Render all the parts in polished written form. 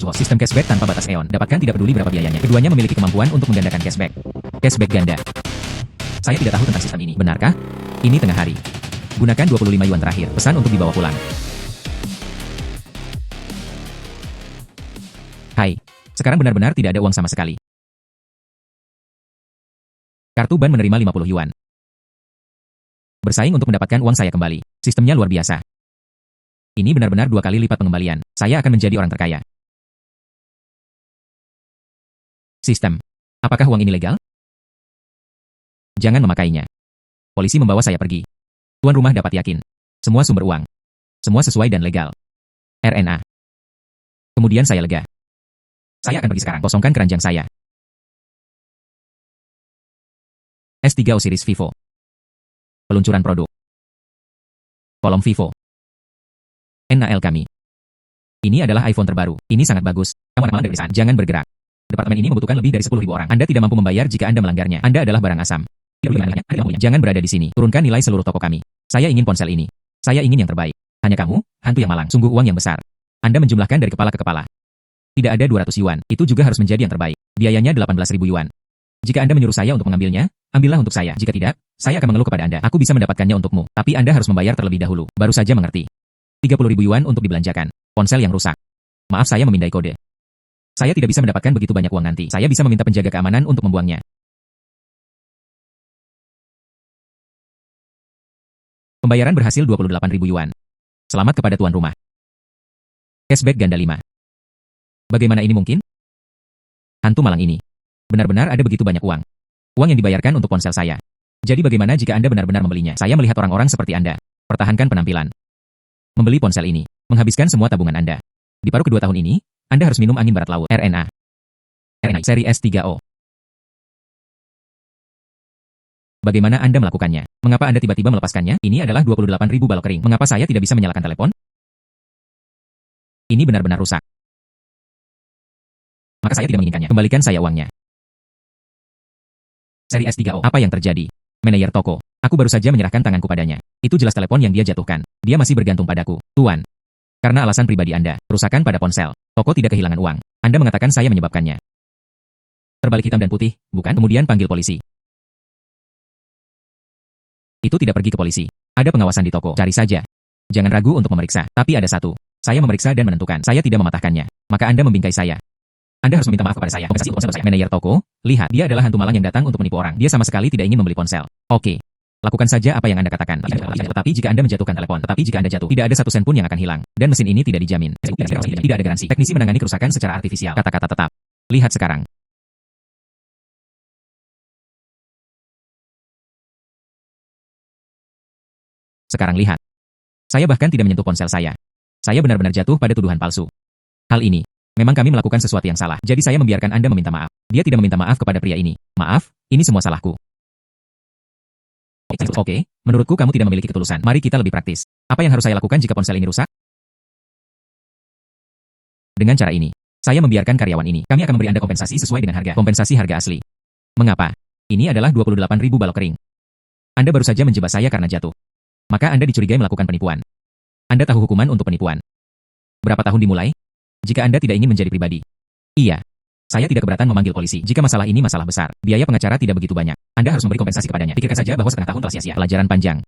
Host. Sistem cashback tanpa batas Aeon. Dapatkan tidak peduli berapa biayanya. Keduanya memiliki kemampuan untuk menggandakan cashback. Cashback ganda. Saya tidak tahu tentang sistem ini. Benarkah? Ini tengah hari. Gunakan 25 yuan terakhir. Pesan untuk dibawa pulang. Hai. Sekarang benar-benar tidak ada uang sama sekali. Kartu ban menerima 50 yuan. Bersaing untuk mendapatkan uang saya kembali. Sistemnya luar biasa. Ini benar-benar 2 kali lipat pengembalian. Saya akan menjadi orang terkaya. Sistem. Apakah uang ini legal? Jangan memakainya. Polisi membawa saya pergi. Tuan rumah dapat yakin. Semua sumber uang. Semua sesuai dan legal. RNA. Kemudian saya lega. Saya akan pergi sekarang. Kosongkan keranjang saya. S3 Osiris Vivo. Peluncuran produk. Kolom Vivo. NAL kami. Ini adalah iPhone terbaru. Ini sangat bagus. Kamu malam dari sana. Jangan bergerak. Departemen ini membutuhkan lebih dari 10.000 orang. Anda tidak mampu membayar jika Anda melanggarnya. Anda adalah barang asam. Jangan berada di sini. Turunkan nilai seluruh toko kami. Saya ingin ponsel ini. Saya ingin yang terbaik. Hanya kamu, hantu yang malang. Sungguh uang yang besar. Anda menjumlahkan dari kepala ke kepala. Tidak ada 200 yuan. Itu juga harus menjadi yang terbaik. Biayanya 18.000 yuan. Jika Anda menyuruh saya untuk mengambilnya, ambillah untuk saya. Jika tidak, saya akan mengeluh kepada Anda. Aku bisa mendapatkannya untukmu. Tapi Anda harus membayar terlebih dahulu. Baru saja mengerti. 30.000 yuan untuk dibelanjakan. Ponsel yang rusak. Maaf saya memindai kode. Saya tidak bisa mendapatkan begitu banyak uang nanti. Saya bisa meminta penjaga keamanan untuk membuangnya. Pembayaran berhasil 28.000 yuan. Selamat kepada tuan rumah. Cashback ganda 5. Bagaimana ini mungkin? Hantu malang ini. Benar-benar ada begitu banyak uang. Uang yang dibayarkan untuk ponsel saya. Jadi bagaimana jika Anda benar-benar membelinya? Saya melihat orang-orang seperti Anda. Pertahankan penampilan. Membeli ponsel ini. Menghabiskan semua tabungan Anda. Di paruh kedua tahun ini, Anda harus minum angin barat laut. RNA. Seri S3O. Bagaimana Anda melakukannya? Mengapa Anda tiba-tiba melepaskannya? Ini adalah 28.000 balok kering. Mengapa saya tidak bisa menyalakan telepon? Ini benar-benar rusak. Maka saya tidak menginginkannya. Kembalikan saya uangnya. Seri S3O. Apa yang terjadi? Manajer toko. Aku baru saja menyerahkan tanganku padanya. Itu jelas telepon yang dia jatuhkan. Dia masih bergantung padaku. Tuan. Karena alasan pribadi Anda. Kerusakan pada ponsel. Toko tidak kehilangan uang. Anda mengatakan saya menyebabkannya. Terbalik hitam dan putih, bukan? Kemudian panggil polisi. Itu tidak pergi ke polisi. Ada pengawasan di toko. Cari saja. Jangan ragu untuk memeriksa. Tapi ada satu. Saya memeriksa dan menentukan. Saya tidak mematahkannya. Maka Anda membingkai saya. Anda harus meminta maaf kepada saya. Manajer toko, lihat, dia adalah hantu malang yang datang untuk menipu orang. Dia sama sekali tidak ingin membeli ponsel. Oke. Lakukan saja apa yang Anda katakan. Tetapi jika Anda menjatuhkan telepon, tetapi jika Anda jatuh, tidak ada satu sen pun yang akan hilang. Dan mesin ini tidak dijamin. Tidak ada garansi. Teknisi menangani kerusakan secara artifisial. Kata-kata tetap. Lihat sekarang. Sekarang lihat. Saya bahkan tidak menyentuh ponsel saya. Saya benar-benar jatuh pada tuduhan palsu. Hal ini. Memang kami melakukan sesuatu yang salah. Jadi saya membiarkan Anda meminta maaf. Dia tidak meminta maaf kepada pria ini. Maaf, ini semua salahku. Oke, menurutku kamu tidak memiliki ketulusan. Mari kita lebih praktis. Apa yang harus saya lakukan jika ponsel ini rusak? Dengan cara ini, saya membiarkan karyawan ini. Kami akan memberi Anda kompensasi sesuai dengan harga. Kompensasi harga asli. Mengapa? Ini adalah 28.000 balok kering. Anda baru saja menjebak saya karena jatuh. Maka Anda dicurigai melakukan penipuan. Anda tahu hukuman untuk penipuan. Berapa tahun dimulai? Jika Anda tidak ingin menjadi pribadi. Iya. Saya tidak keberatan memanggil polisi. Jika masalah ini masalah besar, biaya pengacara tidak begitu banyak. Anda harus memberi kompensasi kepadanya. Pikirkan saja bahwa setengah tahun telah sia-sia. Pelajaran panjang.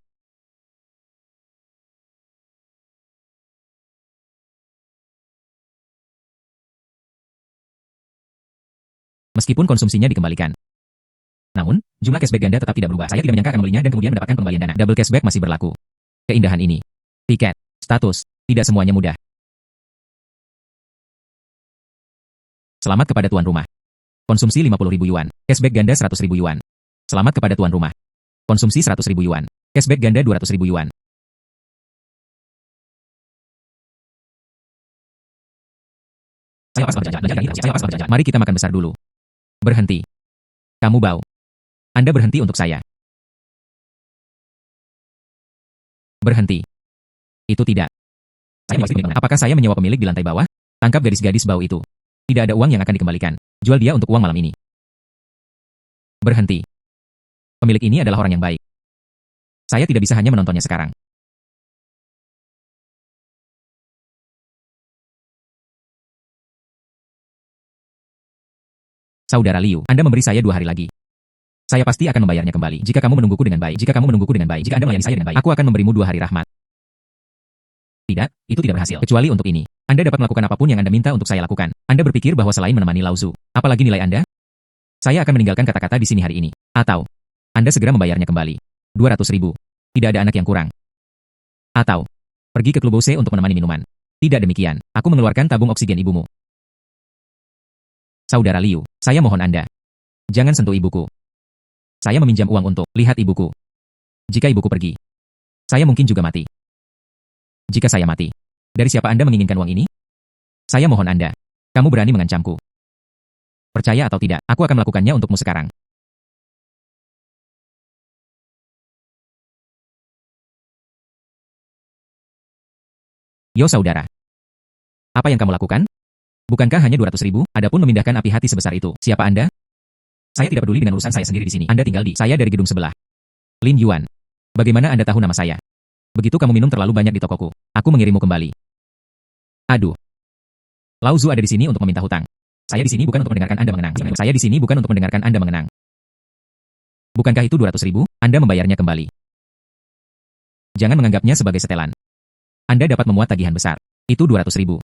Meskipun konsumsinya dikembalikan. Namun, jumlah cashback ganda tetap tidak berubah. Saya tidak menyangka akan membelinya dan kemudian mendapatkan pengembalian dana. Double cashback masih berlaku. Keindahan ini. Tiket. Status. Tidak semuanya mudah. Selamat kepada tuan rumah. Konsumsi 50.000 yuan. Cashback ganda 100.000 yuan. Selamat kepada tuan rumah. Konsumsi 100.000 yuan. Cashback ganda 200.000 yuan. Mari kita makan besar dulu. Berhenti. Kamu bau. Anda berhenti untuk saya. Berhenti. Itu tidak. Apakah saya menyewa pemilik di lantai bawah? Tangkap gadis-gadis bau itu. Tidak ada uang yang akan dikembalikan. Jual dia untuk uang malam ini. Berhenti. Pemilik ini adalah orang yang baik. Saya tidak bisa hanya menontonnya sekarang. Saudara Liu, Anda memberi saya 2 hari lagi. Saya pasti akan membayarnya kembali. Jika kamu menungguku dengan baik, jika Anda melayani saya dengan baik, aku akan memberimu 2 hari rahmat. Tidak, itu tidak berhasil. Kecuali untuk ini. Anda dapat melakukan apapun yang Anda minta untuk saya lakukan. Anda berpikir bahwa selain menemani Lao Zu, apalagi nilai Anda? Saya akan meninggalkan kata-kata di sini hari ini. Atau, Anda segera membayarnya kembali. 200.000. Tidak ada anak yang kurang. Atau, pergi ke klub OC untuk menemani minuman. Tidak demikian, aku mengeluarkan tabung oksigen ibumu. Saudara Liu, saya mohon Anda. Jangan sentuh ibuku. Saya meminjam uang untuk lihat ibuku. Jika ibuku pergi, saya mungkin juga mati. Jika saya mati, dari siapa Anda menginginkan uang ini? Saya mohon Anda. Kamu berani mengancamku. Percaya atau tidak, aku akan melakukannya untukmu sekarang. Yo saudara. Apa yang kamu lakukan? Bukankah hanya 200.000? Adapun memindahkan api hati sebesar itu, siapa Anda? Saya tidak peduli dengan urusan saya sendiri di sini. Anda tinggal di saya dari gedung sebelah. Lin Yuan. Bagaimana Anda tahu nama saya? Begitu kamu minum terlalu banyak di tokoku, aku mengirimmu kembali. Aduh. Lao Zu ada di sini untuk meminta hutang. Saya di sini bukan untuk mendengarkan Anda mengenang. Saya di sini bukan untuk mendengarkan Anda mengenang. Bukankah itu 200.000? Anda membayarnya kembali. Jangan menganggapnya sebagai setelan. Anda dapat memuat tagihan besar. Itu 200.000.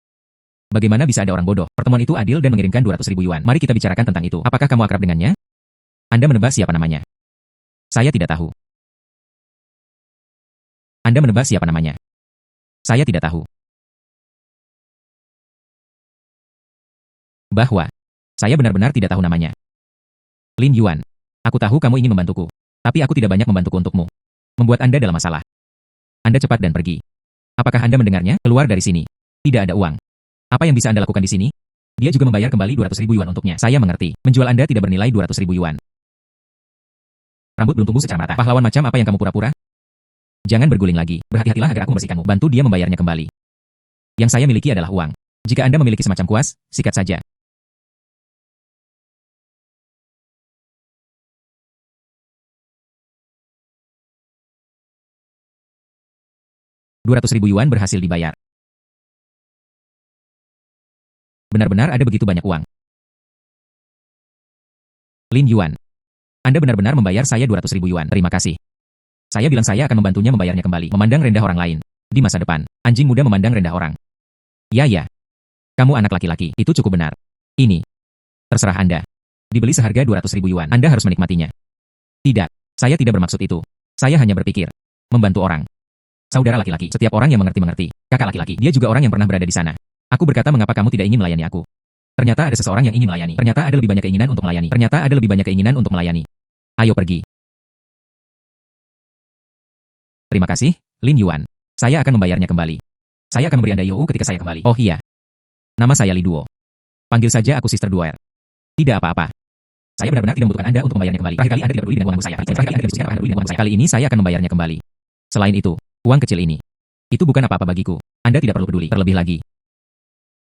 Bagaimana bisa ada orang bodoh? Pertemuan itu adil dan mengirimkan 200.000 yuan. Mari kita bicarakan tentang itu. Apakah kamu akrab dengannya? Anda menebak siapa namanya? Saya tidak tahu. Anda menebak siapa namanya? Saya tidak tahu. Bahwa saya benar-benar tidak tahu namanya. Lin Yuan, aku tahu kamu ingin membantuku, tapi aku tidak banyak membantuku untukmu. Membuat Anda dalam masalah. Anda cepat dan pergi. Apakah Anda mendengarnya? Keluar dari sini. Tidak ada uang. Apa yang bisa Anda lakukan di sini? Dia juga membayar kembali 200.000 yuan untuknya. Saya mengerti. Menjual Anda tidak bernilai 200.000 yuan. Rambut belum tumbuh secara merata. Pahlawan macam apa yang kamu pura-pura? Jangan berguling lagi. Berhati-hatilah agar aku membersihkanmu. Bantu dia membayarnya kembali. Yang saya miliki adalah uang. Jika Anda memiliki semacam kuas, sikat saja. 200.000 yuan berhasil dibayar. Benar-benar ada begitu banyak uang. Lin Yuan, Anda benar-benar membayar saya 200.000 yuan. Terima kasih. Saya bilang saya akan membantunya membayarnya kembali. Memandang rendah orang lain. Di masa depan, anjing muda memandang rendah orang. Ya. Kamu anak laki-laki. Itu cukup benar. Ini. Terserah Anda. Dibeli seharga 200.000 yuan. Anda harus menikmatinya. Tidak. Saya tidak bermaksud itu. Saya hanya berpikir. Membantu orang. Saudara laki-laki. Setiap orang yang mengerti-mengerti. Kakak laki-laki. Dia juga orang yang pernah berada di sana. Aku berkata mengapa kamu tidak ingin melayani aku. Ternyata ada seseorang yang ingin melayani. Ternyata ada lebih banyak keinginan untuk melayani. Ternyata ada lebih banyak keinginan untuk melayani. Ayo pergi. Terima kasih, Lin Yuan. Saya akan membayarnya kembali. Saya akan memberi Anda You ketika saya kembali. Oh iya. Nama saya Li Duo. Panggil saja aku Sister Duer. Tidak apa-apa. Saya benar-benar tidak membutuhkan Anda untuk membayarnya kembali. Terakhir kali Anda tidak peduli dengan uang saya. Terakhir kali Anda tidak peduli dengan uang saya. Kali ini saya akan membayarnya kembali. Selain itu, uang kecil ini. Itu bukan apa-apa bagiku. Anda tidak perlu peduli. Terlebih lagi.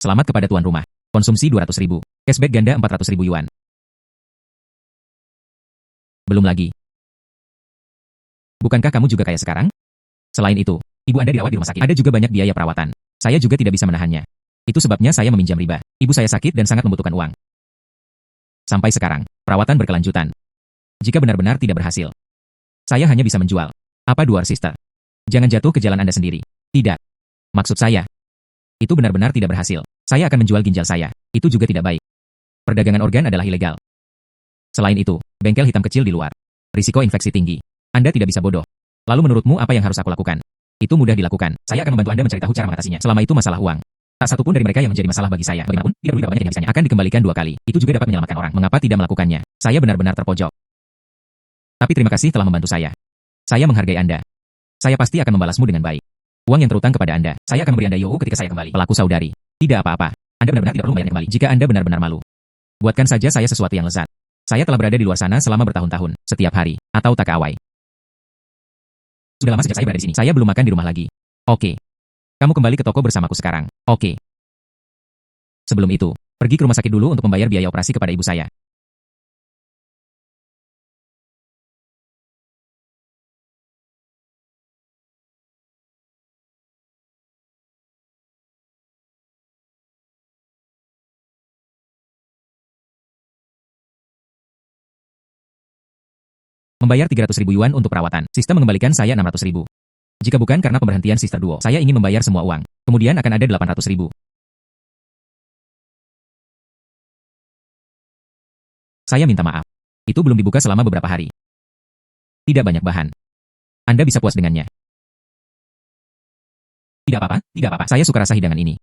Selamat kepada tuan rumah. Konsumsi 200.000. Cashback ganda 400.000 yuan. Belum lagi. Bukankah kamu juga kaya sekarang? Selain itu, ibu Anda dirawat di rumah sakit. Ada juga banyak biaya perawatan. Saya juga tidak bisa menahannya. Itu sebabnya saya meminjam riba. Ibu saya sakit dan sangat membutuhkan uang. Sampai sekarang, perawatan berkelanjutan. Jika benar-benar tidak berhasil, saya hanya bisa menjual. Apa Duar Sister? Jangan jatuh ke jalan Anda sendiri. Tidak. Maksud saya, itu benar-benar tidak berhasil. Saya akan menjual ginjal saya. Itu juga tidak baik. Perdagangan organ adalah ilegal. Selain itu, bengkel hitam kecil di luar. Risiko infeksi tinggi. Anda tidak bisa bodoh. Lalu menurutmu apa yang harus aku lakukan? Itu mudah dilakukan. Saya akan membantu Anda mencari tahu cara mengatasinya. Selama itu masalah uang. Tak satu pun dari mereka yang menjadi masalah bagi saya. Bagaimanapun, tidak peduli berapa banyak yang habisnya. Akan dikembalikan 2 kali. Itu juga dapat menyelamatkan orang. Mengapa tidak melakukannya? Saya benar-benar terpojok. Tapi terima kasih telah membantu saya. Saya menghargai Anda. Saya pasti akan membalasmu dengan baik. Uang yang terutang kepada Anda. Saya akan memberi Anda You ketika saya kembali. Pelaku saudari. Tidak apa-apa. Anda benar-benar tidak perlu membayarnya kembali. Jika Anda benar-benar malu, buatkan saja saya sesuatu yang lezat. Saya telah berada di luar sana selama bertahun-tahun, setiap hari, atau tak awai. Sudah lama sejak saya berada di sini. Saya belum makan di rumah lagi. Oke. Kamu kembali ke toko bersamaku sekarang. Oke. Sebelum itu, pergi ke rumah sakit dulu untuk membayar biaya operasi kepada ibu saya. Membayar 300.000 yuan untuk perawatan. Sistem mengembalikan saya 600.000. Jika bukan karena pemberhentian Sister Duo, saya ingin membayar semua uang. Kemudian akan ada 800.000. Saya minta maaf. Itu belum dibuka selama beberapa hari. Tidak banyak bahan. Anda bisa puas dengannya. Tidak apa-apa, tidak apa-apa. Saya suka rasa hidangan ini.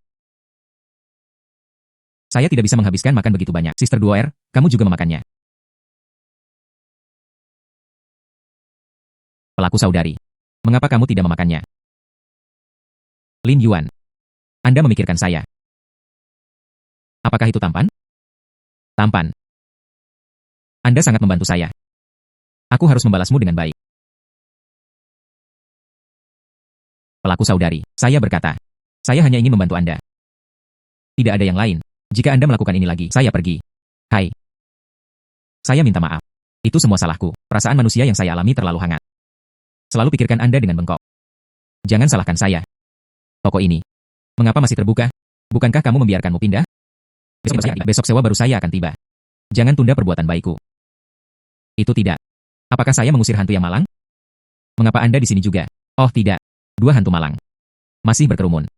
Saya tidak bisa menghabiskan makan begitu banyak. Sister Duo R, kamu juga memakannya. Pelaku saudari. Mengapa kamu tidak memakannya? Lin Yuan. Anda memikirkan saya. Apakah itu tampan? Tampan. Anda sangat membantu saya. Aku harus membalasmu dengan baik. Pelaku saudari. Saya berkata. Saya hanya ingin membantu Anda. Tidak ada yang lain. Jika Anda melakukan ini lagi, saya pergi. Hai. Saya minta maaf. Itu semua salahku. Perasaan manusia yang saya alami terlalu hangat. Selalu pikirkan Anda dengan bengkok. Jangan salahkan saya. Toko ini. Mengapa masih terbuka? Bukankah kamu membiarkanmu pindah? Besok sewa baru saya akan tiba. Jangan tunda perbuatan baikku. Itu tidak. Apakah saya mengusir hantu yang malang? Mengapa Anda di sini juga? Oh tidak. 2 hantu malang. Masih berkerumun.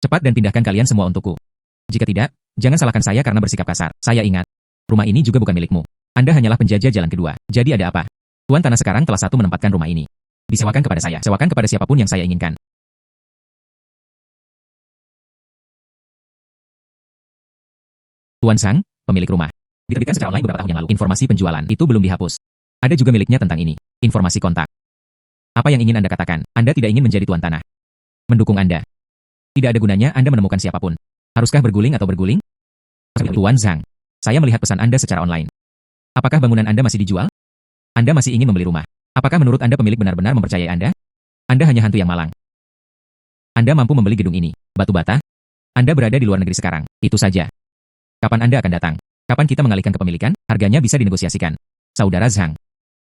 Cepat dan pindahkan kalian semua untukku. Jika tidak, jangan salahkan saya karena bersikap kasar. Saya ingat. Rumah ini juga bukan milikmu. Anda hanyalah penjajah jalan kedua. Jadi ada apa? Tuan Tanah sekarang telah menempatkan rumah ini. Disewakan kepada saya. Sewakan kepada siapapun yang saya inginkan. Tuan Sang, pemilik rumah. Diterbitkan secara online beberapa tahun yang lalu. Informasi penjualan itu belum dihapus. Ada juga miliknya tentang ini. Informasi kontak. Apa yang ingin Anda katakan? Anda tidak ingin menjadi tuan tanah. Mendukung Anda. Tidak ada gunanya Anda menemukan siapapun. Haruskah berguling atau berguling? Tuan Zhang. Saya melihat pesan Anda secara online. Apakah bangunan Anda masih dijual? Anda masih ingin membeli rumah. Apakah menurut Anda pemilik benar-benar mempercayai Anda? Anda hanya hantu yang malang. Anda mampu membeli gedung ini. Batu bata? Anda berada di luar negeri sekarang. Itu saja. Kapan Anda akan datang? Kapan kita mengalihkan kepemilikan? Harganya bisa dinegosiasikan. Saudara Zhang.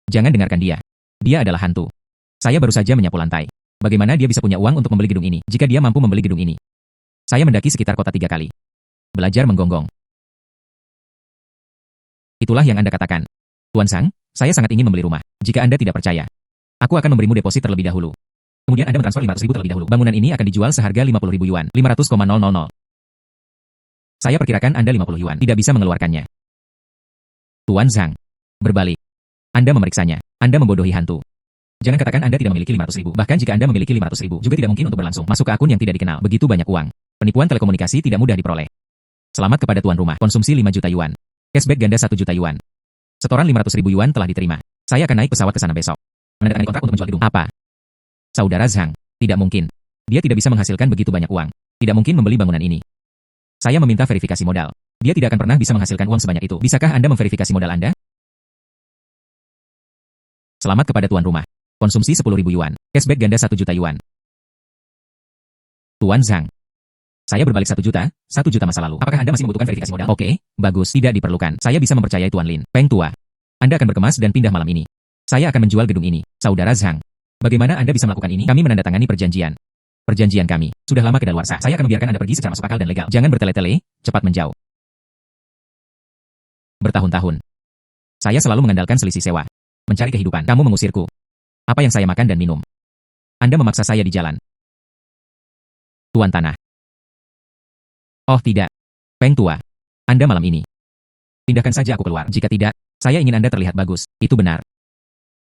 Jangan dengarkan dia. Dia adalah hantu. Saya baru saja menyapu lantai. Bagaimana dia bisa punya uang untuk membeli gedung ini, jika dia mampu membeli gedung ini? Saya mendaki sekitar kota 3 kali. Belajar menggonggong. Itulah yang Anda katakan. Tuan Sang, saya sangat ingin membeli rumah. Jika Anda tidak percaya, aku akan memberimu deposit terlebih dahulu. Kemudian Anda mentransfer 500.000 terlebih dahulu. Bangunan ini akan dijual seharga 50.000 yuan. 500,000. Saya perkirakan Anda 50 yuan. Tidak bisa mengeluarkannya. Tuan Zhang. Berbalik. Anda memeriksanya. Anda membodohi hantu. Jangan katakan Anda tidak memiliki 500.000. Bahkan jika Anda memiliki 500.000, juga tidak mungkin untuk berlangsung. Masuk ke akun yang tidak dikenal. Begitu banyak uang. Penipuan telekomunikasi tidak mudah diperoleh. Selamat kepada tuan rumah. Konsumsi 5 juta yuan. Cashback ganda 1 juta yuan. Setoran 500.000 yuan telah diterima. Saya akan naik pesawat ke sana besok. Menandatangani kontrak untuk menjual gedung. Apa? Saudara Zhang. Tidak mungkin. Dia tidak bisa menghasilkan begitu banyak uang. Tidak mungkin membeli bangunan ini. Saya meminta verifikasi modal. Dia tidak akan pernah bisa menghasilkan uang sebanyak itu. Bisakah Anda memverifikasi modal Anda? Selamat kepada tuan rumah. Konsumsi 10.000 yuan. Cashback ganda 1 juta yuan. Tuan Zhang. Saya berbalik 1 juta masa lalu. Apakah Anda masih membutuhkan verifikasi modal? Oke, bagus. Tidak diperlukan. Saya bisa mempercayai Tuan Lin. Peng tua. Anda akan berkemas dan pindah malam ini. Saya akan menjual gedung ini. Saudara Zhang. Bagaimana Anda bisa melakukan ini? Kami menandatangani perjanjian. Perjanjian kami. Sudah lama kedaluarsa. Saya akan membiarkan Anda pergi secara masuk akal dan legal. Jangan bertele-tele, cepat menjauh. Bertahun-tahun. Saya selalu mengandalkan selisih sewa. Mencari kehidupan. Kamu mengusirku. Apa yang saya makan dan minum? Anda memaksa saya di jalan. Tuan Tanah. Oh tidak. Peng tua. Anda malam ini. Pindahkan saja aku keluar. Jika tidak, saya ingin Anda terlihat bagus. Itu benar.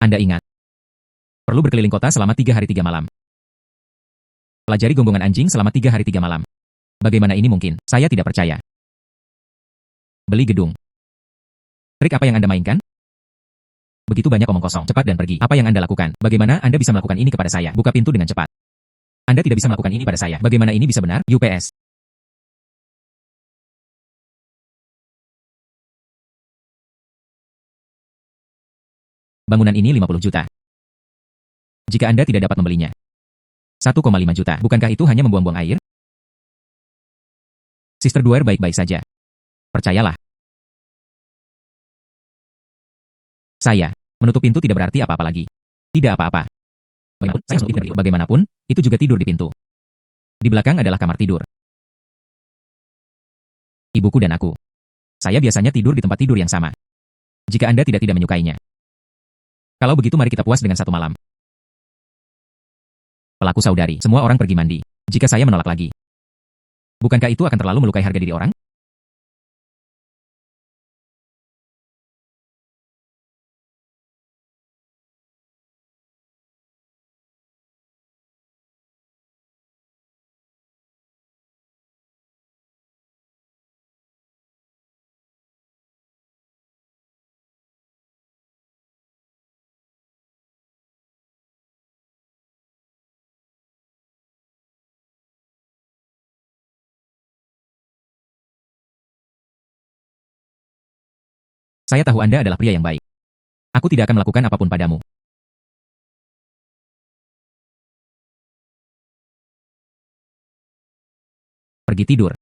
Anda ingat. Perlu berkeliling kota selama 3 hari 3 malam. Pelajari gonggongan anjing selama 3 hari 3 malam. Bagaimana ini mungkin? Saya tidak percaya. Beli gedung. Trik apa yang Anda mainkan? Begitu banyak omong kosong. Cepat dan pergi. Apa yang Anda lakukan? Bagaimana Anda bisa melakukan ini kepada saya? Buka pintu dengan cepat. Anda tidak bisa melakukan ini pada saya. Bagaimana ini bisa benar? UPS. Bangunan ini 50 juta. Jika Anda tidak dapat membelinya. 1,5 juta. Bukankah itu hanya membuang-buang air? Sister Duer baik-baik saja. Percayalah. Saya. Menutup pintu tidak berarti apa-apa lagi. Tidak apa-apa. Bagaimanapun, itu juga tidur di pintu. Di belakang adalah kamar tidur. Ibuku dan aku. Saya biasanya tidur di tempat tidur yang sama. Jika Anda tidak menyukainya. Kalau begitu mari kita puas dengan satu malam. Pelaku saudari, semua orang pergi mandi. Jika saya menolak lagi, bukankah itu akan terlalu melukai harga diri orang? Saya tahu Anda adalah pria yang baik. Aku tidak akan melakukan apapun padamu. Pergi tidur.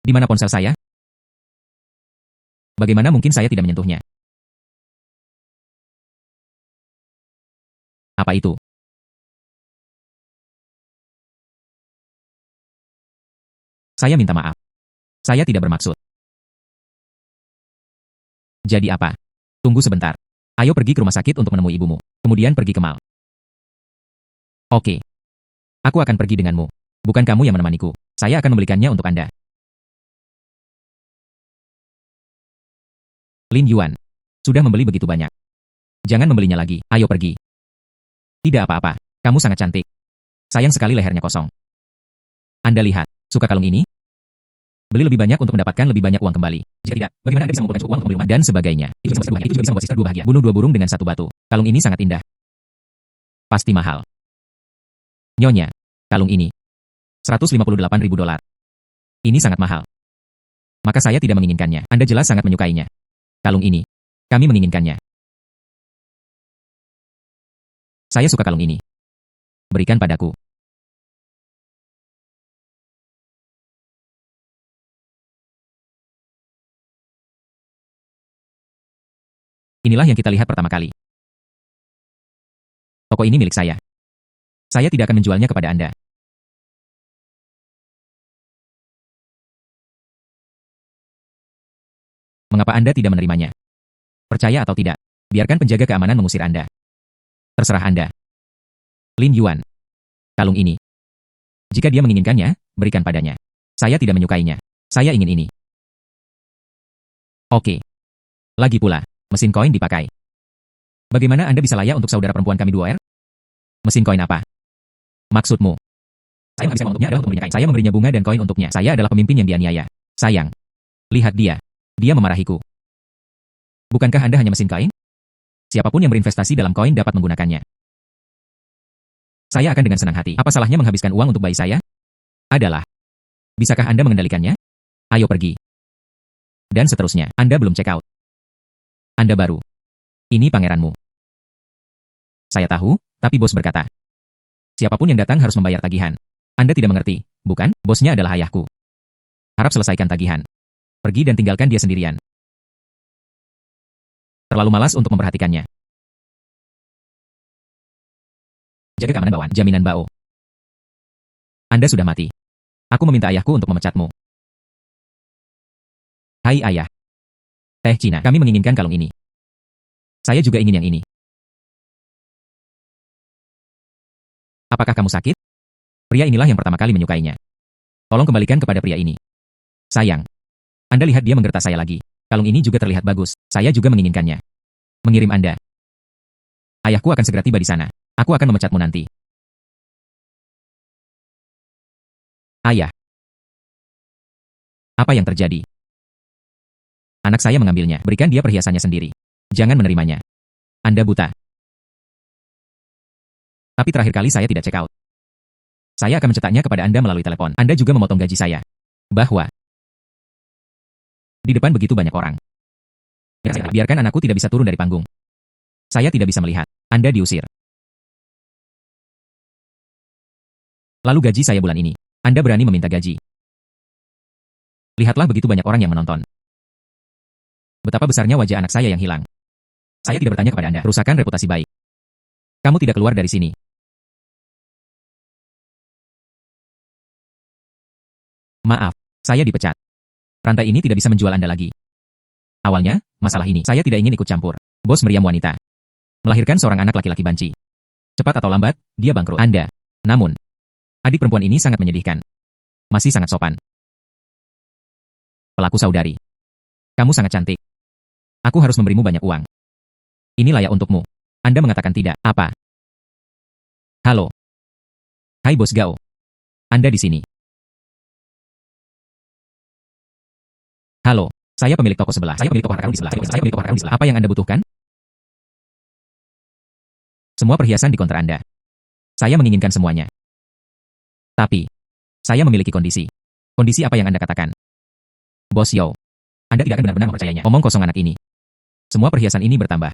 Di mana ponsel saya? Bagaimana mungkin saya tidak menyentuhnya? Apa itu? Saya minta maaf. Saya tidak bermaksud. Jadi apa? Tunggu sebentar. Ayo pergi ke rumah sakit untuk menemui ibumu. Kemudian pergi ke mall. Oke. Aku akan pergi denganmu. Bukan kamu yang menemaniku. Saya akan membelikannya untuk Anda. Lin Yuan. Sudah membeli begitu banyak. Jangan membelinya lagi. Ayo pergi. Tidak apa-apa. Kamu sangat cantik. Sayang sekali lehernya kosong. Anda lihat. Suka kalung ini? Beli lebih banyak untuk mendapatkan lebih banyak uang kembali. Jika tidak, bagaimana Anda bisa mengumpulkan cukup uang untuk membeli rumah dan sebagainya? Itu juga bisa membuat sister 2 bahagia. Bunuh 2 burung dengan 1 batu. Kalung ini sangat indah. Pasti mahal. Nyonya. Kalung ini. 158.000 dolar. Ini sangat mahal. Maka saya tidak menginginkannya. Anda jelas sangat menyukainya. Kalung ini. Kami menginginkannya. Saya suka kalung ini. Berikan padaku. Inilah yang kita lihat pertama kali. Toko ini milik saya. Saya tidak akan menjualnya kepada Anda. Mengapa Anda tidak menerimanya? Percaya atau tidak, biarkan penjaga keamanan mengusir Anda. Terserah Anda. Lin Yuan. Kalung ini. Jika dia menginginkannya, berikan padanya. Saya tidak menyukainya. Saya ingin ini. Oke. Lagi pula, mesin koin dipakai. Bagaimana Anda bisa layak untuk saudara perempuan kami 2R? Mesin koin apa? Maksudmu? Saya menghabiskan uang untuknya adalah untuk memberinya kain. Saya memberinya bunga dan koin untuknya. Saya adalah pemimpin yang dianiaya. Sayang. Lihat dia. Dia memarahiku. Bukankah Anda hanya mesin koin? Siapapun yang berinvestasi dalam koin dapat menggunakannya. Saya akan dengan senang hati. Apa salahnya menghabiskan uang untuk bayi saya? Adalah. Bisakah Anda mengendalikannya? Ayo pergi. Dan seterusnya. Anda belum check out. Anda baru. Ini pangeranmu. Saya tahu, tapi bos berkata. Siapapun yang datang harus membayar tagihan. Anda tidak mengerti, bukan? Bosnya adalah ayahku. Harap selesaikan tagihan. Pergi dan tinggalkan dia sendirian. Terlalu malas untuk memperhatikannya. Jaga keamanan bawaan. Jaminan Bao. Anda sudah mati. Aku meminta ayahku untuk memecatmu. Hai ayah. Teh Cina, kami menginginkan kalung ini. Saya juga ingin yang ini. Apakah kamu sakit? Pria inilah yang pertama kali menyukainya. Tolong kembalikan kepada pria ini. Sayang. Anda lihat dia menggertak saya lagi. Kalung ini juga terlihat bagus. Saya juga menginginkannya. Mengirim Anda. Ayahku akan segera tiba di sana. Aku akan memecatmu nanti. Ayah. Apa yang terjadi? Anak saya mengambilnya. Berikan dia perhiasannya sendiri. Jangan menerimanya. Anda buta. Tapi terakhir kali saya tidak check out. Saya akan mencetaknya kepada Anda melalui telepon. Anda juga memotong gaji saya. Bahwa di depan begitu banyak orang. Biarkan anakku tidak bisa turun dari panggung. Saya tidak bisa melihat. Anda diusir. Lalu gaji saya bulan ini. Anda berani meminta gaji. Lihatlah begitu banyak orang yang menonton. Betapa besarnya wajah anak saya yang hilang. Saya tidak bertanya kepada Anda. Rusakan reputasi baik. Kamu tidak keluar dari sini. Maaf, saya dipecat. Rantai ini tidak bisa menjual Anda lagi. Awalnya, masalah ini, saya tidak ingin ikut campur. Bos meriam wanita. Melahirkan seorang anak laki-laki banci. Cepat atau lambat, dia bangkrut. Anda. Namun, adik perempuan ini sangat menyedihkan. Masih sangat sopan. Pelaku saudari. Kamu sangat cantik. Aku harus memberimu banyak uang. Ini layak untukmu. Anda mengatakan tidak. Apa? Halo. Hai Bos Gao. Anda di sini. Halo. Saya pemilik toko sebelah. Saya pemilik toko harta karun di sebelah. Saya pemilik toko harta karun di sebelah. Apa yang Anda butuhkan? Semua perhiasan di konter Anda. Saya menginginkan semuanya. Tapi, saya memiliki kondisi. Kondisi apa yang Anda katakan? Bos Yao. Anda tidak akan benar-benar mempercayainya. Omong kosong anak ini. Semua perhiasan ini bertambah.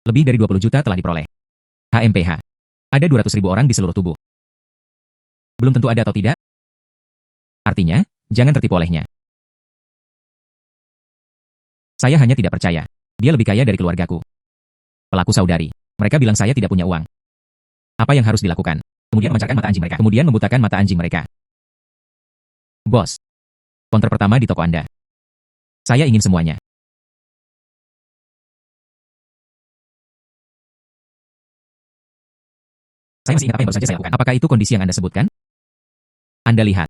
Lebih dari 20 juta telah diperoleh. HMPH. Ada 200.000 orang di seluruh tubuh. Belum tentu ada atau tidak. Artinya, jangan tertipu olehnya. Saya hanya tidak percaya. Dia lebih kaya dari keluargaku. Pelaku saudari. Mereka bilang saya tidak punya uang. Apa yang harus dilakukan? Kemudian memancarkan mata anjing mereka. Kemudian membutakan mata anjing mereka. Bos. Konter pertama di toko Anda. Saya ingin semuanya. Saya masih ingat apa yang baru saja saya lakukan. Apakah itu kondisi yang Anda sebutkan? Anda lihat.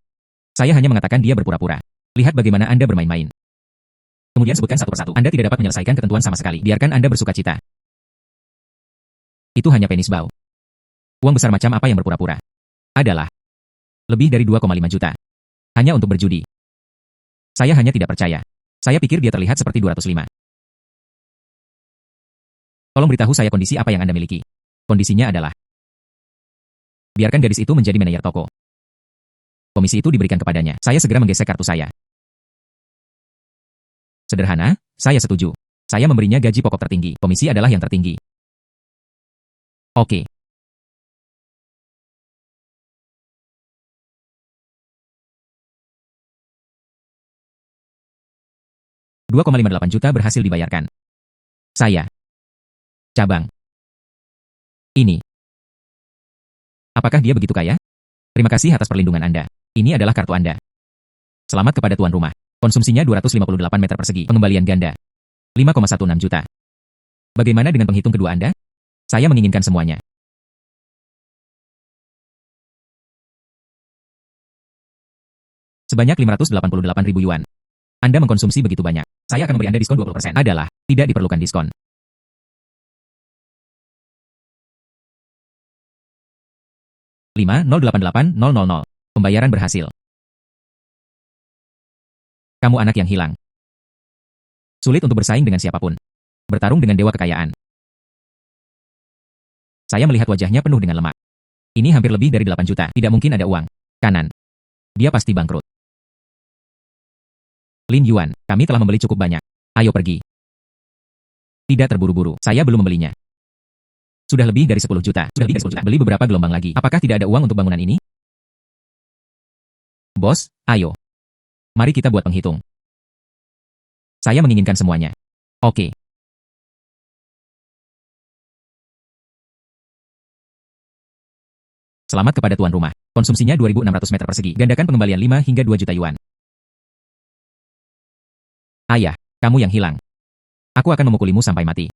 Saya hanya mengatakan dia berpura-pura. Lihat bagaimana Anda bermain-main. Kemudian sebutkan satu persatu. Anda tidak dapat menyelesaikan ketentuan sama sekali. Biarkan Anda bersuka cita. Itu hanya penis bau. Uang besar macam apa yang berpura-pura? Adalah lebih dari 2,5 juta. Hanya untuk berjudi. Saya hanya tidak percaya. Saya pikir dia terlihat seperti 205. Tolong beritahu saya kondisi apa yang Anda miliki. Kondisinya adalah biarkan gadis itu menjadi manajer toko. Komisi itu diberikan kepadanya. Saya segera menggesek kartu saya. Sederhana, saya setuju. Saya memberinya gaji pokok tertinggi. Komisi adalah yang tertinggi. Oke. $2,58 juta berhasil dibayarkan. Saya. Cabang. Ini. Apakah dia begitu kaya? Terima kasih atas perlindungan Anda. Ini adalah kartu Anda. Selamat kepada tuan rumah. Konsumsinya 258 meter persegi. Pengembalian ganda. 5,16 juta. Bagaimana dengan penghitung kedua Anda? Saya menginginkan semuanya. Sebanyak 588.000 yuan. Anda mengkonsumsi begitu banyak. Saya akan memberi Anda diskon 20%. Adalah, tidak diperlukan diskon. $5,088,000. Pembayaran berhasil. Kamu anak yang hilang. Sulit untuk bersaing dengan siapapun. Bertarung dengan dewa kekayaan. Saya melihat wajahnya penuh dengan lemak. Ini hampir lebih dari 8 juta. Tidak mungkin ada uang. Kanan. Dia pasti bangkrut. Lin Yuan, kami telah membeli cukup banyak. Ayo pergi. Tidak terburu-buru. Saya belum membelinya. Sudah lebih dari 10 juta. Sudah lebih dari 10 juta. Beli beberapa gelombang lagi. Apakah tidak ada uang untuk bangunan ini? Bos, ayo. Mari kita buat penghitung. Saya menginginkan semuanya. Oke. Selamat kepada tuan rumah. Konsumsinya 2.600 meter persegi. Gandakan pengembalian 5 hingga 2 juta yuan. Ayah, kamu yang hilang. Aku akan memukulimu sampai mati.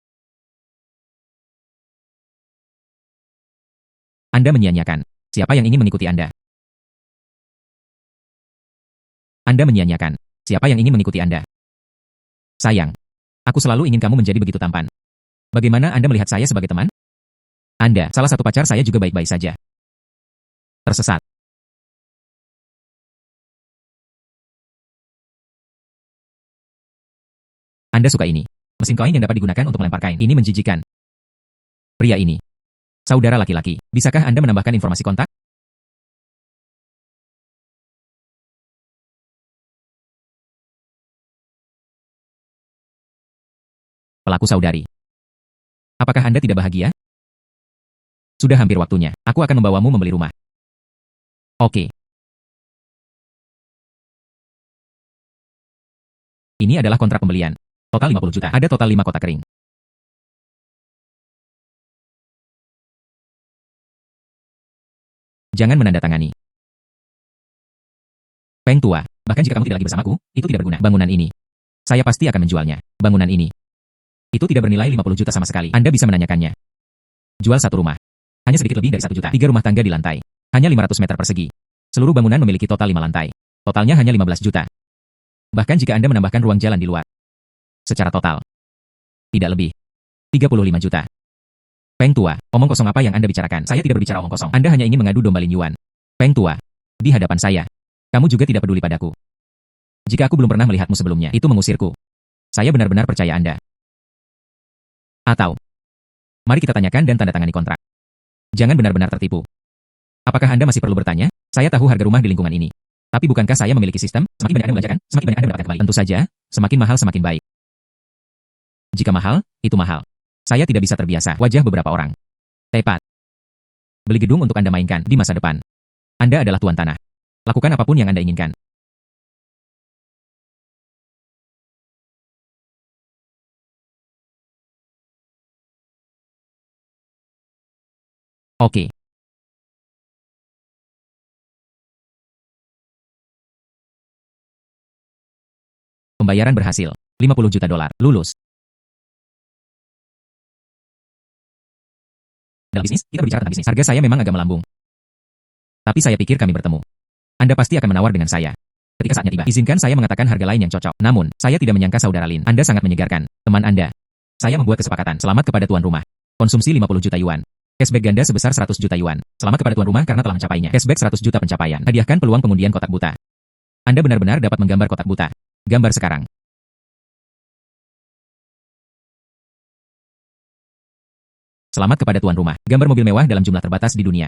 Anda menyia-nyiakan. Siapa yang ingin mengikuti Anda? Anda menyia-nyiakan. Siapa yang ingin mengikuti Anda? Sayang. Aku selalu ingin kamu menjadi begitu tampan. Bagaimana Anda melihat saya sebagai teman? Anda, salah satu pacar saya juga baik-baik saja. Tersesat. Anda suka ini. Mesin koin yang dapat digunakan untuk melempar kain. Ini menjijikan. Pria ini. Saudara laki-laki. Bisakah Anda menambahkan informasi kontak? Pelaku saudari. Apakah Anda tidak bahagia? Sudah hampir waktunya. Aku akan membawamu membeli rumah. Oke. Ini adalah kontrak pembelian. Total 50 juta. Ada total 5 kotak kering. Jangan menandatangani. Peng tua, bahkan jika kamu tidak lagi bersamaku, itu tidak berguna. Bangunan ini. Saya pasti akan menjualnya. Bangunan ini. Itu tidak bernilai 50 juta sama sekali. Anda bisa menanyakannya. Jual satu rumah. Hanya sedikit lebih dari 1 juta. 3 rumah tangga di lantai. Hanya 500 meter persegi. Seluruh bangunan memiliki total 5 lantai. Totalnya hanya 15 juta. Bahkan jika Anda menambahkan ruang jalan di luar. Secara total. Tidak lebih. 35 juta. Peng tua, omong kosong apa yang Anda bicarakan? Saya tidak berbicara omong kosong. Anda hanya ingin mengadu domba Lin Yuan. Peng tua. Di hadapan saya. Kamu juga tidak peduli padaku. Jika aku belum pernah melihatmu sebelumnya, itu mengusirku. Saya benar-benar percaya Anda. Atau, mari kita tanyakan dan tanda tangani kontrak. Jangan benar-benar tertipu. Apakah Anda masih perlu bertanya? Saya tahu harga rumah di lingkungan ini. Tapi bukankah saya memiliki sistem? Semakin banyak Anda belanjakan, semakin banyak Anda mendapatkan kembali. Tentu saja, semakin mahal semakin baik. Jika mahal, itu mahal. Saya tidak bisa terbiasa. Wajah beberapa orang. Tepat. Beli gedung untuk Anda mainkan di masa depan. Anda adalah tuan tanah. Lakukan apapun yang Anda inginkan. Oke. Pembayaran berhasil. 50 juta dolar. Lulus. Dalam bisnis, kita berbicara tentang bisnis. Harga saya memang agak melambung. Tapi saya pikir kami bertemu. Anda pasti akan menawar dengan saya. Ketika saatnya tiba, izinkan saya mengatakan harga lain yang cocok. Namun, saya tidak menyangka saudara Lin. Anda sangat menyegarkan. Teman Anda. Saya membuat kesepakatan. Selamat kepada tuan rumah. Konsumsi 50 juta yuan. Cashback ganda sebesar 100 juta yuan. Selamat kepada tuan rumah karena telah mencapainya. Cashback 100 juta pencapaian. Hadiahkan peluang pengundian kotak buta. Anda benar-benar dapat menggambar kotak buta. Gambar sekarang. Selamat kepada tuan rumah. Gambar mobil mewah dalam jumlah terbatas di dunia.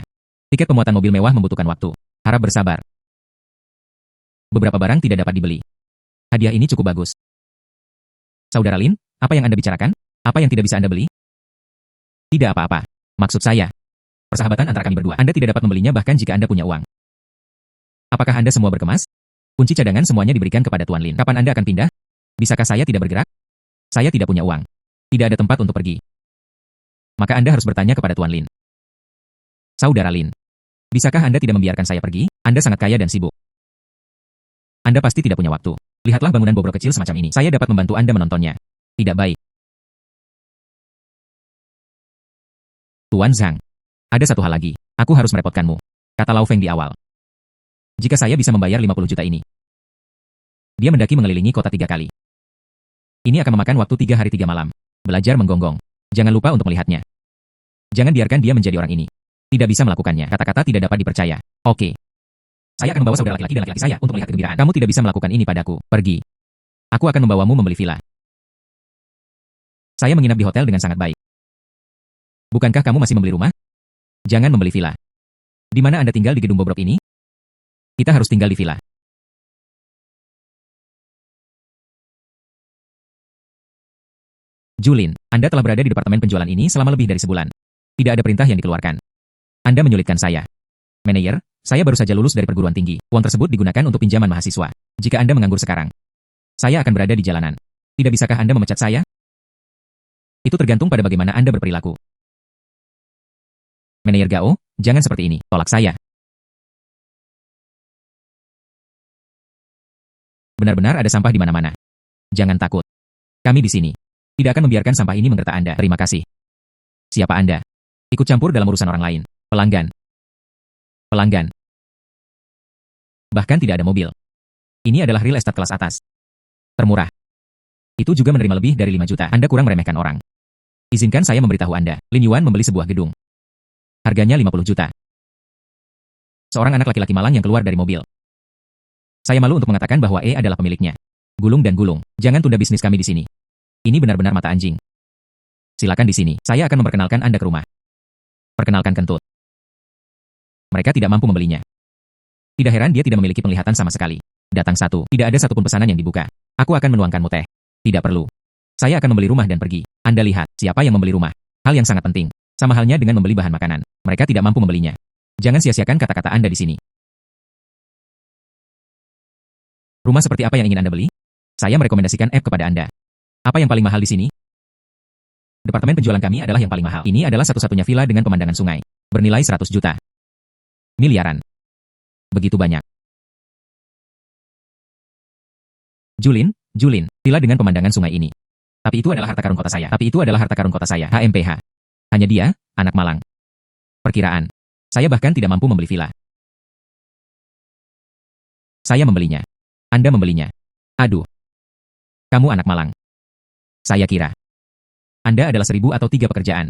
Tiket pemuatan mobil mewah membutuhkan waktu. Harap bersabar. Beberapa barang tidak dapat dibeli. Hadiah ini cukup bagus. Saudara Lin, apa yang Anda bicarakan? Apa yang tidak bisa Anda beli? Tidak apa-apa. Maksud saya, persahabatan antara kami berdua. Anda tidak dapat membelinya bahkan jika Anda punya uang. Apakah Anda semua berkemas? Kunci cadangan semuanya diberikan kepada Tuan Lin. Kapan Anda akan pindah? Bisakah saya tidak bergerak? Saya tidak punya uang. Tidak ada tempat untuk pergi. Maka Anda harus bertanya kepada Tuan Lin. Saudara Lin, bisakah Anda tidak membiarkan saya pergi? Anda sangat kaya dan sibuk. Anda pasti tidak punya waktu. Lihatlah bangunan bobrok kecil semacam ini. Saya dapat membantu Anda menontonnya. Tidak baik. Tuan Zhang, ada satu hal lagi. Aku harus merepotkanmu. Kata Lau Feng di awal. Jika saya bisa membayar 50 juta ini. Dia mendaki mengelilingi kota 3 kali. Ini akan memakan waktu 3 hari 3 malam. Belajar menggonggong. Jangan lupa untuk melihatnya. Jangan biarkan dia menjadi orang ini. Tidak bisa melakukannya. Kata-kata tidak dapat dipercaya. Oke. Saya akan membawa saudara laki-laki dan laki-laki saya untuk melihat kegembiraan. Kamu tidak bisa melakukan ini padaku. Pergi. Aku akan membawamu membeli villa. Saya menginap di hotel dengan sangat baik. Bukankah kamu masih membeli rumah? Jangan membeli villa. Di mana Anda tinggal di gedung bobrok ini? Kita harus tinggal di villa. Julin, Anda telah berada di departemen penjualan ini selama lebih dari sebulan. Tidak ada perintah yang dikeluarkan. Anda menyulitkan saya. Manajer, saya baru saja lulus dari perguruan tinggi. Uang tersebut digunakan untuk pinjaman mahasiswa. Jika Anda menganggur sekarang, saya akan berada di jalanan. Tidak bisakah Anda memecat saya? Itu tergantung pada bagaimana Anda berperilaku. Manajer Gao, jangan seperti ini. Tolak saya. Benar-benar ada sampah di mana-mana. Jangan takut. Kami di sini. Tidak akan membiarkan sampah ini menggertak Anda. Terima kasih. Siapa Anda? Ikut campur dalam urusan orang lain. Pelanggan. Pelanggan. Bahkan tidak ada mobil. Ini adalah real estate kelas atas. Termurah. Itu juga menerima lebih dari 5 juta. Anda kurang meremehkan orang. Izinkan saya memberitahu Anda. Lin Yuan membeli sebuah gedung. Harganya 50 juta. Seorang anak laki-laki malang yang keluar dari mobil. Saya malu untuk mengatakan bahwa adalah pemiliknya. Gulung dan gulung. Jangan tunda bisnis kami di sini. Ini benar-benar mata anjing. Silakan di sini. Saya akan memperkenalkan Anda ke rumah. Perkenalkan kentut. Mereka tidak mampu membelinya. Tidak heran dia tidak memiliki penglihatan sama sekali. Datang satu. Tidak ada satupun pesanan yang dibuka. Aku akan menuangkanmu teh. Tidak perlu. Saya akan membeli rumah dan pergi. Anda lihat, siapa yang membeli rumah? Hal yang sangat penting. Sama halnya dengan membeli bahan makanan. Mereka tidak mampu membelinya. Jangan sia-siakan kata-kata Anda di sini. Rumah seperti apa yang ingin Anda beli? Saya merekomendasikan app kepada Anda. Apa yang paling mahal di sini? Departemen penjualan kami adalah yang paling mahal. Ini adalah satu-satunya villa dengan pemandangan sungai. Bernilai 100 juta. Miliaran. Begitu banyak. Julin, villa dengan pemandangan sungai ini. Tapi itu adalah harta karun kota saya. HMPH. Hanya dia, anak malang. Perkiraan. Saya bahkan tidak mampu membeli villa. Saya membelinya. Anda membelinya. Aduh. Kamu anak malang. Saya kira Anda adalah 1000 atau 3 pekerjaan.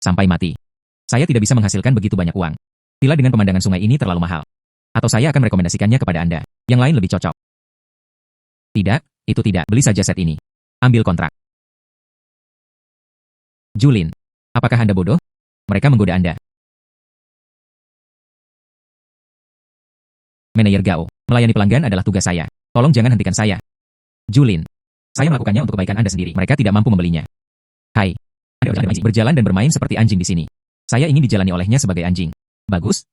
Sampai mati. Saya tidak bisa menghasilkan begitu banyak uang. Villa dengan pemandangan sungai ini terlalu mahal. Atau saya akan merekomendasikannya kepada Anda. Yang lain lebih cocok. Tidak, itu tidak. Beli saja set ini. Ambil kontrak. Julin, apakah Anda bodoh? Mereka menggoda Anda. Manajer Gao, melayani pelanggan adalah tugas saya. Tolong jangan hentikan saya. Julin, saya melakukannya untuk kebaikan Anda sendiri. Mereka tidak mampu membelinya. Hai. Anda berjalan dan bermain seperti anjing di sini. Saya ingin dijalani olehnya sebagai anjing. Bagus.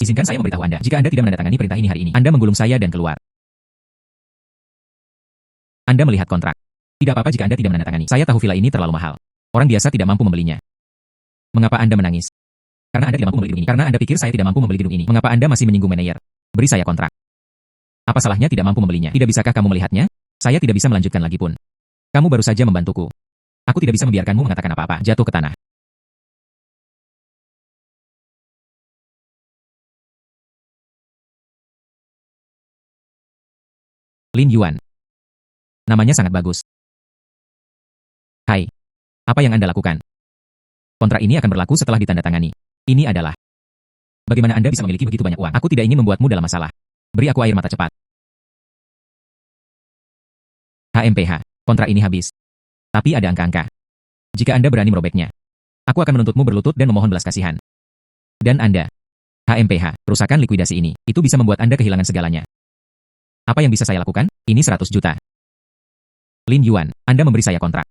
Izinkan saya memberitahu Anda. Jika Anda tidak menandatangani perintah ini hari ini, Anda menggulung saya dan keluar. Anda melihat kontrak. Tidak apa-apa jika Anda tidak menandatangani. Saya tahu villa ini terlalu mahal. Orang biasa tidak mampu membelinya. Mengapa Anda menangis? Karena Anda tidak mampu membeli gedung ini. Karena Anda pikir saya tidak mampu membeli gedung ini. Mengapa Anda masih menyinggung manajer? Beri saya kontrak. Apa salahnya tidak mampu membelinya? Tidak bisakah kamu melihatnya? Saya tidak bisa melanjutkan lagi pun. Kamu baru saja membantuku. Aku tidak bisa membiarkanmu mengatakan apa-apa. Jatuh ke tanah. Lin Yuan. Namanya sangat bagus. Hai. Apa yang Anda lakukan? Kontrak ini akan berlaku setelah ditandatangani. Ini adalah. Bagaimana Anda bisa memiliki begitu banyak uang? Aku tidak ingin membuatmu dalam masalah. Beri aku air mata cepat. HMPH. Kontrak ini habis. Tapi ada angka-angka. Jika Anda berani merobeknya, aku akan menuntutmu berlutut dan memohon belas kasihan. Dan Anda. HMPH. Kerusakan likuidasi ini. Itu bisa membuat Anda kehilangan segalanya. Apa yang bisa saya lakukan? Ini 100 juta. Lin Yuan, Anda memberi saya kontrak.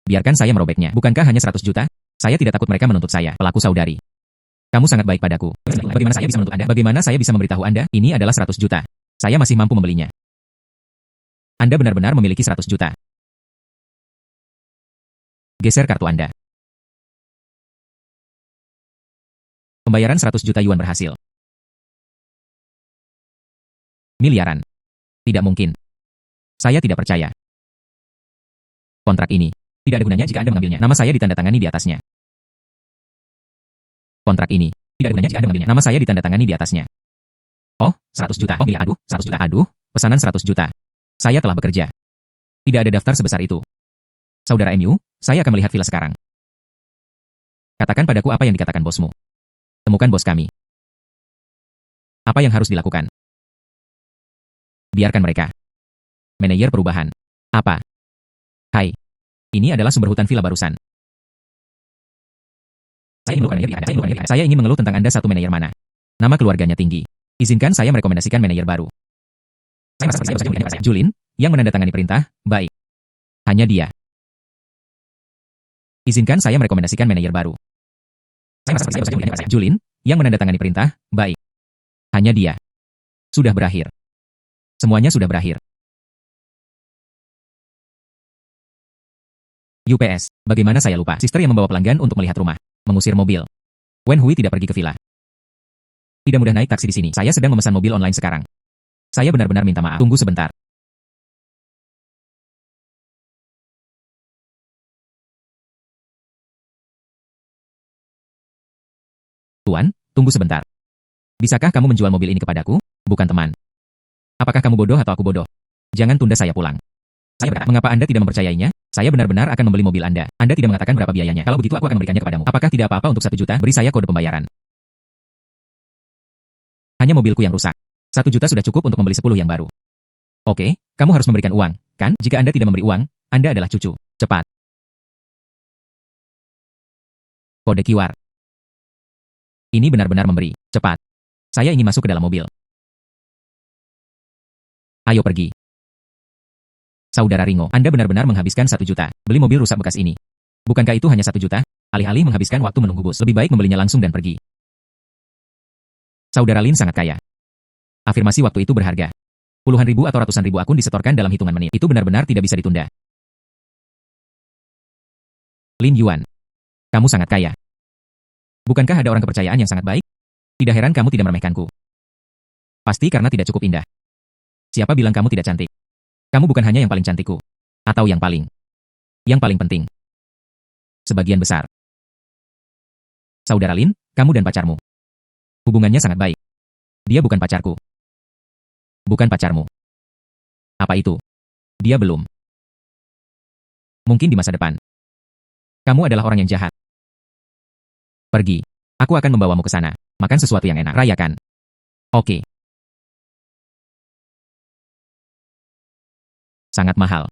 Biarkan saya merobeknya. Bukankah hanya 100 juta? Saya tidak takut mereka menuntut saya, pelaku saudari. Kamu sangat baik padaku. Bagaimana saya bisa menuntut Anda? Bagaimana saya bisa memberitahu Anda? Ini adalah 100 juta. Saya masih mampu membelinya. Anda benar-benar memiliki 100 juta. Geser kartu Anda. Pembayaran 100 juta yuan berhasil. Miliaran. Tidak mungkin. Saya tidak percaya. Kontrak ini tidak ada gunanya jika Anda mengambilnya. Nama saya ditandatangani di atasnya. Kontrak ini tidak ada gunanya jika Anda mengambilnya. Nama saya ditandatangani di atasnya. Oh, 100 juta. Oh iya, aduh, 100 juta. Aduh, pesanan 100 juta. Saya telah bekerja. Tidak ada daftar sebesar itu. Saudara MU, saya akan melihat villa sekarang. Katakan padaku apa yang dikatakan bosmu. Temukan bos kami. Apa yang harus dilakukan? Biarkan mereka. Manajer perubahan. Apa? Hai. Ini adalah sumber hutan villa barusan. Saya ingin mengeluh tentang Anda satu manajer mana. Nama keluarganya tinggi. Izinkan saya merekomendasikan manajer baru. Julin, yang menandatangani perintah, baik. Hanya dia. Izinkan saya merekomendasikan manajer baru. Julin, yang menandatangani perintah, baik. Hanya dia. Sudah berakhir. Semuanya sudah berakhir. UPS, bagaimana saya lupa? Sister yang membawa pelanggan untuk melihat rumah. Mengusir mobil. Wen Hui tidak pergi ke villa. Tidak mudah naik taksi di sini. Saya sedang memesan mobil online sekarang. Saya benar-benar minta maaf. Tunggu sebentar. Tuan, tunggu sebentar. Bisakah kamu menjual mobil ini kepadaku? Bukan teman. Apakah kamu bodoh atau aku bodoh? Jangan tunda saya pulang. Saya berkata, mengapa Anda tidak mempercayainya? Saya benar-benar akan membeli mobil Anda. Anda tidak mengatakan berapa biayanya. Kalau begitu aku akan memberikannya kepadamu. Apakah tidak apa-apa untuk 1 juta? Beri saya kode pembayaran. Hanya mobilku yang rusak. 1 juta sudah cukup untuk membeli 10 yang baru. Oke, kamu harus memberikan uang, kan? Jika Anda tidak memberi uang, Anda adalah cucu. Cepat. Kode QR. Ini benar-benar memberi. Cepat. Saya ingin masuk ke dalam mobil. Ayo pergi. Saudara Ringo, Anda benar-benar menghabiskan 1 juta. Beli mobil rusak bekas ini. Bukankah itu hanya 1 juta? Alih-alih menghabiskan waktu menunggu bus, lebih baik membelinya langsung dan pergi. Saudara Lin sangat kaya. Afirmasi waktu itu berharga. Puluhan ribu atau ratusan ribu akun disetorkan dalam hitungan menit. Itu benar-benar tidak bisa ditunda. Lin Yuan, kamu sangat kaya. Bukankah ada orang kepercayaan yang sangat baik? Tidak heran kamu tidak meremehkanku. Pasti karena tidak cukup indah. Siapa bilang kamu tidak cantik? Kamu bukan hanya yang paling cantikku. Atau yang paling. Yang paling penting. Sebagian besar. Saudara Lin, kamu dan pacarmu. Hubungannya sangat baik. Dia bukan pacarku. Bukan pacarmu. Apa itu? Dia belum. Mungkin di masa depan. Kamu adalah orang yang jahat. Pergi. Aku akan membawamu ke sana. Makan sesuatu yang enak. Rayakan. Oke. Sangat mahal.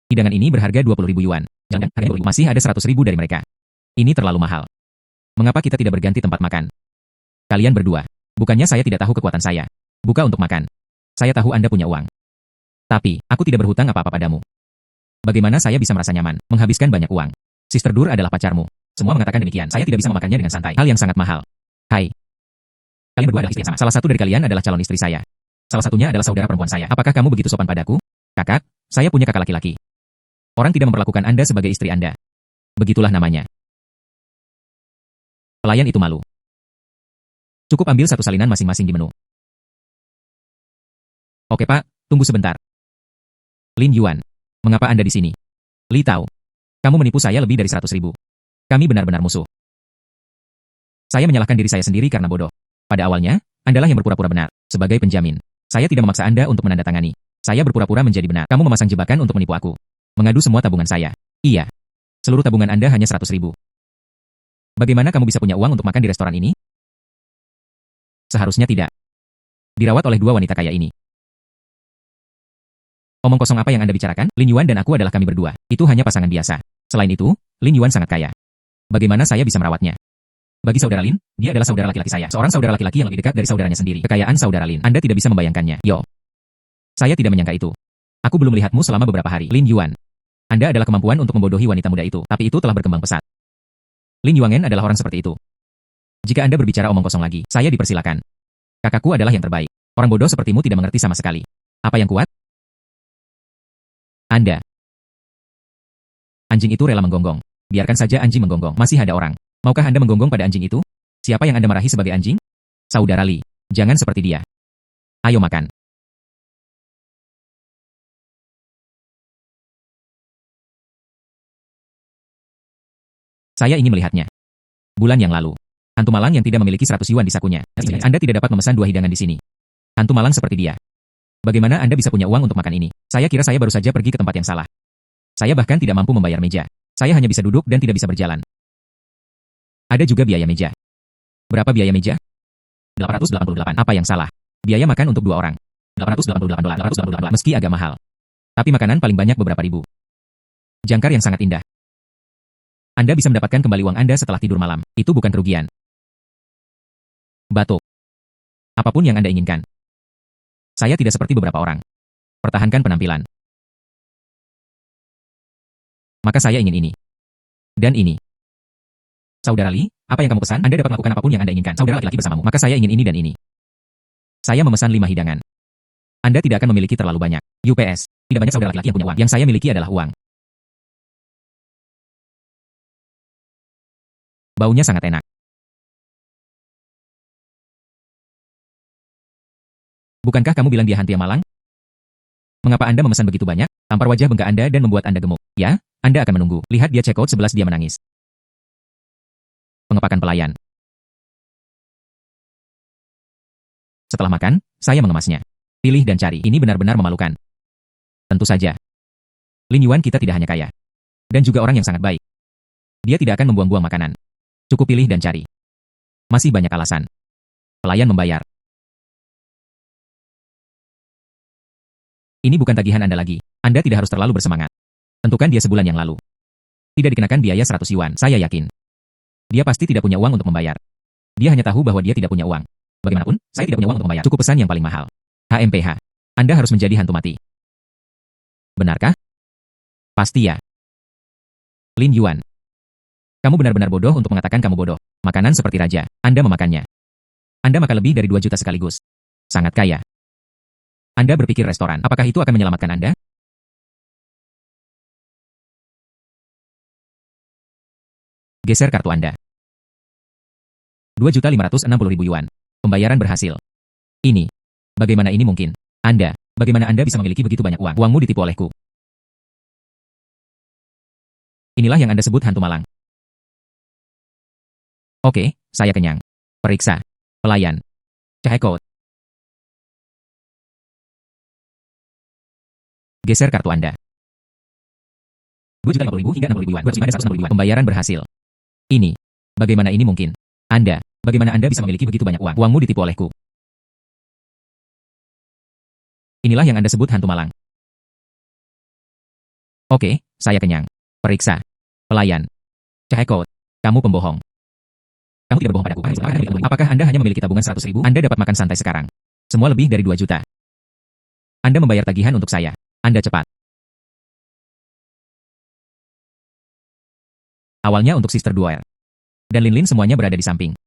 Hidangan ini berharga 20.000 yuan. Jangan, masih ada 100.000 dari mereka. Ini terlalu mahal. Mengapa kita tidak berganti tempat makan? Kalian berdua. Bukannya saya tidak tahu kekuatan saya. Buka untuk makan. Saya tahu Anda punya uang. Tapi, aku tidak berhutang apa-apa padamu. Bagaimana saya bisa merasa nyaman, menghabiskan banyak uang? Sister Dur adalah pacarmu. Semua mengatakan demikian. Saya tidak bisa memakannya dengan santai. Hal yang sangat mahal. Hai. Kalian berdua adalah istri yang sama. Salah satu dari kalian adalah calon istri saya. Salah satunya adalah saudara perempuan saya. Apakah kamu begitu sopan padaku? Kakak, saya punya kakak laki-laki. Orang tidak memperlakukan Anda sebagai istri Anda. Begitulah namanya. Pelayan itu malu. Cukup ambil satu salinan masing-masing di menu. Oke Pak, tunggu sebentar. Lin Yuan, mengapa Anda di sini? Li Tao, kamu menipu saya lebih dari 100.000. Kami benar-benar musuh. Saya menyalahkan diri saya sendiri karena bodoh. Pada awalnya, Andalah yang berpura-pura benar. Sebagai penjamin, saya tidak memaksa Anda untuk menandatangani. Saya berpura-pura menjadi benar. Kamu memasang jebakan untuk menipu aku. Mengadu semua tabungan saya. Iya. Seluruh tabungan Anda hanya 100.000. Bagaimana kamu bisa punya uang untuk makan di restoran ini? Seharusnya tidak. Dirawat oleh dua wanita kaya ini. Omong kosong apa yang Anda bicarakan? Lin Yuan dan aku adalah kami berdua. Itu hanya pasangan biasa. Selain itu, Lin Yuan sangat kaya. Bagaimana saya bisa merawatnya? Bagi saudara Lin, dia adalah saudara laki-laki saya. Seorang saudara laki-laki yang lebih dekat dari saudaranya sendiri. Kekayaan saudara Lin, Anda tidak bisa membayangkannya. Yo. Saya tidak menyangka itu. Aku belum melihatmu selama beberapa hari. Lin Yuan. Anda adalah kemampuan untuk membodohi wanita muda itu, tapi itu telah berkembang pesat. Lin Yuangen adalah orang seperti itu. Jika Anda berbicara omong kosong lagi, saya dipersilakan. Kakakku adalah yang terbaik. Orang bodoh sepertimu tidak mengerti sama sekali. Apa yang kuat? Anda. Anjing itu rela menggonggong. Biarkan saja anjing menggonggong. Masih ada orang. Maukah Anda menggonggong pada anjing itu? Siapa yang Anda marahi sebagai anjing? Saudara Li. Jangan seperti dia. Ayo makan. Saya ingin melihatnya. Bulan yang lalu. Hantu malang yang tidak memiliki 100 yuan di sakunya. Anda tidak dapat memesan 2 hidangan di sini. Hantu malang seperti dia. Bagaimana Anda bisa punya uang untuk makan ini? Saya kira saya baru saja pergi ke tempat yang salah. Saya bahkan tidak mampu membayar meja. Saya hanya bisa duduk dan tidak bisa berjalan. Ada juga biaya meja. Berapa biaya meja? 888. Apa yang salah? Biaya makan untuk 2 orang. 888 dolar. Meski agak mahal. Tapi makanan paling banyak beberapa ribu. Jangkar yang sangat indah. Anda bisa mendapatkan kembali uang Anda setelah tidur malam. Itu bukan kerugian. Batuk. Apapun yang Anda inginkan. Saya tidak seperti beberapa orang. Pertahankan penampilan. Maka saya ingin ini. Dan ini. Saudara Li, apa yang kamu pesan? Anda dapat melakukan apapun yang Anda inginkan. Saudara laki-laki bersamamu. Maka saya ingin ini dan ini. Saya memesan 5 hidangan. Anda tidak akan memiliki terlalu banyak. UPS. Tidak banyak saudara laki-laki yang punya uang. Yang saya miliki adalah uang. Baunya sangat enak. Bukankah kamu bilang dia hantu yang malang? Mengapa Anda memesan begitu banyak? Tampar wajah bengkak Anda dan membuat Anda gemuk. Ya, Anda akan menunggu. Lihat dia check out 11 dia menangis. Pengepakan pelayan. Setelah makan, saya mengemasnya. Pilih dan cari. Ini benar-benar memalukan. Tentu saja. Lin Yuan kita tidak hanya kaya. Dan juga orang yang sangat baik. Dia tidak akan membuang-buang makanan. Cukup pilih dan cari. Masih banyak alasan. Pelayan membayar. Ini bukan tagihan Anda lagi. Anda tidak harus terlalu bersemangat. Tentukan dia sebulan yang lalu. Tidak dikenakan biaya 100 yuan, saya yakin. Dia pasti tidak punya uang untuk membayar. Dia hanya tahu bahwa dia tidak punya uang. Bagaimanapun, saya tidak punya uang untuk membayar. Cukup pesan yang paling mahal. HMPH. Anda harus menjadi hantu mati. Benarkah? Pasti ya. Lin Yuan. Kamu benar-benar bodoh untuk mengatakan kamu bodoh. Makanan seperti raja. Anda memakannya. Anda makan lebih dari 2 juta sekaligus. Sangat kaya. Anda berpikir restoran, apakah itu akan menyelamatkan Anda? Geser kartu Anda. 2.560.000 yuan. Pembayaran berhasil. Ini. Bagaimana ini mungkin? Bagaimana Anda bisa memiliki begitu banyak uang? Uangmu ditipu olehku. Inilah yang Anda sebut hantu malang. Oke, saya kenyang. Periksa. Pelayan. Cahekot. Geser kartu Anda. 2.050.000 hingga 60.000 yuan. 160.000 yuan. Pembayaran berhasil. Ini. Bagaimana ini mungkin? Bagaimana Anda bisa memiliki begitu banyak uang? Uangmu ditipu olehku. Inilah yang Anda sebut hantu malang. Oke, saya kenyang. Periksa. Pelayan. Cahekot. Kamu pembohong. Kamu tidak berbohong padaku. Apakah Anda hanya memiliki tabungan 100.000? Anda dapat makan santai sekarang. Semua lebih dari 2 juta. Anda membayar tagihan untuk saya. Anda cepat. Awalnya untuk Sister Dwyer. Dan Lin semuanya berada di samping.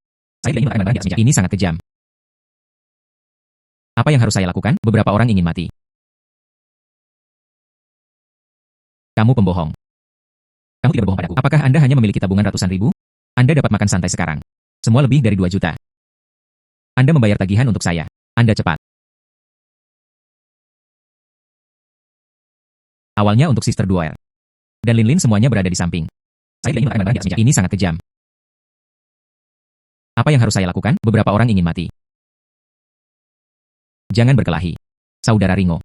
Saya tidak ingin melakukan barang. Ini sangat kejam. Apa yang harus saya lakukan? Beberapa orang ingin mati. Kamu pembohong. Kamu tidak berbohong padaku. Apakah Anda hanya memiliki tabungan ratusan ribu? Anda dapat makan santai sekarang. Semua lebih dari 2 juta. Anda membayar tagihan untuk saya. Anda cepat. Awalnya untuk Sister Dwyer. Dan Lin semuanya berada di samping. Saya tidak ingin melakukan barang. Ini sangat kejam. Apa yang harus saya lakukan? Beberapa orang ingin mati. Jangan berkelahi. Saudara Ringo,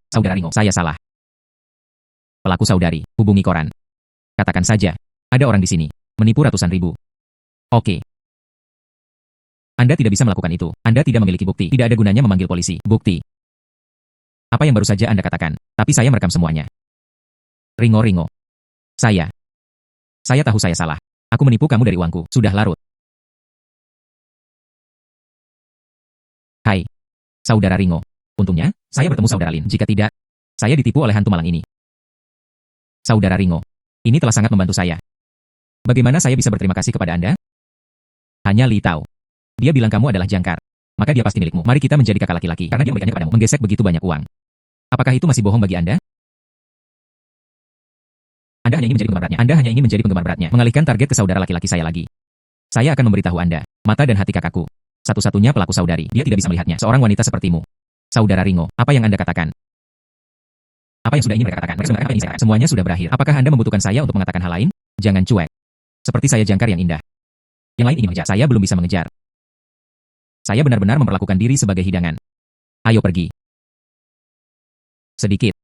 saya salah. Pelaku saudari, hubungi koran. Katakan saja, ada orang di sini, menipu ratusan ribu. Oke. Anda tidak bisa melakukan itu. Anda tidak memiliki bukti. Tidak ada gunanya memanggil polisi. Bukti. Apa yang baru saja Anda katakan? Tapi saya merekam semuanya. Ringo. Saya tahu saya salah. Aku menipu kamu dari uangku. Sudah larut. Hai. Saudara Ringo. Untungnya, saya bertemu saudara Lin. Jika tidak, saya ditipu oleh hantu malang ini. Saudara Ringo. Ini telah sangat membantu saya. Bagaimana saya bisa berterima kasih kepada Anda? Hanya Li tahu. Dia bilang kamu adalah jangkar. Maka dia pasti milikmu. Mari kita menjadi kakak laki-laki. Karena dia memberikannya padamu. Menggesek begitu banyak uang. Apakah itu masih bohong bagi Anda? Anda hanya ingin menjadi penggemar beratnya. Anda hanya ingin menjadi penggemar beratnya. Mengalihkan target ke saudara laki-laki saya lagi. Saya akan memberitahu Anda. Mata dan hati kakakku. Satu-satunya pelaku saudari. Dia tidak bisa melihatnya. Seorang wanita sepertimu. Saudara Ringo, apa yang Anda katakan? Apa yang sudah ingin mereka katakan? Semuanya sudah berakhir. Apakah Anda membutuhkan saya untuk mengatakan hal lain? Jangan cuek. Seperti saya jangkar yang indah. Yang lain ingin mengejar. Saya belum bisa mengejar. Saya benar-benar memperlakukan diri sebagai hidangan. Ayo pergi. Sedikit.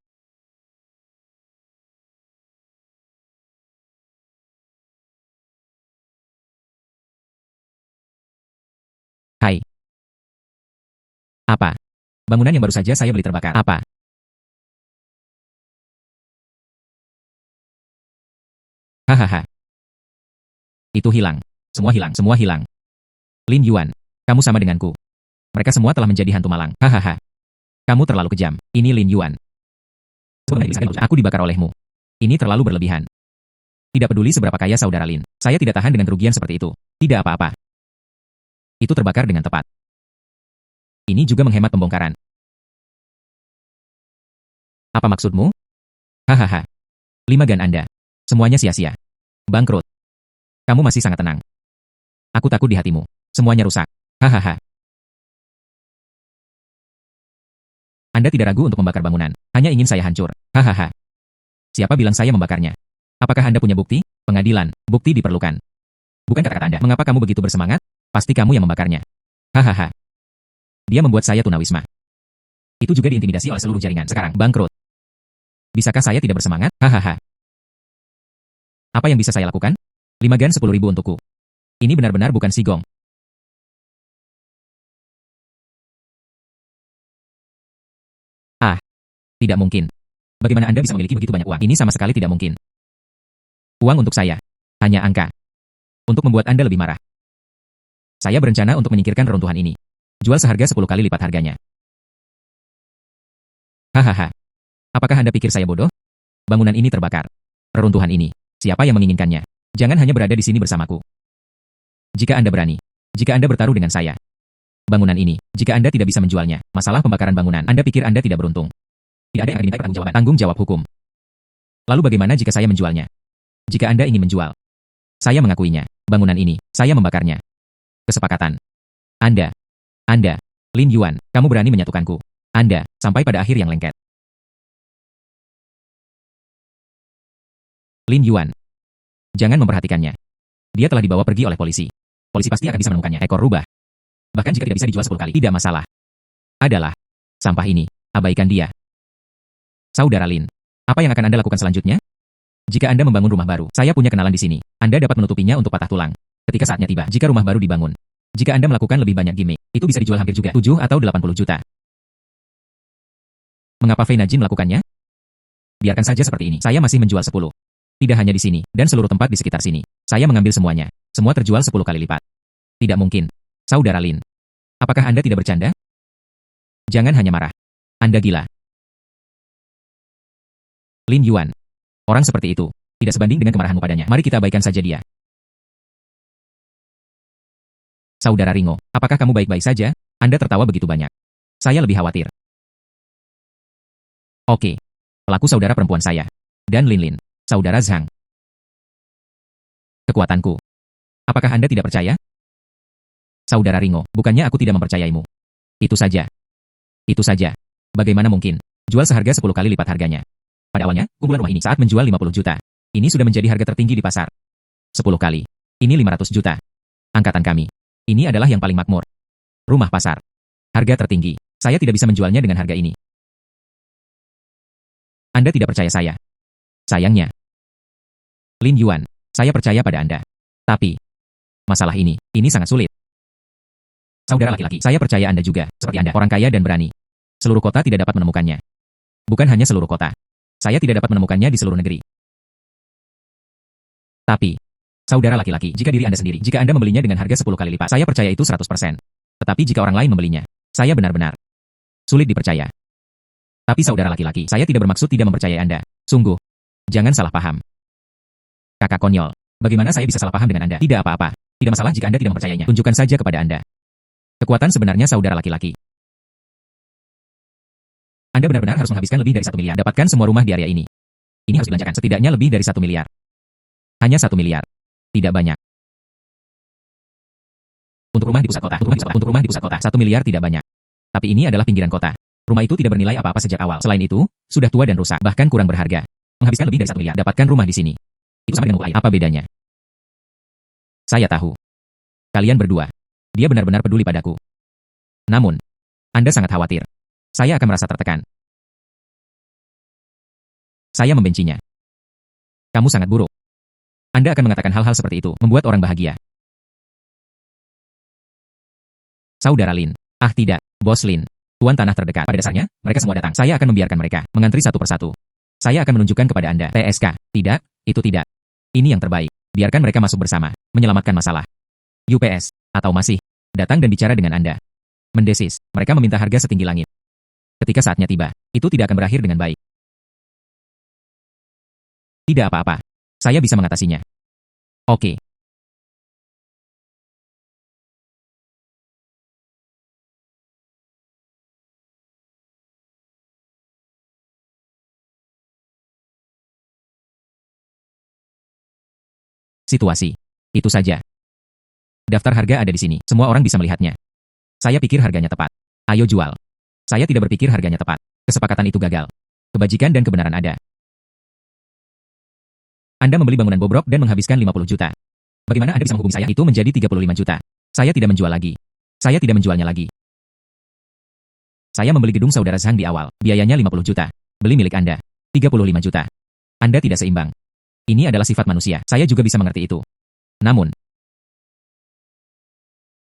Hai. Apa? Bangunan yang baru saja saya beli terbakar. Apa? Hahaha. Itu hilang. Semua hilang. Lin Yuan, kamu sama denganku. Mereka semua telah menjadi hantu malang. Hahaha. Kamu terlalu kejam. Ini Lin Yuan. Aku dibakar olehmu. Ini terlalu berlebihan. Tidak peduli seberapa kaya saudara Lin. Saya tidak tahan dengan kerugian seperti itu. Tidak apa-apa. Itu terbakar dengan tepat. Ini juga menghemat pembongkaran. Apa maksudmu? Hahaha. 5 gan Anda. Semuanya sia-sia. Bangkrut. Kamu masih sangat tenang. Aku takut di hatimu. Semuanya rusak. Hahaha. Anda tidak ragu untuk membakar bangunan. Hanya ingin saya hancur. Hahaha. Siapa bilang saya membakarnya? Apakah Anda punya bukti? Pengadilan. Bukti diperlukan. Bukan kata-kata Anda. Mengapa kamu begitu bersemangat? Pasti kamu yang membakarnya. Hahaha. Dia membuat saya tunawisma. Itu juga diintimidasi oleh seluruh jaringan. Sekarang bangkrut. Bisakah saya tidak bersemangat? Hahaha. Apa yang bisa saya lakukan? 5 gan 10.000 untukku. Ini benar-benar bukan sigong. Ah. Tidak mungkin. Bagaimana Anda bisa memiliki begitu banyak uang? Ini sama sekali tidak mungkin. Uang untuk saya. Hanya angka. Untuk membuat Anda lebih marah. Saya berencana untuk menyingkirkan reruntuhan ini. Jual seharga 10 kali lipat harganya. Hahaha. Apakah Anda pikir saya bodoh? Bangunan ini terbakar. Reruntuhan ini. Siapa yang menginginkannya? Jangan hanya berada di sini bersamaku. Jika Anda berani. Jika Anda bertaruh dengan saya. Bangunan ini. Jika Anda tidak bisa menjualnya, masalah pembakaran bangunan, Anda pikir Anda tidak beruntung. Tidak ada yang akan dimintai pertanggungjawaban. Tanggung jawab hukum. Lalu bagaimana jika saya menjualnya? Jika Anda ingin menjual, saya mengakuinya. Bangunan ini, saya membakarnya. Kesepakatan. Anda, Lin Yuan, kamu berani menyatukanku. Anda, sampai pada akhir yang lengket. Lin Yuan. Jangan memperhatikannya. Dia telah dibawa pergi oleh polisi. Polisi pasti akan bisa menemukannya. Ekor rubah. Bahkan jika tidak bisa dijual 10 kali, tidak masalah. Adalah sampah ini. Abaikan dia. Saudara Lin, apa yang akan Anda lakukan selanjutnya? Jika Anda membangun rumah baru, saya punya kenalan di sini. Anda dapat menutupinya untuk patah tulang. Ketika saatnya tiba, jika rumah baru dibangun. Jika Anda melakukan lebih banyak gimmick, itu bisa dijual hampir juga 7 atau 80 juta. Mengapa Fei Najin melakukannya? Biarkan saja seperti ini. Saya masih menjual 10. Tidak hanya di sini, dan seluruh tempat di sekitar sini. Saya mengambil semuanya. Semua terjual 10 kali lipat. Tidak mungkin. Saudara Lin. Apakah Anda tidak bercanda? Jangan hanya marah. Anda gila. Lin Yuan. Orang seperti itu tidak sebanding dengan kemarahanmu padanya. Mari kita abaikan saja dia. Saudara Ringo, apakah kamu baik-baik saja? Anda tertawa begitu banyak. Saya lebih khawatir. Oke. Pelaku saudara perempuan saya. Dan Lin, saudara Zhang. Kekuatanku. Apakah Anda tidak percaya? Saudara Ringo, bukannya aku tidak mempercayaimu. Itu saja. Itu saja. Bagaimana mungkin? Jual seharga 10 kali lipat harganya. Pada awalnya, kumpulan rumah ini saat menjual 50 juta. Ini sudah menjadi harga tertinggi di pasar. 10 kali. Ini 500 juta. Angkatan kami. Ini adalah yang paling makmur. Rumah pasar. Harga tertinggi. Saya tidak bisa menjualnya dengan harga ini. Anda tidak percaya saya. Sayangnya. Lin Yuan, saya percaya pada Anda. Tapi, masalah ini sangat sulit. Saudara laki-laki, saya percaya Anda juga, seperti Anda, orang kaya dan berani. Seluruh kota tidak dapat menemukannya. Bukan hanya seluruh kota. Saya tidak dapat menemukannya di seluruh negeri. Tapi, saudara laki-laki, jika diri Anda sendiri, jika Anda membelinya dengan harga 10 kali lipat, saya percaya itu 100%. Tetapi jika orang lain membelinya, saya benar-benar sulit dipercaya. Tapi saudara laki-laki, saya tidak bermaksud tidak mempercayai Anda. Sungguh, jangan salah paham. Kakak konyol, bagaimana saya bisa salah paham dengan Anda? Tidak apa-apa. Tidak masalah jika Anda tidak mempercayainya. Tunjukkan saja kepada Anda. Kekuatan sebenarnya saudara laki-laki. Anda benar-benar harus menghabiskan lebih dari 1 miliar. Dapatkan semua rumah di area ini. Ini harus dibelanjakan setidaknya lebih dari 1 miliar. Hanya 1 miliar. Tidak banyak. Untuk rumah di pusat kota. Untuk rumah di pusat kota. 1 miliar tidak banyak. Tapi ini adalah pinggiran kota. Rumah itu tidak bernilai apa-apa sejak awal. Selain itu, sudah tua dan rusak. Bahkan kurang berharga. Menghabiskan lebih dari 1 miliar. Dapatkan rumah di sini. Itu sama dengan lain. Apa bedanya? Saya tahu. Kalian berdua. Dia benar-benar peduli padaku. Namun, Anda sangat khawatir. Saya akan merasa tertekan. Saya membencinya. Kamu sangat buruk. Anda akan mengatakan hal-hal seperti itu, membuat orang bahagia. Saudara Lin. Ah tidak, Bos Lin. Tuan tanah terdekat. Pada dasarnya, mereka semua datang. Saya akan membiarkan mereka mengantri satu persatu. Saya akan menunjukkan kepada Anda. TSK. Tidak, itu tidak. Ini yang terbaik. Biarkan mereka masuk bersama. Menyelamatkan masalah. UPS. Atau masih. Datang dan bicara dengan Anda. Mendesis. Mereka meminta harga setinggi langit. Ketika saatnya tiba, itu tidak akan berakhir dengan baik. Tidak apa-apa. Saya bisa mengatasinya. Oke. Situasi. Itu saja. Daftar harga ada di sini. Semua orang bisa melihatnya. Saya pikir harganya tepat. Ayo jual. Saya tidak berpikir harganya tepat. Kesepakatan itu gagal. Kebajikan dan kebenaran ada. Anda membeli bangunan bobrok dan menghabiskan 50 juta. Bagaimana Anda bisa menghubungi saya? Itu menjadi 35 juta. Saya tidak menjual lagi. Saya tidak menjualnya lagi. Saya membeli gedung saudara Zhang di awal. Biayanya 50 juta. Beli milik Anda. 35 juta. Anda tidak seimbang. Ini adalah sifat manusia. Saya juga bisa mengerti itu. Namun,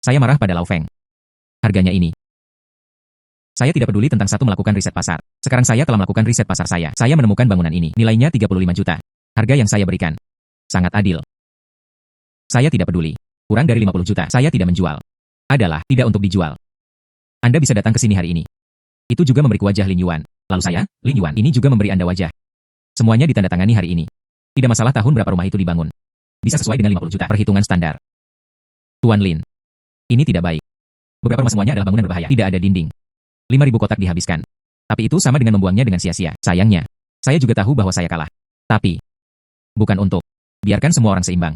saya marah pada Lau Feng. Harganya ini. Saya tidak peduli tentang satu melakukan riset pasar. Sekarang saya telah melakukan riset pasar saya. Saya menemukan bangunan ini. Nilainya 35 juta. Harga yang saya berikan. Sangat adil. Saya tidak peduli. Kurang dari 50 juta. Saya tidak menjual. Adalah tidak untuk dijual. Anda bisa datang ke sini hari ini. Itu juga memberi wajah Lin Yuan. Lalu saya, Lin Yuan, ini juga memberi Anda wajah. Semuanya ditandatangani hari ini. Tidak masalah tahun berapa rumah itu dibangun. Bisa sesuai dengan 50 juta. Perhitungan standar. Tuan Lin. Ini tidak baik. Beberapa rumah semuanya adalah bangunan berbahaya. Tidak ada dinding. 5.000 kotak dihabiskan. Tapi itu sama dengan membuangnya dengan sia-sia. Sayangnya, saya juga tahu bahwa saya kalah. Tapi, bukan untuk. Biarkan semua orang seimbang.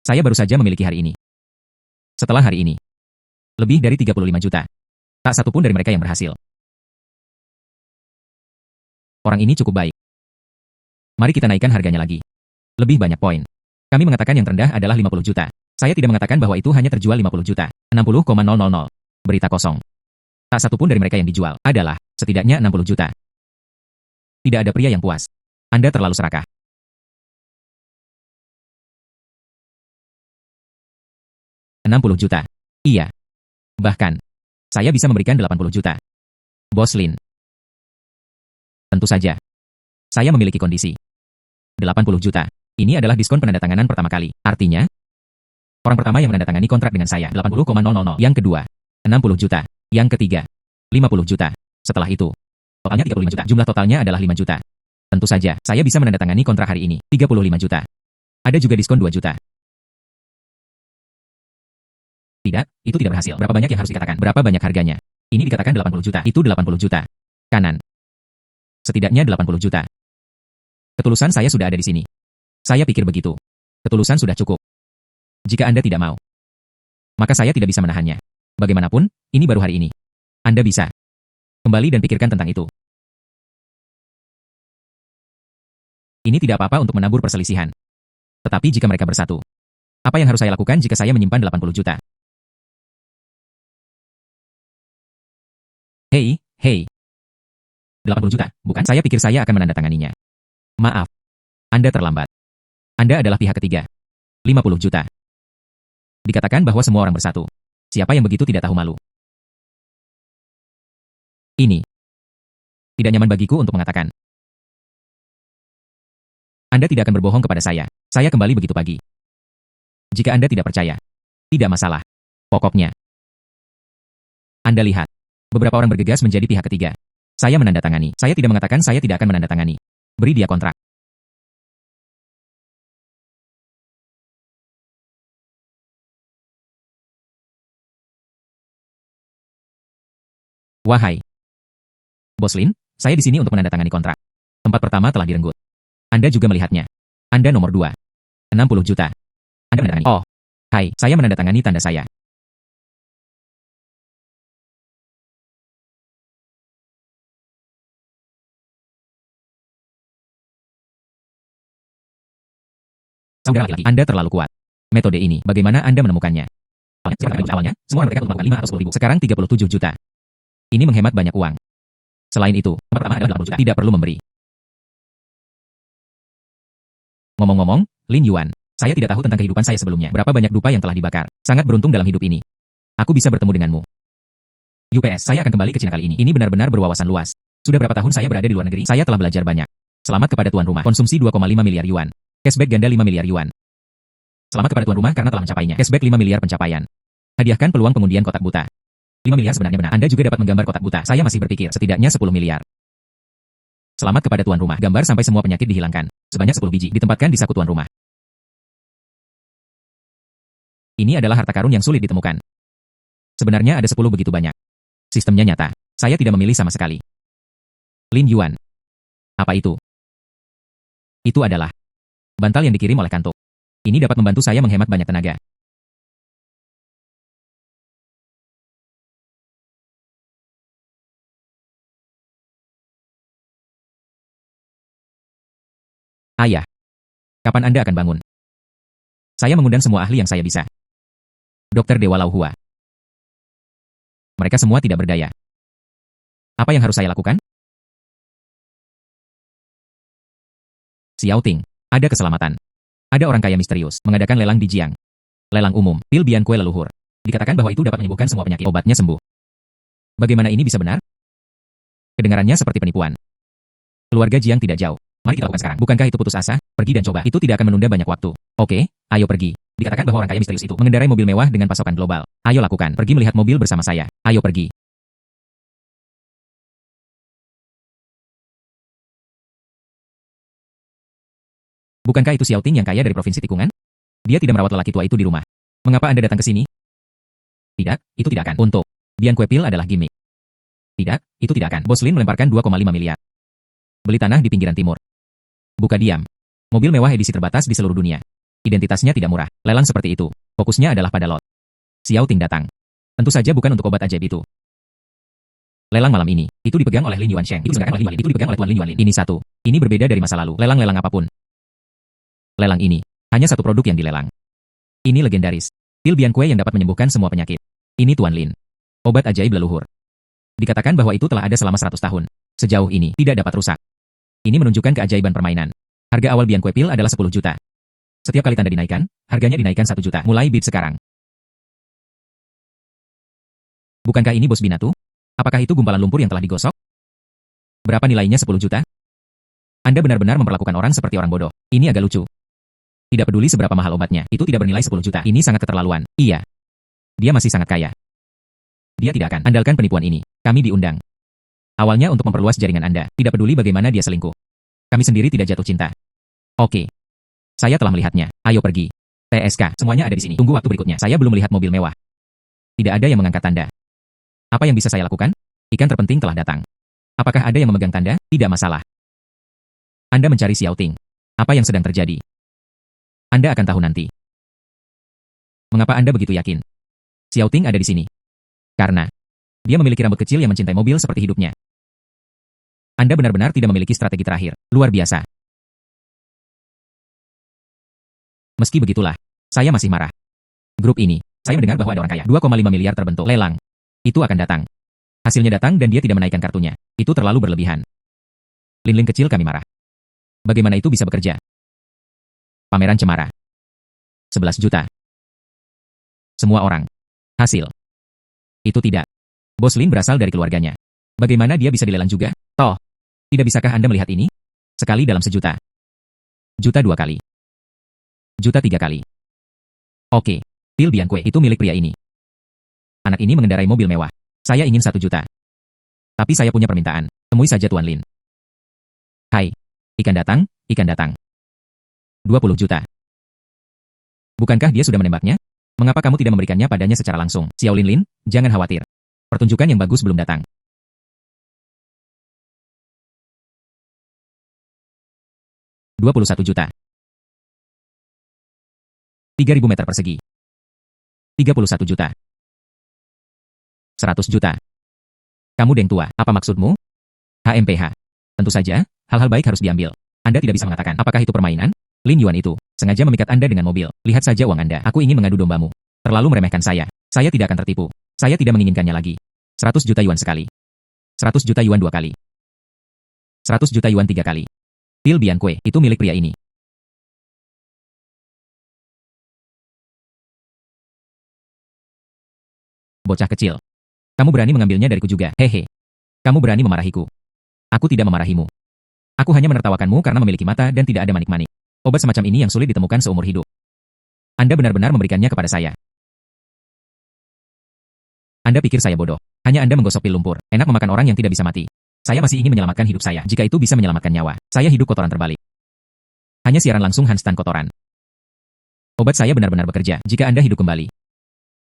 Saya baru saja memiliki hari ini. Setelah hari ini, lebih dari 35 juta. Tak satu pun dari mereka yang berhasil. Orang ini cukup baik. Mari kita naikkan harganya lagi. Lebih banyak poin. Kami mengatakan yang terendah adalah 50 juta. Saya tidak mengatakan bahwa itu hanya terjual 50 juta. 60,000. Berita kosong. Tak satu pun dari mereka yang dijual adalah setidaknya 60 juta. Tidak ada pria yang puas. Anda terlalu serakah. $60 juta. Iya. Bahkan, saya bisa memberikan 80 juta. Bos Lin. Tentu saja. Saya memiliki kondisi. 80 juta. Ini adalah diskon penandatanganan pertama kali. Artinya, orang pertama yang menandatangani kontrak dengan saya 80,000. Yang kedua, 60 juta. Yang ketiga, 50 juta. Setelah itu, totalnya 35 juta. Jumlah totalnya adalah 5 juta. Tentu saja, saya bisa menandatangani kontrak hari ini. 35 juta. Ada juga diskon 2 juta. Tidak, itu tidak berhasil. Berapa banyak yang harus dikatakan? Berapa banyak harganya? Ini dikatakan 80 juta. Itu 80 juta. Kanan. Setidaknya 80 juta. Ketulusan saya sudah ada di sini. Saya pikir begitu. Ketulusan sudah cukup. Jika Anda tidak mau, maka saya tidak bisa menahannya. Bagaimanapun, ini baru hari ini. Anda bisa kembali dan pikirkan tentang itu. Ini tidak apa-apa untuk menabur perselisihan. Tetapi jika mereka bersatu, apa yang harus saya lakukan jika saya menyimpan 80 juta? Hei, hei. 80 juta, bukan? Saya pikir saya akan menandatanganinya. Maaf. Anda terlambat. Anda adalah pihak ketiga. 50 juta. Dikatakan bahwa semua orang bersatu. Siapa yang begitu tidak tahu malu? Ini tidak nyaman bagiku untuk mengatakan. Anda tidak akan berbohong kepada saya. Saya kembali begitu pagi. Jika Anda tidak percaya, tidak masalah. Pokoknya, Anda lihat. Beberapa orang bergegas menjadi pihak ketiga. Saya menandatangani. Saya tidak mengatakan saya tidak akan menandatangani. Beri dia kontrak. Wahai Bos Lin, saya di sini untuk menandatangani kontrak. Tempat pertama telah direnggut. Anda juga melihatnya. Anda nomor 2. 60 juta. Anda menandatangani. Oh. Hai, saya menandatangani tanda saya. Saudara laki-laki, Anda terlalu kuat. Metode ini, bagaimana Anda menemukannya? Awalnya, semua mereka melakukan 5 atau 10 ribu. Sekarang 37 juta. Ini menghemat banyak uang. Selain itu, pertama adalah 80 juta. Tidak perlu memberi. Ngomong-ngomong, Lin Yuan, saya tidak tahu tentang kehidupan saya sebelumnya. Berapa banyak dupa yang telah dibakar. Sangat beruntung dalam hidup ini. Aku bisa bertemu denganmu. UPS, saya akan kembali ke Cina kali ini. Ini benar-benar berwawasan luas. Sudah berapa tahun saya berada di luar negeri? Saya telah belajar banyak. Selamat kepada tuan rumah. Konsumsi 2,5 miliar yuan. Cashback ganda 5 miliar yuan. Selamat kepada tuan rumah karena telah mencapainya. Cashback 5 miliar pencapaian. Hadiahkan peluang pengundian kotak buta. 5 miliar sebenarnya benar. Anda juga dapat menggambar kotak buta. Saya masih berpikir setidaknya 10 miliar. Selamat kepada tuan rumah. Gambar sampai semua penyakit dihilangkan. Sebanyak 10 biji ditempatkan di saku tuan rumah. Ini adalah harta karun yang sulit ditemukan. Sebenarnya ada 10 begitu banyak. Sistemnya nyata. Saya tidak memilih sama sekali. Lin Yuan. Apa itu? Itu adalah bantal yang dikirim oleh kantor. Ini dapat membantu saya menghemat banyak tenaga. Ayah, kapan Anda akan bangun? Saya mengundang semua ahli yang saya bisa. Dokter Dewa Lauhua. Mereka semua tidak berdaya. Apa yang harus saya lakukan? Xiao Ting, ada keselamatan. Ada orang kaya misterius mengadakan lelang di Jiang. Lelang umum, pil bian kue leluhur. Dikatakan bahwa itu dapat menyembuhkan semua penyakit. Obatnya sembuh. Bagaimana ini bisa benar? Kedengarannya seperti penipuan. Keluarga Jiang tidak jauh. Mari kita lakukan sekarang. Bukankah itu putus asa? Pergi dan coba. Itu tidak akan menunda banyak waktu. Oke, ayo pergi. Dikatakan bahwa orang kaya misterius itu mengendarai mobil mewah dengan pasokan global. Ayo lakukan. Pergi melihat mobil bersama saya. Ayo pergi. Bukankah itu Xiao Ting yang kaya dari provinsi tikungan? Dia tidak merawat lelaki tua itu di rumah. Mengapa Anda datang ke sini? Tidak, itu tidak akan. Untuk Bian Kue Pil adalah gimmick. Tidak, itu tidak akan. Bos Lin melemparkan 2,5 miliar. Beli tanah di pinggiran timur. Buka diam. Mobil mewah edisi terbatas di seluruh dunia. Identitasnya tidak murah. Lelang seperti itu. Fokusnya adalah pada lot. Xiao Ting datang. Tentu saja bukan untuk obat ajaib itu. Lelang malam ini, itu dipegang oleh Lin Yuansheng. Itu dipegang oleh Tuan Lin Yuanlin. Ini satu. Ini berbeda dari masa lalu. Lelang-lelang apapun. Lelang ini, hanya satu produk yang dilelang. Ini legendaris. Pil Bian Kue yang dapat menyembuhkan semua penyakit. Ini Tuan Lin. Obat ajaib leluhur. Dikatakan bahwa itu telah ada selama 100 tahun. Sejauh ini, tidak dapat rusak. Ini menunjukkan keajaiban permainan. Harga awal Bian Kue Pil adalah 10 juta. Setiap kali tanda dinaikkan, harganya dinaikkan 1 juta. Mulai bid sekarang. Bukankah ini bos binatu? Apakah itu gumpalan lumpur yang telah digosok? Berapa nilainya 10 juta? Anda benar-benar memperlakukan orang seperti orang bodoh. Ini agak lucu. Tidak peduli seberapa mahal obatnya, itu tidak bernilai 10 juta. Ini sangat keterlaluan. Iya. Dia masih sangat kaya. Dia tidak akan andalkan penipuan ini. Kami diundang. Awalnya untuk memperluas jaringan Anda. Tidak peduli bagaimana dia selingkuh. Kami sendiri tidak jatuh cinta. Oke. Saya telah melihatnya. Ayo pergi. TSK, semuanya ada di sini. Tunggu waktu berikutnya. Saya belum melihat mobil mewah. Tidak ada yang mengangkat tanda. Apa yang bisa saya lakukan? Ikan terpenting telah datang. Apakah ada yang memegang tanda? Tidak masalah. Anda mencari Xiao Ting. Apa yang sedang terjadi? Anda akan tahu nanti. Mengapa Anda begitu yakin? Xiao Ting ada di sini. Karena dia memiliki rambut kecil yang mencintai mobil seperti hidupnya. Anda benar-benar tidak memiliki strategi terakhir. Luar biasa. Meski begitulah, saya masih marah. Grup ini, saya mendengar bahwa ada orang kaya 2,5 miliar terbentuk lelang. Itu akan datang. Hasilnya datang dan dia tidak menaikkan kartunya. Itu terlalu berlebihan. Lin-Lin kecil kami marah. Bagaimana itu bisa bekerja? Pameran cemara. 11 juta. Semua orang. Hasil. Itu tidak. Bos Lin berasal dari keluarganya. Bagaimana dia bisa dilelang juga? Toh, tidak bisakah Anda melihat ini? Sekali dalam sejuta. Juta 2 kali. Juta 3 kali. Oke. Pil Bian Kue itu milik pria ini. Anak ini mengendarai mobil mewah. Saya ingin 1 juta. Tapi saya punya permintaan. Temui saja Tuan Lin. Hai. Ikan datang, ikan datang. 20 juta. Bukankah dia sudah menembaknya? Mengapa kamu tidak memberikannya padanya secara langsung? Xiao Lin, jangan khawatir. Pertunjukan yang bagus belum datang. 21 juta. 3.000 meter persegi. 31 juta. 100 juta. Kamu Deng tua, apa maksudmu? HMPH. Tentu saja, hal-hal baik harus diambil. Anda tidak bisa mengatakan, apakah itu permainan? Lin Yuan itu, sengaja memikat Anda dengan mobil. Lihat saja uang Anda. Aku ingin mengadu dombamu. Terlalu meremehkan saya. Saya tidak akan tertipu. Saya tidak menginginkannya lagi. 100 juta yuan sekali. 100 juta yuan 2 kali. 100 juta yuan 3 kali. Pil Bian Kue, itu milik pria ini. Bocah kecil. Kamu berani mengambilnya dariku juga, hehe. Kamu berani memarahiku. Aku tidak memarahimu. Aku hanya menertawakanmu karena memiliki mata dan tidak ada manik-manik. Obat semacam ini yang sulit ditemukan seumur hidup. Anda benar-benar memberikannya kepada saya. Anda pikir saya bodoh. Hanya Anda menggosok pil lumpur. Enak memakan orang yang tidak bisa mati. Saya masih ingin menyelamatkan hidup saya. Jika itu bisa menyelamatkan nyawa, saya hidup kotoran terbalik. Hanya siaran langsung Hanstan kotoran. Obat saya benar-benar bekerja. Jika Anda hidup kembali.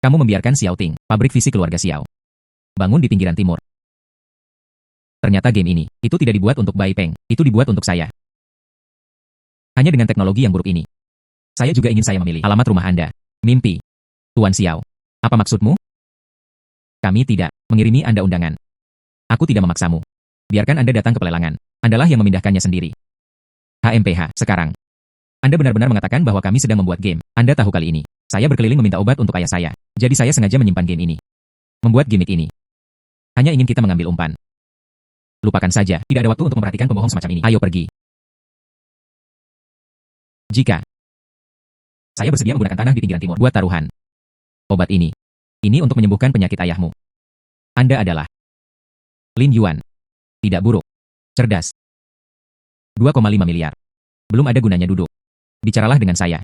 Kamu membiarkan Xiao Ting, pabrik visi keluarga Xiao. Bangun di pinggiran timur. Ternyata game ini, itu tidak dibuat untuk Bai Peng, itu dibuat untuk saya. Hanya dengan teknologi yang buruk ini. Saya juga ingin saya memilih alamat rumah Anda. Mimpi. Tuan Xiao. Apa maksudmu? Kami tidak mengirimi Anda undangan. Aku tidak memaksamu. Biarkan Anda datang ke pelelangan. Andalah yang memindahkannya sendiri. HMPH, sekarang. Anda benar-benar mengatakan bahwa kami sedang membuat game. Anda tahu kali ini. Saya berkeliling meminta obat untuk ayah saya. Jadi saya sengaja menyimpan game ini. Membuat gimmick ini. Hanya ingin kita mengambil umpan. Lupakan saja, tidak ada waktu untuk memperhatikan pembohong semacam ini. Ayo pergi. Jika saya bersedia menggunakan tanah di pinggiran timur buat taruhan. Obat ini untuk menyembuhkan penyakit ayahmu. Anda adalah Lin Yuan. Tidak buruk. Cerdas. 2,5 miliar. Belum ada gunanya duduk. Bicaralah dengan saya.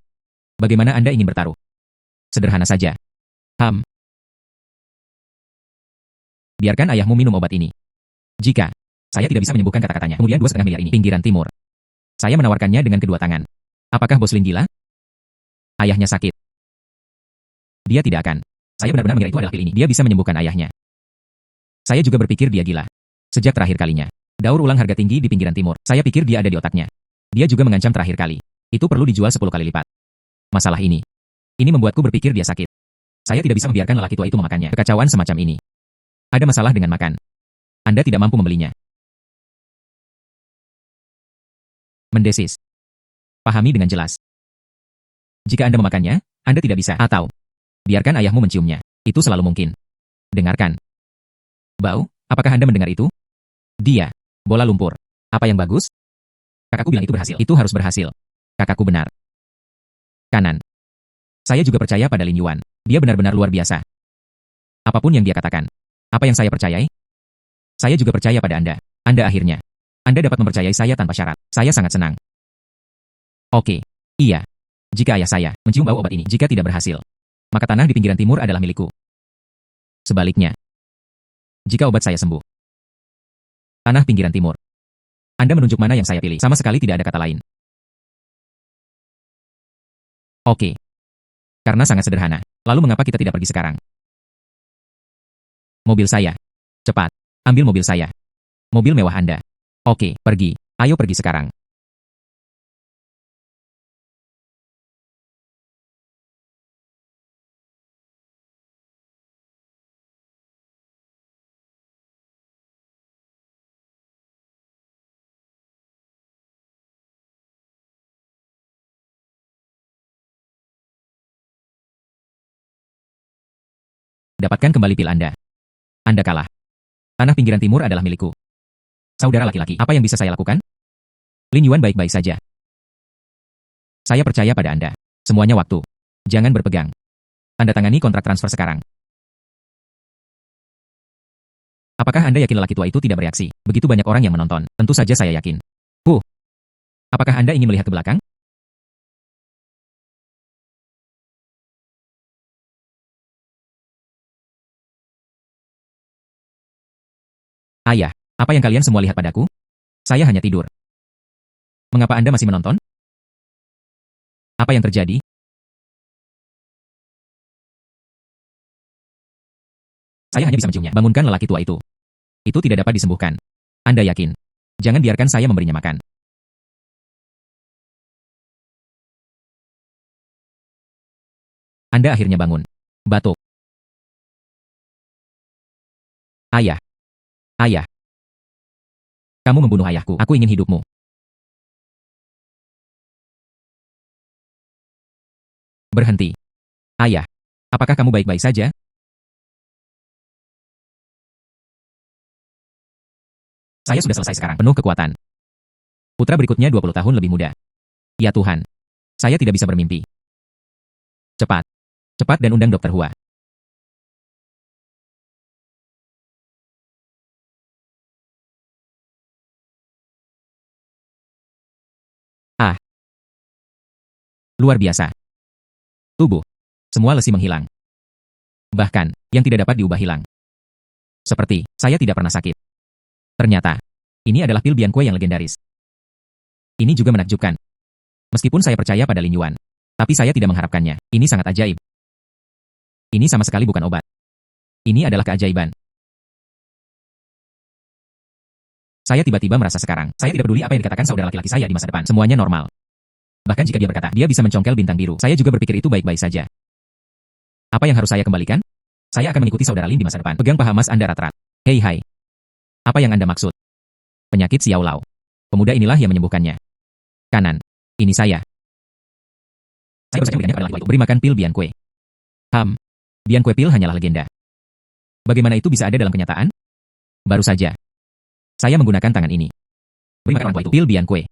Bagaimana Anda ingin bertaruh? Sederhana saja. Biarkan ayahmu minum obat ini. Jika saya tidak bisa menyembuhkan kata-katanya, kemudian 2,5 miliar ini, pinggiran timur. Saya menawarkannya dengan kedua tangan. Apakah bos Lin gila? Ayahnya sakit. Dia tidak akan Saya benar-benar mengira itu adalah pil ini. Dia bisa menyembuhkan ayahnya. Saya juga berpikir dia gila. Sejak terakhir kalinya daur ulang harga tinggi di pinggiran timur, saya pikir dia ada di otaknya. Dia juga mengancam terakhir kali. Itu perlu dijual 10 kali lipat. Masalah ini membuatku berpikir dia sakit. Saya tidak bisa membiarkan lelaki tua itu memakannya. Kekacauan semacam ini. Ada masalah dengan makan. Anda tidak mampu membelinya. Mendesis. Pahami dengan jelas. Jika Anda memakannya, Anda tidak bisa. Atau, biarkan ayahmu menciumnya. Itu selalu mungkin. Dengarkan. Bau, apakah Anda mendengar itu? Dia. Bola lumpur. Apa yang bagus? Kakakku bilang itu berhasil. Itu harus berhasil. Kakakku benar. Kanan. Saya juga percaya pada Lin Yuan. Dia benar-benar luar biasa. Apapun yang dia katakan. Apa yang saya percayai? Saya juga percaya pada Anda. Anda akhirnya. Anda dapat mempercayai saya tanpa syarat. Saya sangat senang. Oke. Iya. Jika ayah saya mencium bau obat ini, jika tidak berhasil, maka tanah di pinggiran timur adalah milikku. Sebaliknya. Jika obat saya sembuh. Tanah pinggiran timur. Anda menunjuk mana yang saya pilih. Sama sekali tidak ada kata lain. Oke. Karena sangat sederhana. Lalu mengapa kita tidak pergi sekarang? Mobil saya. Cepat. Ambil mobil saya. Mobil mewah Anda. Oke, pergi. Ayo pergi sekarang. Dapatkan kembali pil Anda. Anda kalah. Tanah pinggiran timur adalah milikku. Saudara laki-laki, apa yang bisa saya lakukan? Lin Yuan baik-baik saja. Saya percaya pada Anda. Semuanya waktu. Jangan berpegang. Tanda tangani kontrak transfer sekarang. Apakah Anda yakin lelaki tua itu tidak bereaksi? Begitu banyak orang yang menonton. Tentu saja saya yakin. Apakah Anda ingin melihat ke belakang? Ayah, apa yang kalian semua lihat padaku? Saya hanya tidur. Mengapa Anda masih menonton? Apa yang terjadi? Saya hanya bisa menciumnya. Bangunkan lelaki tua itu. Itu tidak dapat disembuhkan. Anda yakin? Jangan biarkan saya memberinya makan. Anda akhirnya bangun. Batuk. Ayah. Ayah. Kamu membunuh ayahku. Aku ingin hidupmu. Berhenti. Ayah. Apakah kamu baik-baik saja? Saya sudah selesai sekarang. Penuh kekuatan. Putra berikutnya 20 tahun lebih muda. Ya Tuhan. Saya tidak bisa bermimpi. Cepat. Cepat dan undang Dr. Hua. Ah. Luar biasa. Tubuh. Semua lesi menghilang. Bahkan, yang tidak dapat diubah hilang. Seperti, saya tidak pernah sakit. Ternyata, ini adalah pil Bian Kue yang legendaris. Ini juga menakjubkan. Meskipun saya percaya pada Lin Yuan, tapi saya tidak mengharapkannya. Ini sangat ajaib. Ini sama sekali bukan obat. Ini adalah keajaiban. Saya tiba-tiba merasa sekarang, saya tidak peduli apa yang dikatakan saudara laki-laki saya di masa depan. Semuanya normal. Bahkan jika dia berkata, dia bisa mencongkel bintang biru. Saya juga berpikir itu baik-baik saja. Apa yang harus saya kembalikan? Saya akan mengikuti saudara Lin di masa depan. Pegang paha emas Anda rat-rat. Hei hai. Apa yang Anda maksud? Penyakit Xiao Lao. Pemuda inilah yang menyembuhkannya. Kanan. Ini saya. Saya baru saja memberikannya pada laki-laki itu. Beri makan pil Bian Kue. Bian Kue pil hanyalah legenda. Bagaimana itu bisa ada dalam kenyataan? Baru saja. Saya menggunakan tangan ini. Beri makan orang tua itu pil Bian Kue.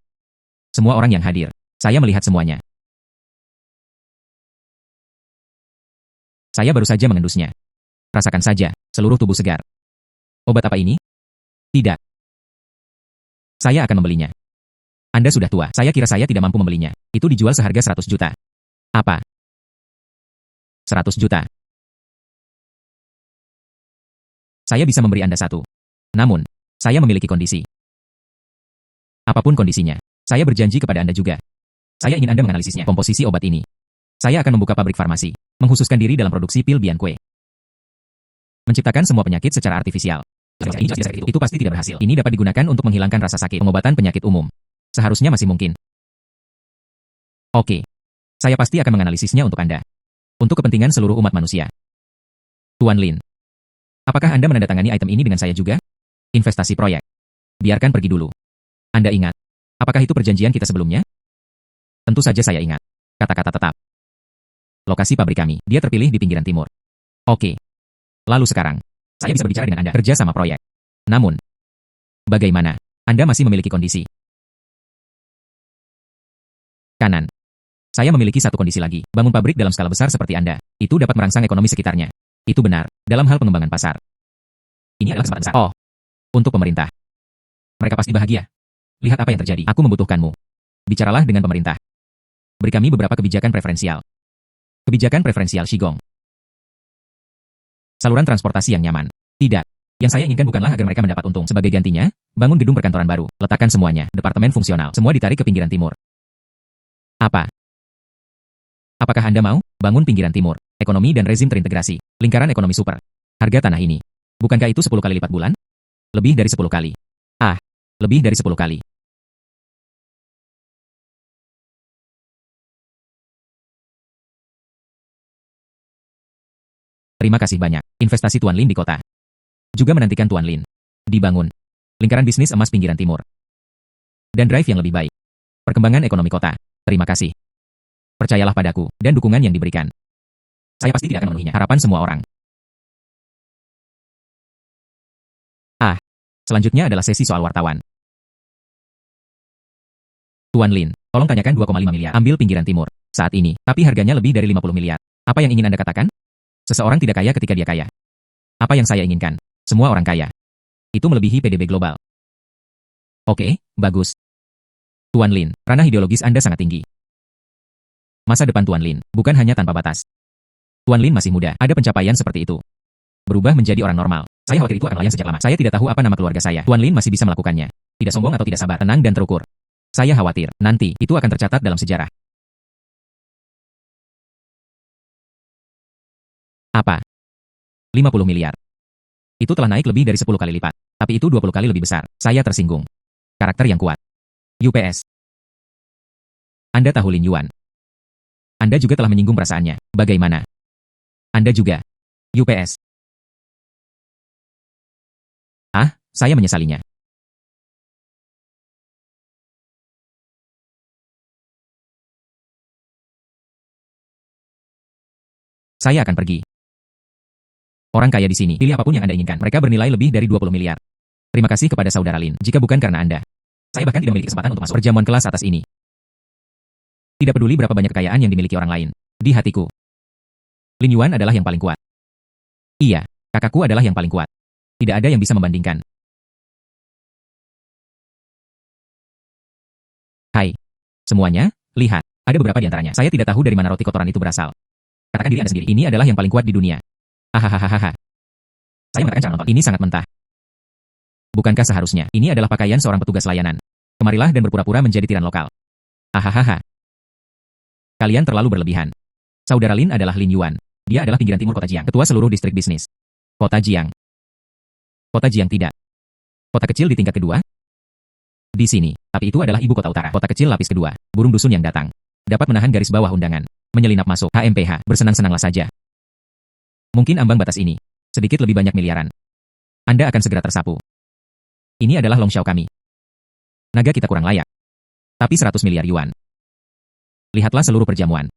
Semua orang yang hadir. Saya melihat semuanya. Saya baru saja mengendusnya. Rasakan saja, seluruh tubuh segar. Obat apa ini? Tidak. Saya akan membelinya. Anda sudah tua. Saya kira saya tidak mampu membelinya. Itu dijual seharga 100 juta. Apa? 100 juta. Saya bisa memberi Anda satu. Namun, saya memiliki kondisi. Apapun kondisinya, saya berjanji kepada Anda juga. Saya ingin Anda menganalisisnya, komposisi obat ini. Saya akan membuka pabrik farmasi, menghususkan diri dalam produksi pil Bian Kue. Menciptakan semua penyakit secara artifisial. Itu pasti tidak berhasil. Ini dapat digunakan untuk menghilangkan rasa sakit, pengobatan penyakit umum. Seharusnya masih mungkin. Oke. Saya pasti akan menganalisisnya untuk Anda. Untuk kepentingan seluruh umat manusia. Tuan Lin. Apakah Anda menandatangani item ini dengan saya juga? Investasi proyek. Biarkan pergi dulu. Anda ingat. Apakah itu perjanjian kita sebelumnya? Tentu saja saya ingat. Kata-kata tetap. Lokasi pabrik kami. Dia terpilih di pinggiran timur. Oke. Lalu sekarang, saya bisa berbicara dengan Anda kerja sama proyek. Namun, bagaimana? Anda masih memiliki kondisi. Kanan. Saya memiliki satu kondisi lagi. Bangun pabrik dalam skala besar seperti Anda. Itu dapat merangsang ekonomi sekitarnya. Itu benar. Dalam hal pengembangan pasar. Ini adalah kesempatan besar. Oh. Untuk pemerintah. Mereka pasti bahagia. Lihat apa yang terjadi. Aku membutuhkanmu. Bicaralah dengan pemerintah. Beri kami beberapa kebijakan preferensial. Kebijakan preferensial Shigong. Saluran transportasi yang nyaman. Tidak. Yang saya inginkan bukanlah agar mereka mendapat untung. Sebagai gantinya, bangun gedung perkantoran baru. Letakkan semuanya. Departemen fungsional. Semua ditarik ke pinggiran timur. Apa? Apakah Anda mau? Bangun pinggiran timur. Ekonomi dan rezim terintegrasi. Lingkaran ekonomi super. Harga tanah ini. Bukankah itu 10 kali lipat bulan? Lebih dari 10 kali. Ah. Lebih dari 10 kali. Terima kasih banyak. Investasi Tuan Lin di kota. Juga menantikan Tuan Lin. Dibangun. Lingkaran bisnis emas pinggiran timur. Dan drive yang lebih baik. Perkembangan ekonomi kota. Terima kasih. Percayalah padaku, dan dukungan yang diberikan. Saya pasti tidak akan memenuhinya. Harapan semua orang. Ah. Selanjutnya adalah sesi soal wartawan. Tuan Lin, tolong tanyakan 2,5 miliar. Ambil pinggiran timur. Saat ini, tapi harganya lebih dari 50 miliar. Apa yang ingin Anda katakan? Seseorang tidak kaya ketika dia kaya. Apa yang saya inginkan? Semua orang kaya. Itu melebihi PDB global. Oke, bagus. Tuan Lin, ranah ideologis Anda sangat tinggi. Masa depan Tuan Lin, bukan hanya tanpa batas. Tuan Lin masih muda, ada pencapaian seperti itu. Berubah menjadi orang normal. Saya khawatir itu akan layan sejak lama. Saya tidak tahu apa nama keluarga saya. Tuan Lin masih bisa melakukannya. Tidak sombong atau tidak sabar, tenang dan terukur. Saya khawatir, nanti, itu akan tercatat dalam sejarah. Apa? 50 miliar. Itu telah naik lebih dari 10 kali lipat. Tapi itu 20 kali lebih besar. Saya tersinggung. Karakter yang kuat. UPS. Anda tahu Lin Yuan. Anda juga telah menyinggung perasaannya. Bagaimana? Anda juga. UPS. Ah, saya menyesalinya. Saya akan pergi. Orang kaya di sini, pilih apapun yang Anda inginkan. Mereka bernilai lebih dari 20 miliar. Terima kasih kepada saudara Lin. Jika bukan karena Anda, saya bahkan tidak memiliki kesempatan untuk masuk perjamuan kelas atas ini. Tidak peduli berapa banyak kekayaan yang dimiliki orang lain. Di hatiku, Lin Yuan adalah yang paling kuat. Iya, kakakku adalah yang paling kuat. Tidak ada yang bisa membandingkan. Hai. Semuanya, lihat. Ada beberapa di antaranya. Saya tidak tahu dari mana roti kotoran itu berasal. Katakan diri Anda sendiri. Ini adalah yang paling kuat di dunia. Hahaha. Saya mengatakan jangan nonton. Ini sangat mentah. Bukankah seharusnya? Ini adalah pakaian seorang petugas layanan. Kemarilah dan berpura-pura menjadi tiran lokal. Hahaha. Kalian terlalu berlebihan. Saudara Lin adalah Lin Yuan. Dia adalah pinggiran timur kota Jiang. Ketua seluruh distrik bisnis. Kota Jiang. Kota Jiang tidak. Kota kecil di tingkat kedua? Di sini. Tapi itu adalah ibu kota utara. Kota kecil lapis kedua. Burung dusun yang datang. Dapat menahan garis bawah undangan. Menyelinap masuk. HMPH. Bersenang-senanglah saja. Mungkin ambang batas ini. Sedikit lebih banyak miliaran. Anda akan segera tersapu. Ini adalah Long Xiao kami. Naga kita kurang layak. Tapi 100 miliar yuan. Lihatlah seluruh perjamuan.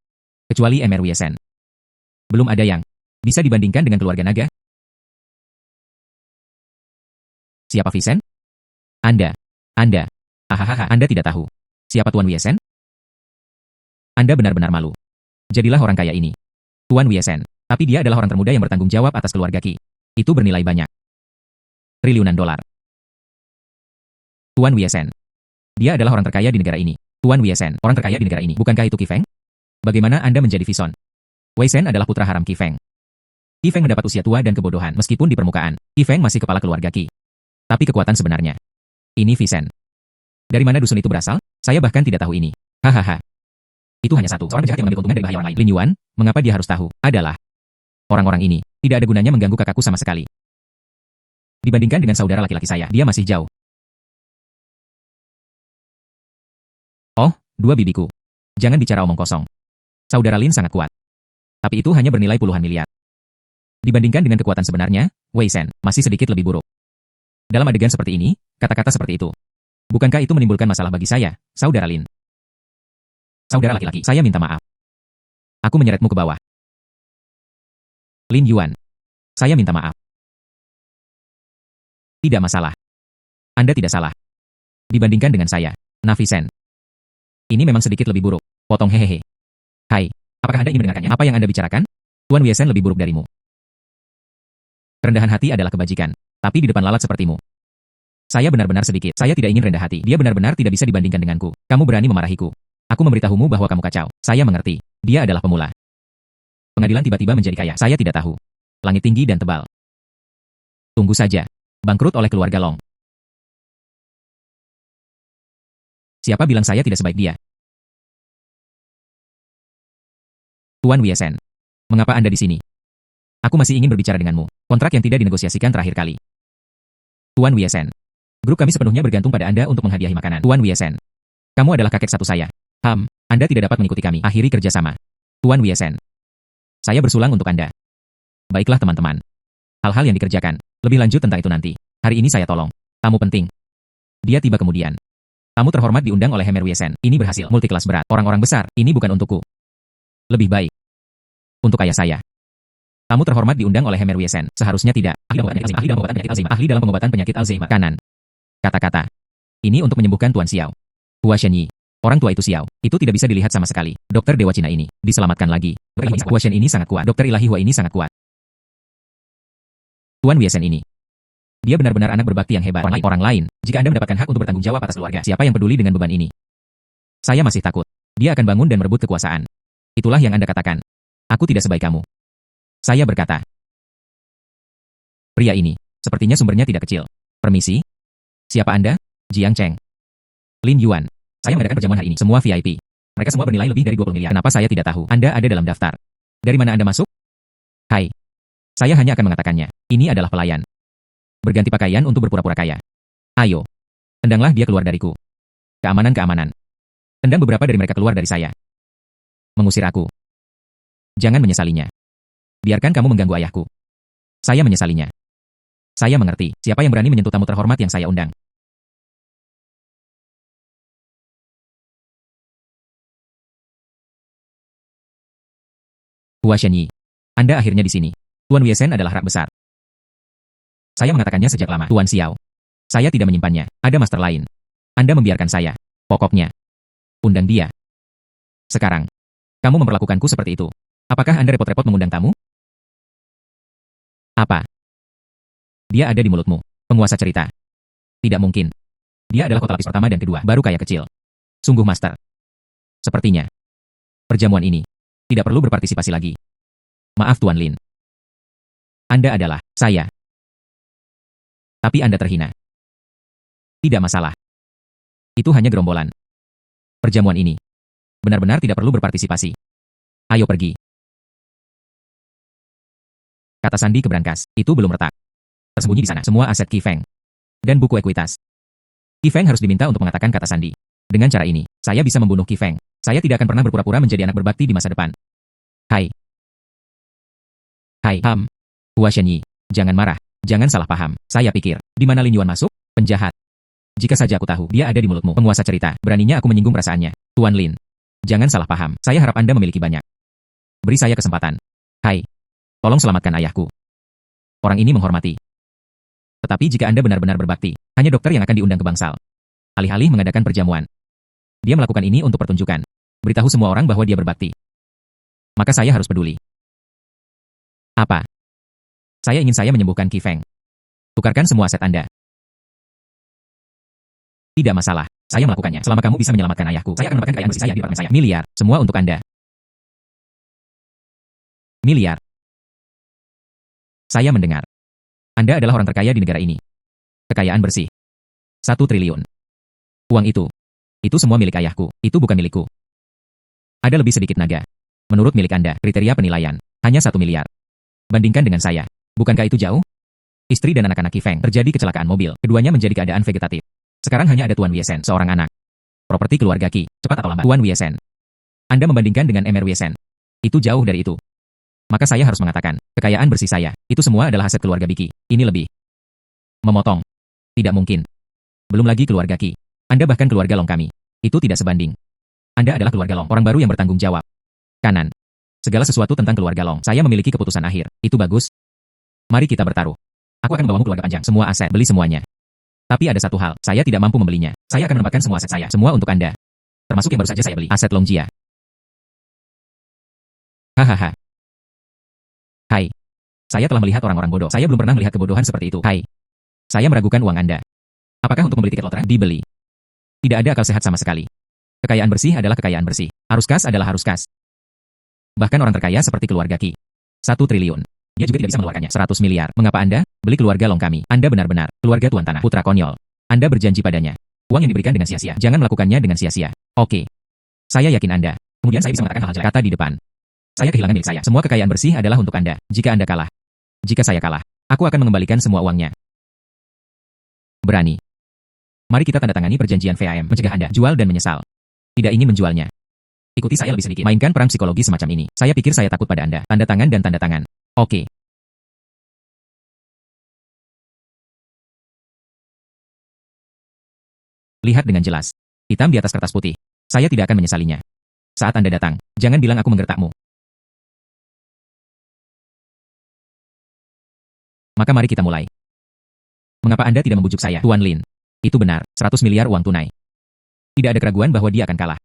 Kecuali MR Wiesen. Belum ada yang bisa dibandingkan dengan keluarga naga. Siapa Wiesen? Anda. Hahaha, Anda tidak tahu. Siapa Tuan Wiesen? Anda benar-benar malu. Jadilah orang kaya ini. Tuan Wiesen. Tapi dia adalah orang termuda yang bertanggung jawab atas keluarga Qi. Itu bernilai banyak. Triliunan dolar. Tuan Wiesen. Dia adalah orang terkaya di negara ini. Tuan Wiesen, orang terkaya di negara ini. Bukankah itu Qi Feng? Bagaimana Anda menjadi Vison? Wei Shen adalah putra haram Qi Feng. Qi Feng mendapat usia tua dan kebodohan. Meskipun di permukaan, Qi Feng masih kepala keluarga Qi. Tapi kekuatan sebenarnya. Ini Visen. Dari mana dusun itu berasal? Saya bahkan tidak tahu ini. Hahaha. Itu hanya satu. Seorang penjahat yang mengambil keuntungan dari bahaya orang lain. Lin Yuan, mengapa dia harus tahu? Adalah orang-orang ini Tidak ada gunanya mengganggu kakakku sama sekali. Dibandingkan dengan saudara laki-laki saya, dia masih jauh. Oh, dua bibiku. Jangan bicara omong kosong. Saudara Lin sangat kuat. Tapi itu hanya bernilai puluhan miliar. Dibandingkan dengan kekuatan sebenarnya, Wei Shen masih sedikit lebih buruk. Dalam adegan seperti ini, kata-kata seperti itu. Bukankah itu menimbulkan masalah bagi saya, saudara Lin? Saudara laki-laki, saya minta maaf. Aku menyeretmu ke bawah. Lin Yuan. Saya minta maaf. Tidak masalah. Anda tidak salah. Dibandingkan dengan saya, Nafisen. Ini memang sedikit lebih buruk. Potong hehehe. Hai, apakah Anda ingin mendengarkannya? Apa yang Anda bicarakan? Tuan Wiesen lebih buruk darimu. Kerendahan hati adalah kebajikan, tapi di depan lalat sepertimu. Saya benar-benar sedikit. Saya tidak ingin rendah hati. Dia benar-benar tidak bisa dibandingkan denganku. Kamu berani memarahiku. Aku memberitahumu bahwa kamu kacau. Saya mengerti. Dia adalah pemula. Pengadilan tiba-tiba menjadi kaya. Saya tidak tahu. Langit tinggi dan tebal. Tunggu saja. Bangkrut oleh keluarga Long. Siapa bilang saya tidak sebaik dia? Tuan Wiesen. Mengapa Anda di sini? Aku masih ingin berbicara denganmu. Kontrak yang tidak dinegosiasikan terakhir kali. Tuan Wiesen. Grup kami sepenuhnya bergantung pada Anda untuk menghadiahi makanan. Tuan Wiesen. Kamu adalah kakek satu saya. Anda tidak dapat mengikuti kami. Akhiri kerjasama. Tuan Wiesen. Saya bersulang untuk Anda. Baiklah teman-teman. Hal-hal yang dikerjakan. Lebih lanjut tentang itu nanti. Hari ini saya tolong. Tamu penting. Dia tiba kemudian. Tamu terhormat diundang oleh Hemer Wiesen. Ini berhasil. Multikelas berat. Orang-orang besar. Ini bukan untukku. Lebih baik. Untuk ayah saya. Tamu terhormat diundang oleh Hemer Wiesen. Seharusnya tidak. Ahli dalam pengobatan penyakit Alzheimer. Kanan. Kata-kata. Ini untuk menyembuhkan Tuan Xiao. Hua Shenyi. Orang tua itu Xiao. Itu tidak bisa dilihat sama sekali. Dokter Dewa Cina ini. Diselamatkan lagi. Hua Shen ini sangat kuat. Dokter ilahi Hua ini sangat kuat. Tuan Wiesen ini. Dia benar-benar anak berbakti yang hebat. Orang lain, jika Anda mendapatkan hak untuk bertanggung jawab atas keluarga, siapa yang peduli dengan beban ini? Saya masih takut. Dia akan bangun dan merebut kekuasaan. Itulah yang Anda katakan. Aku tidak sebaik kamu. Saya berkata. Pria ini, sepertinya sumbernya tidak kecil. Permisi? Siapa Anda? Jiang Cheng. Lin Yuan. Saya mengadakan perjamuan hari ini. Semua VIP. Mereka semua bernilai lebih dari 20 miliar. Kenapa saya tidak tahu? Anda ada dalam daftar. Dari mana Anda masuk? Hai. Saya hanya akan mengatakannya. Ini adalah pelayan. Berganti pakaian untuk berpura-pura kaya. Ayo. Tendanglah dia keluar dariku. Keamanan. Tendang beberapa dari mereka keluar dari saya. Mengusir aku. Jangan menyesalinya. Biarkan kamu mengganggu ayahku. Saya menyesalinya. Saya mengerti. Siapa yang berani menyentuh tamu terhormat yang saya undang? Hua Shenyi. Anda akhirnya di sini. Tuan Wiesen adalah rak besar. Saya mengatakannya sejak lama. Tuan Xiao. Saya tidak menyimpannya. Ada master lain. Anda membiarkan saya. Pokoknya. Undang dia. Sekarang. Kamu memperlakukanku seperti itu. Apakah Anda repot-repot mengundang tamu? Apa? Dia ada di mulutmu. Penguasa cerita. Tidak mungkin. Dia adalah kota lapis pertama dan kedua. Baru kaya kecil. Sungguh master. Sepertinya. Perjamuan ini. Tidak perlu berpartisipasi lagi. Maaf Tuan Lin. Anda adalah saya. Tapi Anda terhina. Tidak masalah. Itu hanya gerombolan. Perjamuan ini. Benar-benar tidak perlu berpartisipasi. Ayo pergi. Kata sandi ke brankas. Itu belum retak. Tersembunyi di sana. Semua aset Qi Feng. Dan buku ekuitas. Qi Feng harus diminta untuk mengatakan kata sandi. Dengan cara ini, saya bisa membunuh Qi Feng. Saya tidak akan pernah berpura-pura menjadi anak berbakti di masa depan. Hai. Hua Shenyi. Jangan marah. Jangan salah paham. Saya pikir, di mana Lin Yuan masuk? Penjahat. Jika saja aku tahu, dia ada di mulutmu. Penguasa cerita. Beraninya aku menyinggung perasaannya. Tuan Lin. Jangan salah paham. Saya harap Anda memiliki banyak. Beri saya kesempatan. Hai. Tolong selamatkan ayahku. Orang ini menghormati. Tetapi jika Anda benar-benar berbakti, hanya dokter yang akan diundang ke bangsal. Alih-alih mengadakan perjamuan. Dia melakukan ini untuk pertunjukan. Beritahu semua orang bahwa dia berbakti. Maka saya harus peduli. Apa? Saya ingin menyembuhkan Qi Feng. Tukarkan semua aset Anda. Tidak masalah. Saya melakukannya. Selama kamu bisa menyelamatkan ayahku, saya akan mendapatkan kekayaan bersih saya di apartemen saya. Miliar. Semua untuk Anda. Miliar. Saya mendengar. Anda adalah orang terkaya di negara ini. Kekayaan bersih. 1 triliun. Uang itu semua milik ayahku. Itu bukan milikku. Ada lebih sedikit naga. Menurut milik Anda, kriteria penilaian, hanya 1 miliar. Bandingkan dengan saya. Bukankah itu jauh? Istri dan anak-anak Qi Feng terjadi kecelakaan mobil. Keduanya menjadi keadaan vegetatif. Sekarang hanya ada Tuan Wiesen, seorang anak. Properti keluarga Qi, cepat atau lambat. Tuan Wiesen. Anda membandingkan dengan Emir Wiesen. Itu jauh dari itu. Maka saya harus mengatakan, kekayaan bersih saya, itu semua adalah aset keluarga Biki. Ini lebih memotong. Tidak mungkin. Belum lagi keluarga Qi. Anda bahkan keluarga Long kami. Itu tidak sebanding. Anda adalah keluarga Long, orang baru yang bertanggung jawab. Kanan. Segala sesuatu tentang keluarga Long, saya memiliki keputusan akhir. Itu bagus. Mari kita bertaruh. Aku akan membawamu keluarga panjang, semua aset, beli semuanya. Tapi ada satu hal, saya tidak mampu membelinya. Saya akan menempatkan semua aset saya, semua untuk Anda. Termasuk yang baru saja saya beli, aset Longjia. Hahaha. Hai. Saya telah melihat orang-orang bodoh. Saya belum pernah melihat kebodohan seperti itu. Hai. Saya meragukan uang Anda. Apakah untuk membeli tiket lotre? Dibeli. Tidak ada akal sehat sama sekali. Kekayaan bersih adalah kekayaan bersih. Arus kas adalah arus kas. Bahkan orang terkaya seperti keluarga Qi. 1 triliun. Dia juga tidak bisa mengeluarkannya. 100 miliar. Mengapa Anda beli keluarga Long kami? Anda benar-benar keluarga Tuan Tanah, putra konyol. Anda berjanji padanya. Uang yang diberikan dengan sia-sia. Jangan melakukannya dengan sia-sia. Oke. Saya yakin Anda. Kemudian saya bisa mengatakan hal jelek. Kata di depan. Saya kehilangan milik saya. Semua kekayaan bersih adalah untuk Anda. Jika Anda kalah. Jika saya kalah, aku akan mengembalikan semua uangnya. Berani. Mari kita tanda tangani perjanjian VAM. Mencegah Anda jual dan menyesal. Tidak ingin menjualnya. Ikuti saya lebih sedikit. Mainkan perang psikologi semacam ini. Saya pikir saya takut pada Anda. Tanda tangan dan tanda tangan. Oke. Lihat dengan jelas. Hitam di atas kertas putih. Saya tidak akan menyesalinya. Saat Anda datang, jangan bilang aku menggertakmu. Maka mari kita mulai. Mengapa Anda tidak membujuk saya, Tuan Lin? Itu benar, 100 miliar uang tunai. Tidak ada keraguan bahwa dia akan kalah.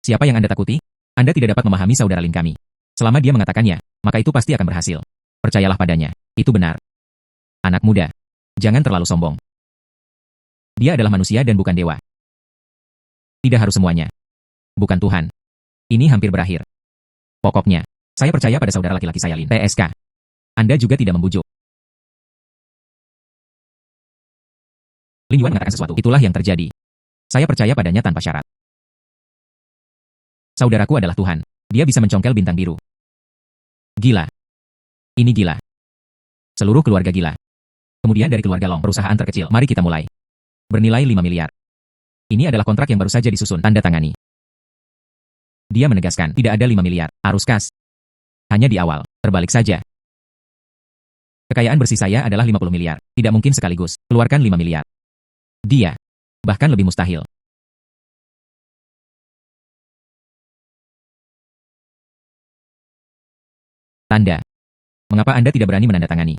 Siapa yang Anda takuti? Anda tidak dapat memahami saudara Lin kami. Selama dia mengatakannya, maka itu pasti akan berhasil. Percayalah padanya, itu benar. Anak muda, jangan terlalu sombong. Dia adalah manusia dan bukan dewa. Tidak harus semuanya. Bukan Tuhan. Ini hampir berakhir. Pokoknya, saya percaya pada saudara laki-laki saya Lin. TSK. Anda juga tidak membujuk. Lin Yuan mengatakan sesuatu. Itulah yang terjadi. Saya percaya padanya tanpa syarat. Saudaraku adalah Tuhan. Dia bisa mencongkel bintang biru. Gila. Ini gila. Seluruh keluarga gila. Kemudian dari keluarga Long, perusahaan terkecil. Mari kita mulai. Bernilai 5 miliar. Ini adalah kontrak yang baru saja disusun. Tanda tangani. Dia menegaskan, tidak ada 5 miliar. Arus kas. Hanya di awal. Terbalik saja. Kekayaan bersih saya adalah 50 miliar. Tidak mungkin sekaligus. Keluarkan 5 miliar. Dia. Bahkan lebih mustahil. Tanda. Mengapa Anda tidak berani menandatangani?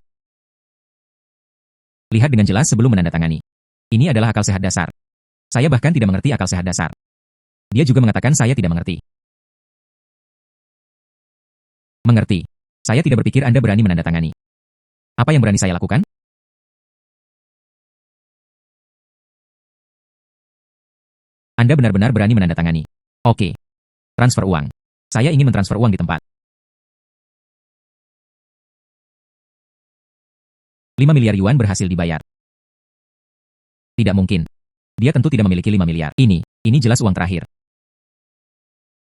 Lihat dengan jelas sebelum menandatangani. Ini adalah akal sehat dasar. Saya bahkan tidak mengerti akal sehat dasar. Dia juga mengatakan saya tidak mengerti. Mengerti. Saya tidak berpikir Anda berani menandatangani. Apa yang berani saya lakukan? Anda benar-benar berani menandatangani. Oke. Transfer uang. Saya ingin mentransfer uang di tempat. 5 miliar yuan berhasil dibayar. Tidak mungkin. Dia tentu tidak memiliki 5 miliar. Ini jelas uang terakhir.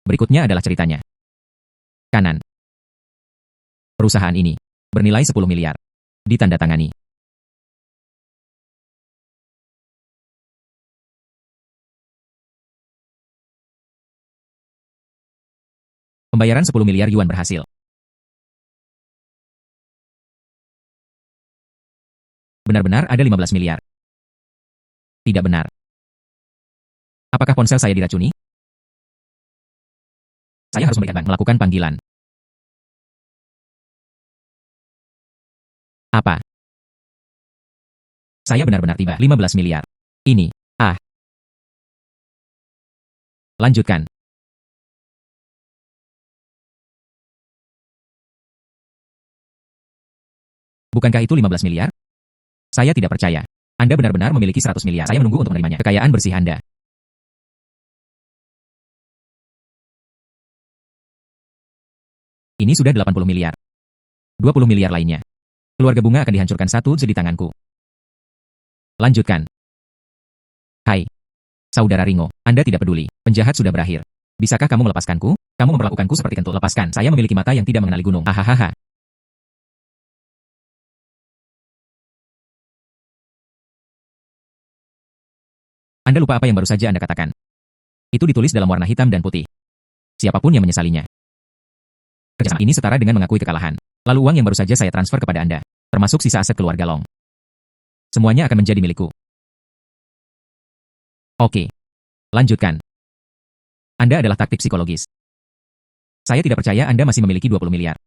Berikutnya adalah ceritanya. Kanan. Perusahaan ini bernilai 10 miliar. Ditandatangani. Pembayaran 10 miliar yuan berhasil. Benar-benar ada 15 miliar. Tidak benar. Apakah ponsel saya diracuni? Saya harus melihat bank melakukan panggilan. Apa? Saya benar-benar tiba 15 miliar. Ini. Lanjutkan. Bukankah itu 15 miliar? Saya tidak percaya. Anda benar-benar memiliki 100 miliar. Saya menunggu untuk menerimanya. Kekayaan bersih Anda. Ini sudah 80 miliar. 20 miliar lainnya. Keluarga bunga akan dihancurkan satu di tanganku. Lanjutkan. Hai. Saudara Ringo, Anda tidak peduli. Penjahat sudah berakhir. Bisakah kamu melepaskanku? Kamu memperlakukanku seperti kentut. Lepaskan. Saya memiliki mata yang tidak mengenali gunung. Hahaha. Anda lupa apa yang baru saja Anda katakan. Itu ditulis dalam warna hitam dan putih. Siapapun yang menyesalinya. Kerjasama ini setara dengan mengakui kekalahan. Lalu uang yang baru saja saya transfer kepada Anda, termasuk sisa aset keluarga Long. Semuanya akan menjadi milikku. Oke. Lanjutkan. Anda adalah taktik psikologis. Saya tidak percaya Anda masih memiliki 20 miliar.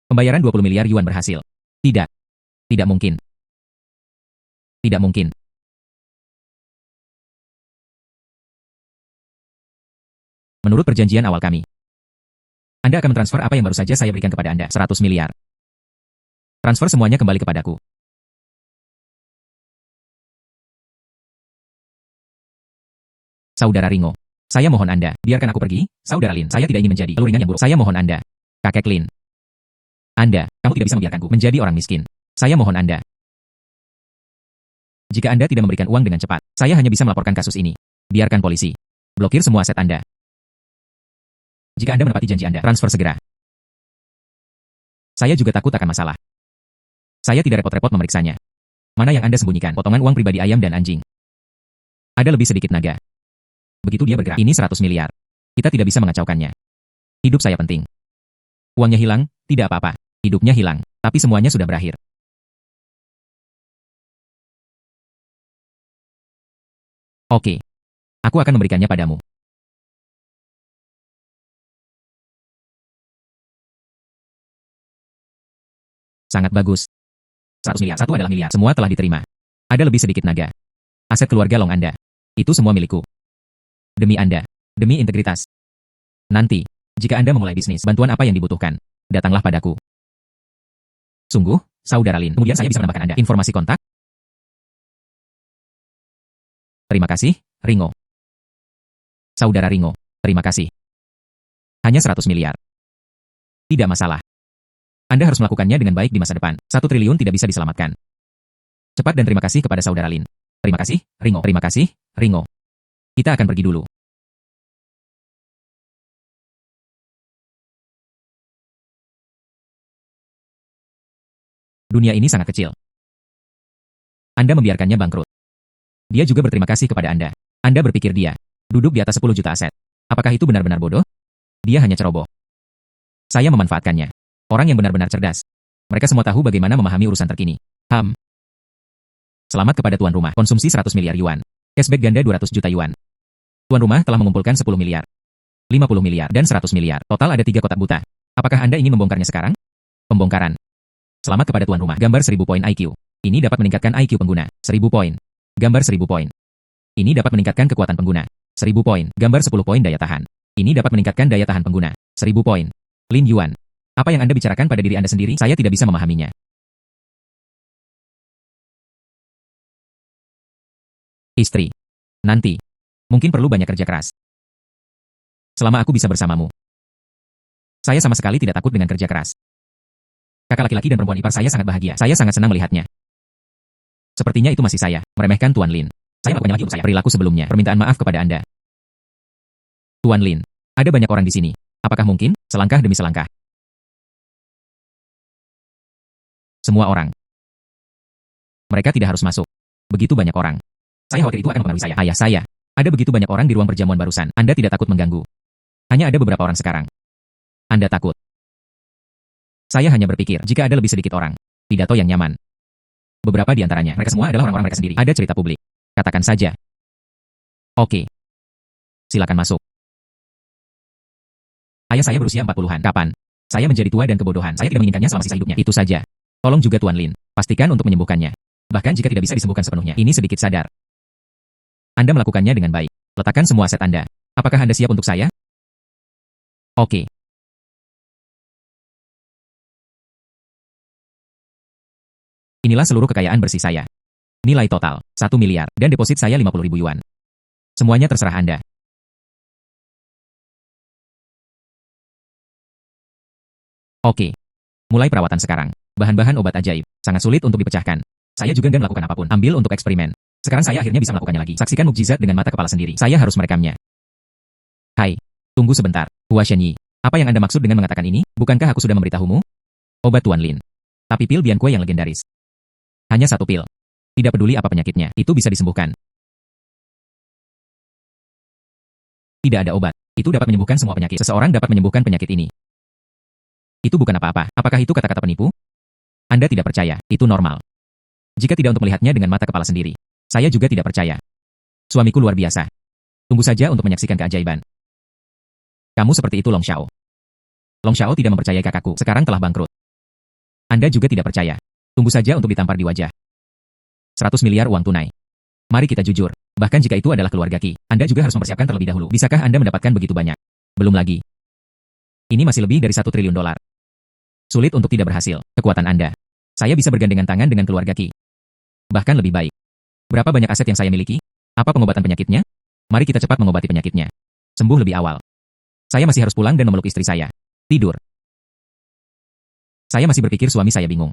Pembayaran 20 miliar yuan berhasil. Tidak. Tidak mungkin. Tidak mungkin. Menurut perjanjian awal kami, Anda akan mentransfer apa yang baru saja saya berikan kepada Anda, 100 miliar. Transfer semuanya kembali kepadaku. Saudara Ringo, saya mohon Anda, biarkan aku pergi. Saudara Lin, saya tidak ingin menjadi luringan yang buruk. Saya mohon Anda. Kakek Lin. Anda, kamu tidak bisa membiarkanku menjadi orang miskin. Saya mohon Anda. Jika Anda tidak memberikan uang dengan cepat, saya hanya bisa melaporkan kasus ini. Biarkan polisi blokir semua aset Anda. Jika Anda menepati janji Anda, transfer segera. Saya juga takut akan masalah. Saya tidak repot-repot memeriksanya. Mana yang Anda sembunyikan? Potongan uang pribadi ayam dan anjing. Ada lebih sedikit naga. Begitu dia bergerak, ini 100 miliar. Kita tidak bisa mengacaukannya. Hidup saya penting. Uangnya hilang, tidak apa-apa. Hidupnya hilang, tapi semuanya sudah berakhir. Oke. Aku akan memberikannya padamu. Sangat bagus. 100 miliar, satu adalah miliar. Semua telah diterima. Ada lebih sedikit naga. Aset keluarga Long Anda. Itu semua milikku. Demi Anda. Demi integritas. Nanti, jika Anda memulai bisnis, bantuan apa yang dibutuhkan, datanglah padaku. Sungguh, Saudara Lin. Kemudian saya bisa menambahkan Anda informasi kontak. Terima kasih, Ringo. Saudara Ringo, terima kasih. Hanya 100 miliar. Tidak masalah. Anda harus melakukannya dengan baik di masa depan. 1 triliun tidak bisa diselamatkan. Cepat dan terima kasih kepada Saudara Lin. Terima kasih, Ringo. Terima kasih, Ringo. Kita akan pergi dulu. Dunia ini sangat kecil. Anda membiarkannya bangkrut. Dia juga berterima kasih kepada Anda. Anda berpikir dia duduk di atas 10 juta aset. Apakah itu benar-benar bodoh? Dia hanya ceroboh. Saya memanfaatkannya. Orang yang benar-benar cerdas. Mereka semua tahu bagaimana memahami urusan terkini. Selamat kepada tuan rumah. Konsumsi 100 miliar yuan. Cashback ganda 200 juta yuan. Tuan rumah telah mengumpulkan 10 miliar. 50 miliar dan 100 miliar. Total ada 3 kotak buta. Apakah Anda ingin membongkarnya sekarang? Pembongkaran. Selamat kepada tuan rumah. Gambar 1000 poin IQ. Ini dapat meningkatkan IQ pengguna. 1000 poin. Gambar 1000 poin. Ini dapat meningkatkan kekuatan pengguna. 1000 poin. Gambar 10 poin daya tahan. Ini dapat meningkatkan daya tahan pengguna. 1000 poin. Lin Yuan. Apa yang Anda bicarakan pada diri Anda sendiri? Saya tidak bisa memahaminya. Istri. Nanti. Mungkin perlu banyak kerja keras. Selama aku bisa bersamamu. Saya sama sekali tidak takut dengan kerja keras. Kakak laki-laki dan perempuan ipar saya sangat bahagia. Saya sangat senang melihatnya. Sepertinya itu masih saya, meremehkan Tuan Lin. Saya melakukannya lagi untuk saya. Perilaku sebelumnya, permintaan maaf kepada Anda. Tuan Lin, ada banyak orang di sini. Apakah mungkin? Selangkah demi selangkah. Semua orang. Mereka tidak harus masuk. Begitu banyak orang. Saya khawatir itu akan mempengaruhi saya. Ayah saya. Ada begitu banyak orang di ruang perjamuan barusan. Anda tidak takut mengganggu. Hanya ada beberapa orang sekarang. Anda takut. Saya hanya berpikir, jika ada lebih sedikit orang. Pidato yang nyaman. Beberapa di antaranya, mereka semua adalah orang-orang mereka sendiri. Ada cerita publik. Katakan saja. Oke. Silakan masuk. Ayah saya berusia 40-an. Kapan? Saya menjadi tua dan kebodohan. Saya tidak menginginkannya selama sisa hidupnya. Itu saja. Tolong juga Tuan Lin. Pastikan untuk menyembuhkannya. Bahkan jika tidak bisa disembuhkan sepenuhnya. Ini sedikit sadar. Anda melakukannya dengan baik. Letakkan semua aset Anda. Apakah Anda siap untuk saya? Oke. Inilah seluruh kekayaan bersih saya. Nilai total, 1 miliar, dan deposit saya 50.000 yuan. Semuanya terserah Anda. Oke. Mulai perawatan sekarang. Bahan-bahan obat ajaib. Sangat sulit untuk dipecahkan. Saya juga enggan melakukan apapun. Ambil untuk eksperimen. Sekarang saya akhirnya bisa melakukannya lagi. Saksikan mukjizat dengan mata kepala sendiri. Saya harus merekamnya. Hai. Tunggu sebentar. Hua Shenyi. Apa yang Anda maksud dengan mengatakan ini? Bukankah aku sudah memberitahumu? Obat Tuan Lin. Tapi pil Bian Kue yang legendaris. Hanya satu pil. Tidak peduli apa penyakitnya, itu bisa disembuhkan. Tidak ada obat. Itu dapat menyembuhkan semua penyakit. Seseorang dapat menyembuhkan penyakit ini. Itu bukan apa-apa. Apakah itu kata-kata penipu? Anda tidak percaya, itu normal. Jika tidak untuk melihatnya dengan mata kepala sendiri. Saya juga tidak percaya. Suamiku luar biasa. Tunggu saja untuk menyaksikan keajaiban. Kamu seperti itu Long Xiao. Long Xiao tidak mempercayai kakakku, sekarang telah bangkrut. Anda juga tidak percaya. Tunggu saja untuk ditampar di wajah. 100 miliar uang tunai. Mari kita jujur. Bahkan jika itu adalah keluarga Qi, Anda juga harus mempersiapkan terlebih dahulu. Bisakah Anda mendapatkan begitu banyak? Belum lagi. Ini masih lebih dari 1 triliun dolar. Sulit untuk tidak berhasil. Kekuatan Anda. Saya bisa bergandengan tangan dengan keluarga Qi. Bahkan lebih baik. Berapa banyak aset yang saya miliki? Apa pengobatan penyakitnya? Mari kita cepat mengobati penyakitnya. Sembuh lebih awal. Saya masih harus pulang dan memeluk istri saya. Tidur. Saya masih berpikir suami saya bingung.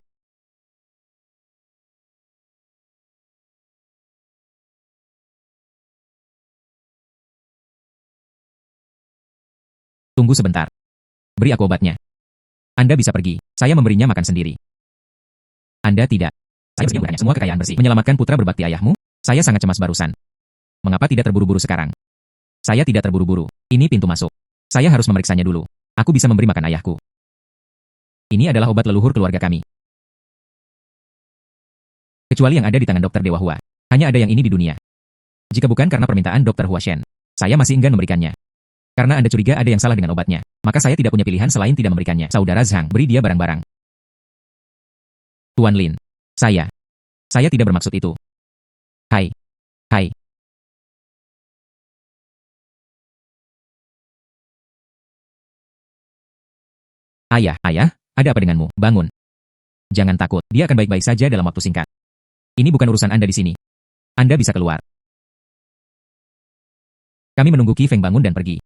Tunggu sebentar. Beri aku obatnya. Anda bisa pergi. Saya memberinya makan sendiri. Anda tidak. Saya harus menyembuhkannya semua kekayaan bersih. Menyelamatkan putra berbakti ayahmu? Saya sangat cemas barusan. Mengapa tidak terburu-buru sekarang? Saya tidak terburu-buru. Ini pintu masuk. Saya harus memeriksanya dulu. Aku bisa memberi makan ayahku. Ini adalah obat leluhur keluarga kami. Kecuali yang ada di tangan Dokter Dewa Hua. Hanya ada yang ini di dunia. Jika bukan karena permintaan Dokter Hua Shen, saya masih enggan memberikannya. Karena Anda curiga ada yang salah dengan obatnya, maka saya tidak punya pilihan selain tidak memberikannya. Saudara Zhang, beri dia barang-barang. Tuan Lin, saya tidak bermaksud itu. Hai. Ayah, ada apa denganmu? Bangun. Jangan takut, dia akan baik-baik saja dalam waktu singkat. Ini bukan urusan Anda di sini. Anda bisa keluar. Kami menunggu Qi Feng bangun dan pergi.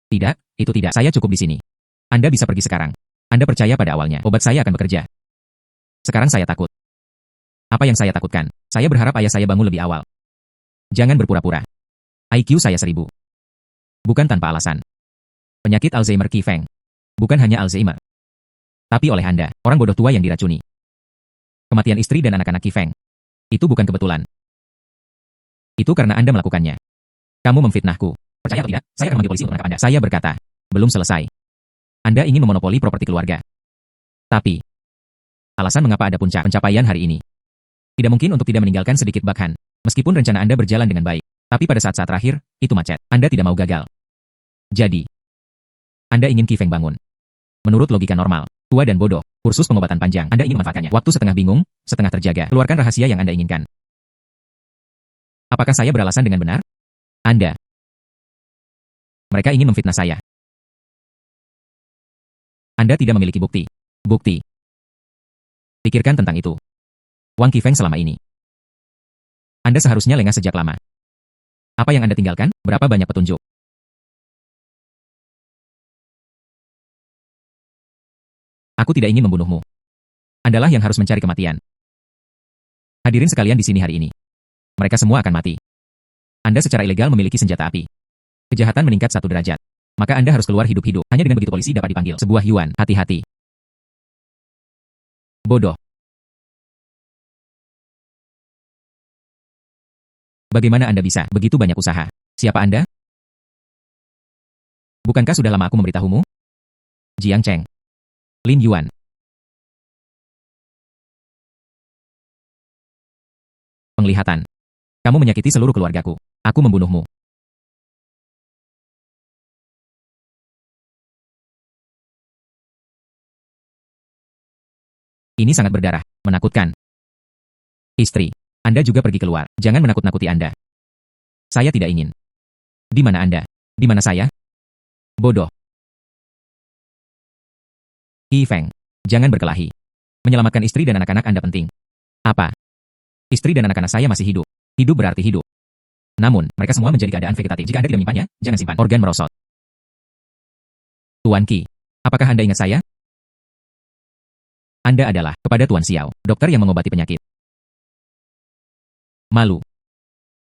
Tidak, itu tidak. Saya cukup di sini. Anda bisa pergi sekarang. Anda percaya pada awalnya, obat saya akan bekerja. Sekarang saya takut. Apa yang saya takutkan? Saya berharap ayah saya bangun lebih awal. Jangan berpura-pura. IQ saya 1000. Bukan tanpa alasan. Penyakit Alzheimer Qi Feng. Bukan hanya Alzheimer. Tapi oleh Anda, orang bodoh tua yang diracuni. Kematian istri dan anak-anak Qi Feng. Itu bukan kebetulan. Itu karena Anda melakukannya. Kamu memfitnahku. Percaya atau tidak, saya akan memanggil polisi untuk menangkap Anda. Saya berkata, belum selesai. Anda ingin memonopoli properti keluarga. Tapi, alasan mengapa ada puncak pencapaian hari ini. Tidak mungkin untuk tidak meninggalkan sedikit bakhan. Meskipun rencana Anda berjalan dengan baik. Tapi pada saat-saat terakhir, itu macet. Anda tidak mau gagal. Jadi, Anda ingin Qi Feng bangun. Menurut logika normal, tua dan bodoh, kursus pengobatan panjang, Anda ingin memanfaatkannya. Waktu setengah bingung, setengah terjaga. Keluarkan rahasia yang Anda inginkan. Apakah saya beralasan dengan benar? Anda. Mereka ingin memfitnah saya. Anda tidak memiliki bukti. Bukti. Pikirkan tentang itu. Wang Qi Feng selama ini. Anda seharusnya lengah sejak lama. Apa yang Anda tinggalkan? Berapa banyak petunjuk? Aku tidak ingin membunuhmu. Andalah yang harus mencari kematian. Hadirin sekalian di sini hari ini. Mereka semua akan mati. Anda secara ilegal memiliki senjata api. Kejahatan meningkat 1 derajat. Maka Anda harus keluar hidup-hidup. Hanya dengan begitu polisi dapat dipanggil. Sebuah Yuan, hati-hati. Bodoh. Bagaimana Anda bisa begitu banyak usaha? Siapa Anda? Bukankah sudah lama aku memberitahumu? Jiang Cheng. Lin Yuan. Penglihatan. Kamu menyakiti seluruh keluargaku. Aku membunuhmu. Ini sangat berdarah, menakutkan. Istri, Anda juga pergi keluar. Jangan menakut-nakuti Anda. Saya tidak ingin. Di mana Anda? Di mana saya? Bodoh. Qi Feng, jangan berkelahi. Menyelamatkan istri dan anak-anak Anda penting. Apa? Istri dan anak-anak saya masih hidup. Hidup berarti hidup. Namun, mereka semua menjadi keadaan vegetatif. Jika Anda tidak menyimpannya, jangan simpan. Organ merosot. Tuan Qi, apakah Anda ingat saya? Anda adalah, kepada Tuan Xiao, dokter yang mengobati penyakit. Malu.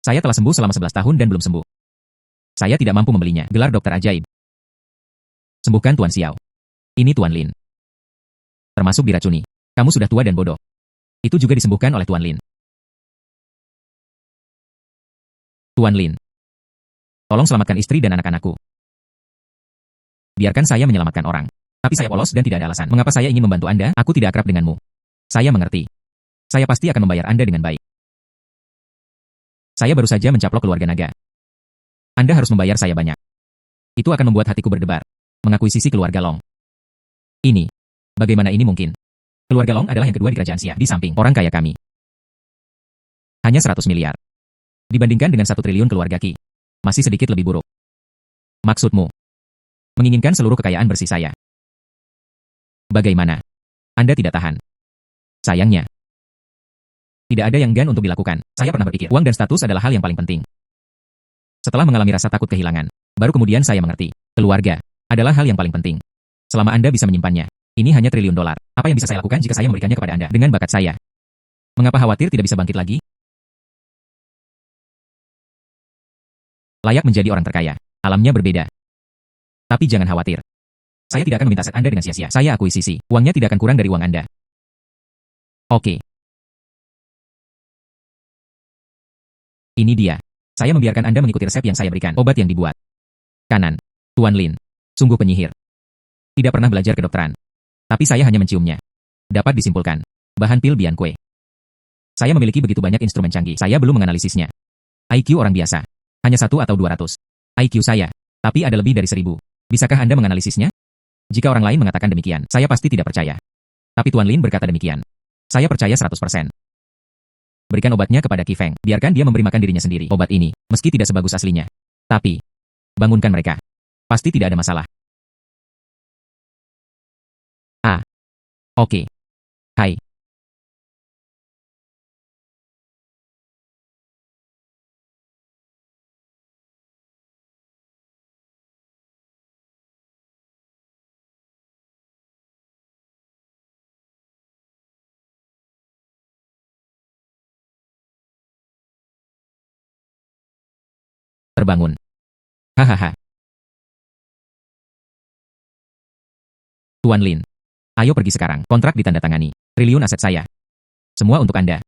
Saya telah sembuh selama 11 tahun dan belum sembuh. Saya tidak mampu membelinya. Gelar dokter ajaib. Sembuhkan Tuan Xiao. Ini Tuan Lin. termasuk diracuni. Kamu sudah tua dan bodoh. Itu juga disembuhkan oleh Tuan Lin. Tuan Lin, tolong selamatkan istri dan anak-anakku. Biarkan saya menyelamatkan orang. Tapi saya polos dan tidak ada alasan. Mengapa saya ingin membantu Anda? Aku tidak akrab denganmu. Saya mengerti. Saya pasti akan membayar Anda dengan baik. Saya baru saja mencaplok keluarga naga. Anda harus membayar saya banyak. Itu akan membuat hatiku berdebar. Mengakuisisi keluarga Long. Ini. Bagaimana ini mungkin? Keluarga Long adalah yang kedua di kerajaan Xia, di samping orang kaya kami. Hanya 100 miliar. Dibandingkan dengan 1 triliun keluarga Qi. Masih sedikit lebih buruk. Maksudmu? Menginginkan seluruh kekayaan bersih saya. Bagaimana? Anda tidak tahan. Sayangnya. Tidak ada yang enggan untuk dilakukan. Saya pernah berpikir, uang dan status adalah hal yang paling penting. Setelah mengalami rasa takut kehilangan, baru kemudian saya mengerti, keluarga adalah hal yang paling penting. Selama Anda bisa menyimpannya, ini hanya triliun dolar. Apa yang bisa saya lakukan jika saya memberikannya kepada Anda dengan bakat saya? Mengapa khawatir tidak bisa bangkit lagi? Layak menjadi orang terkaya. Alamnya berbeda. Tapi jangan khawatir. Saya tidak akan meminta aset Anda dengan sia-sia. Saya akuisisi. Uangnya tidak akan kurang dari uang Anda. Oke. Ini dia. Saya membiarkan Anda mengikuti resep yang saya berikan. Obat yang dibuat. Kanan. Tuan Lin. Sungguh penyihir. Tidak pernah belajar kedokteran. Tapi saya hanya menciumnya. Dapat disimpulkan. Bahan pil Bian Kue. Saya memiliki begitu banyak instrumen canggih. Saya belum menganalisisnya. IQ orang biasa. Hanya 1 atau 200. IQ saya. Tapi ada lebih dari 1000. Bisakah Anda menganalisisnya? Jika orang lain mengatakan demikian, saya pasti tidak percaya. Tapi Tuan Lin berkata demikian. Saya percaya 100%. Berikan obatnya kepada Qi Feng. Biarkan dia memberi makan dirinya sendiri. Obat ini, meski tidak sebagus aslinya. Tapi, bangunkan mereka. Pasti tidak ada masalah. Ah. Oke. Hai. Terbangun. Hahaha. Tuan Lin. Ayo pergi sekarang. Kontrak ditandatangani. Triliun aset saya. Semua untuk Anda.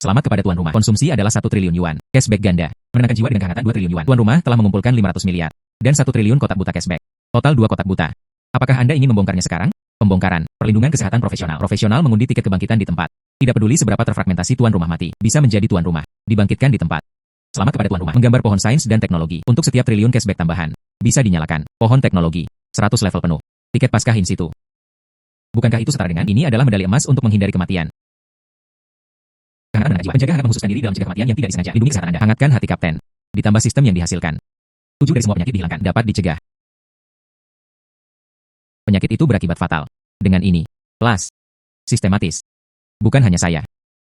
Selamat kepada tuan rumah. Konsumsi adalah 1 triliun yuan. Cashback ganda. Menenangkan jiwa dengan kehangatan 2 triliun yuan. Tuan rumah telah mengumpulkan 500 miliar. Dan 1 triliun kotak buta cashback. Total 2 kotak buta. Apakah Anda ingin membongkarnya sekarang? Pembongkaran. Perlindungan kesehatan profesional. Profesional mengundi tiket kebangkitan di tempat. Tidak peduli seberapa terfragmentasi tuan rumah mati. Bisa menjadi tuan rumah. Dibangkitkan di tempat. Selamat kepada tuan rumah. Menggambar pohon sains dan teknologi. Untuk setiap triliun cashback tambahan. Bisa dinyalakan. Pohon teknologi. 100 level penuh. Tiket Paskah in situ. Bukankah itu setara dengan ini adalah medali emas untuk menghindari kematian? Kehangatan jiwa. Penjaga hangat mengkhususkan diri dalam mencegah kematian yang tidak disengaja. Lindungi kesehatan Anda. Hangatkan hati kapten. Ditambah sistem yang dihasilkan. 7 dari semua penyakit dihilangkan. Dapat dicegah. Penyakit itu berakibat fatal. Dengan ini. Kelas. Sistematis. Bukan hanya saya.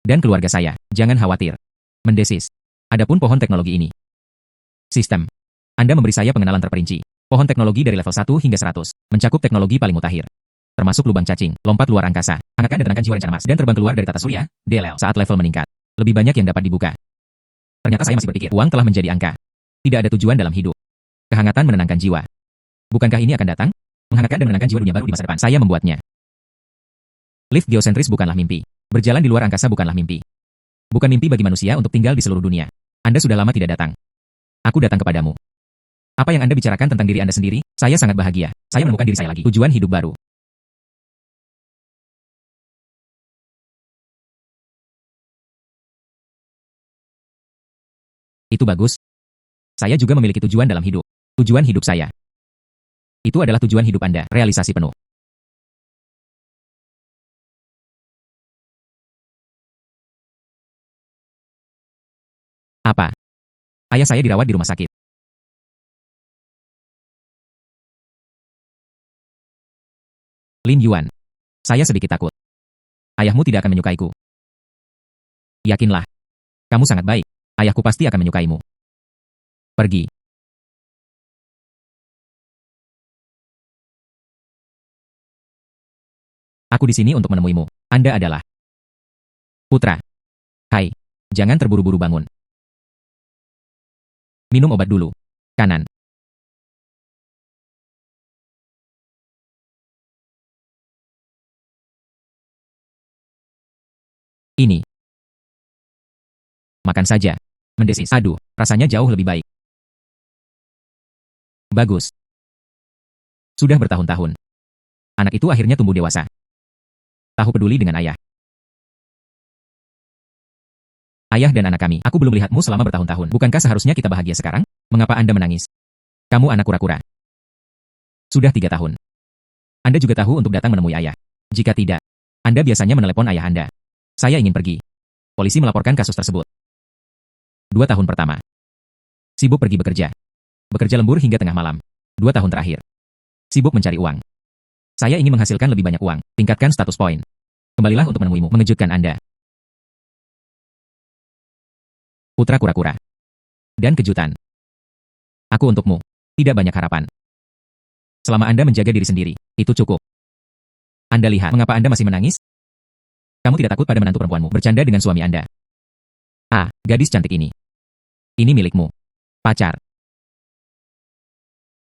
Dan keluarga saya. Jangan khawatir. Mendesis. Adapun pohon teknologi ini. Sistem. Anda memberi saya pengenalan terperinci. Pohon teknologi dari level 1 hingga 100. Mencakup teknologi paling mutakhir. Termasuk lubang cacing, lompat luar angkasa, hangatkan dan tenangkan jiwa rencana Mas, dan terbang keluar dari tata surya, DLL. Saat level meningkat, lebih banyak yang dapat dibuka. Ternyata saya masih berpikir, uang telah menjadi angka. Tidak ada tujuan dalam hidup. Kehangatan menenangkan jiwa. Bukankah ini akan datang? Menghangatkan dan menenangkan jiwa dunia baru di masa depan. Saya membuatnya. Lift geosentris bukanlah mimpi. Berjalan di luar angkasa bukanlah mimpi. Bukan mimpi bagi manusia untuk tinggal di seluruh dunia. Anda sudah lama tidak datang. Aku datang kepadamu. Apa yang Anda bicarakan tentang diri Anda sendiri? Saya sangat bahagia. Saya menemukan diri saya lagi. Tujuan hidup baru. Itu bagus. Saya juga memiliki tujuan dalam hidup. Tujuan hidup saya. Itu adalah tujuan hidup Anda, realisasi penuh. Apa? Ayah saya dirawat di rumah sakit. Lin Yuan. Saya sedikit takut. Ayahmu tidak akan menyukaiku. Yakinlah. Kamu sangat baik. Ayahku pasti akan menyukaimu. Pergi. Aku di sini untuk menemuimu. Anda adalah putra. Hai. Jangan terburu-buru bangun. Minum obat dulu. Kanan. Ini. Makan saja. Mendesis. Aduh, rasanya jauh lebih baik. Bagus. Sudah bertahun-tahun. Anak itu akhirnya tumbuh dewasa. Tahu peduli dengan ayah. Ayah dan anak kami, aku belum lihatmu selama bertahun-tahun. Bukankah seharusnya kita bahagia sekarang? Mengapa Anda menangis? Kamu anak kura-kura. Sudah 3 tahun. Anda juga tahu untuk datang menemui ayah. Jika tidak, Anda biasanya menelepon ayah Anda. Saya ingin pergi. Polisi melaporkan kasus tersebut. 2 tahun pertama. Sibuk pergi bekerja. Bekerja lembur hingga tengah malam. 2 tahun terakhir. Sibuk mencari uang. Saya ingin menghasilkan lebih banyak uang. Tingkatkan status poin. Kembalilah untuk menemuimu. Mengejutkan Anda. Putra kura-kura. Dan kejutan. Aku untukmu. Tidak banyak harapan. Selama Anda menjaga diri sendiri, itu cukup. Anda lihat, mengapa Anda masih menangis? Kamu tidak takut pada menantu perempuanmu bercanda dengan suami Anda. Ah, gadis cantik ini. Ini milikmu. Pacar.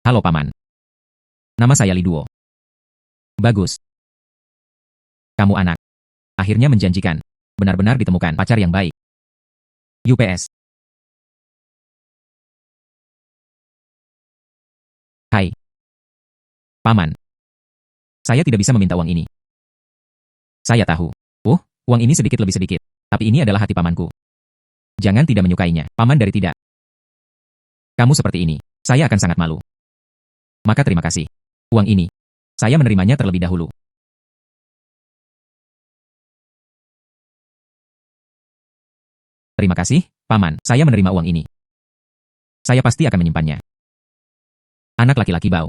Halo Paman. Nama saya Liduo. Bagus. Kamu anak. Akhirnya menjanjikan. Benar-benar ditemukan pacar yang baik. UPS. Hai. Paman. Saya tidak bisa meminta uang ini. Saya tahu. Uang ini sedikit lebih sedikit. Tapi ini adalah hati pamanku. Jangan tidak menyukainya. Paman dari tidak. Kamu seperti ini. Saya akan sangat malu. Maka terima kasih. Uang ini. Saya menerimanya terlebih dahulu. Terima kasih, Paman. Saya menerima uang ini. Saya pasti akan menyimpannya. Anak laki-laki bau.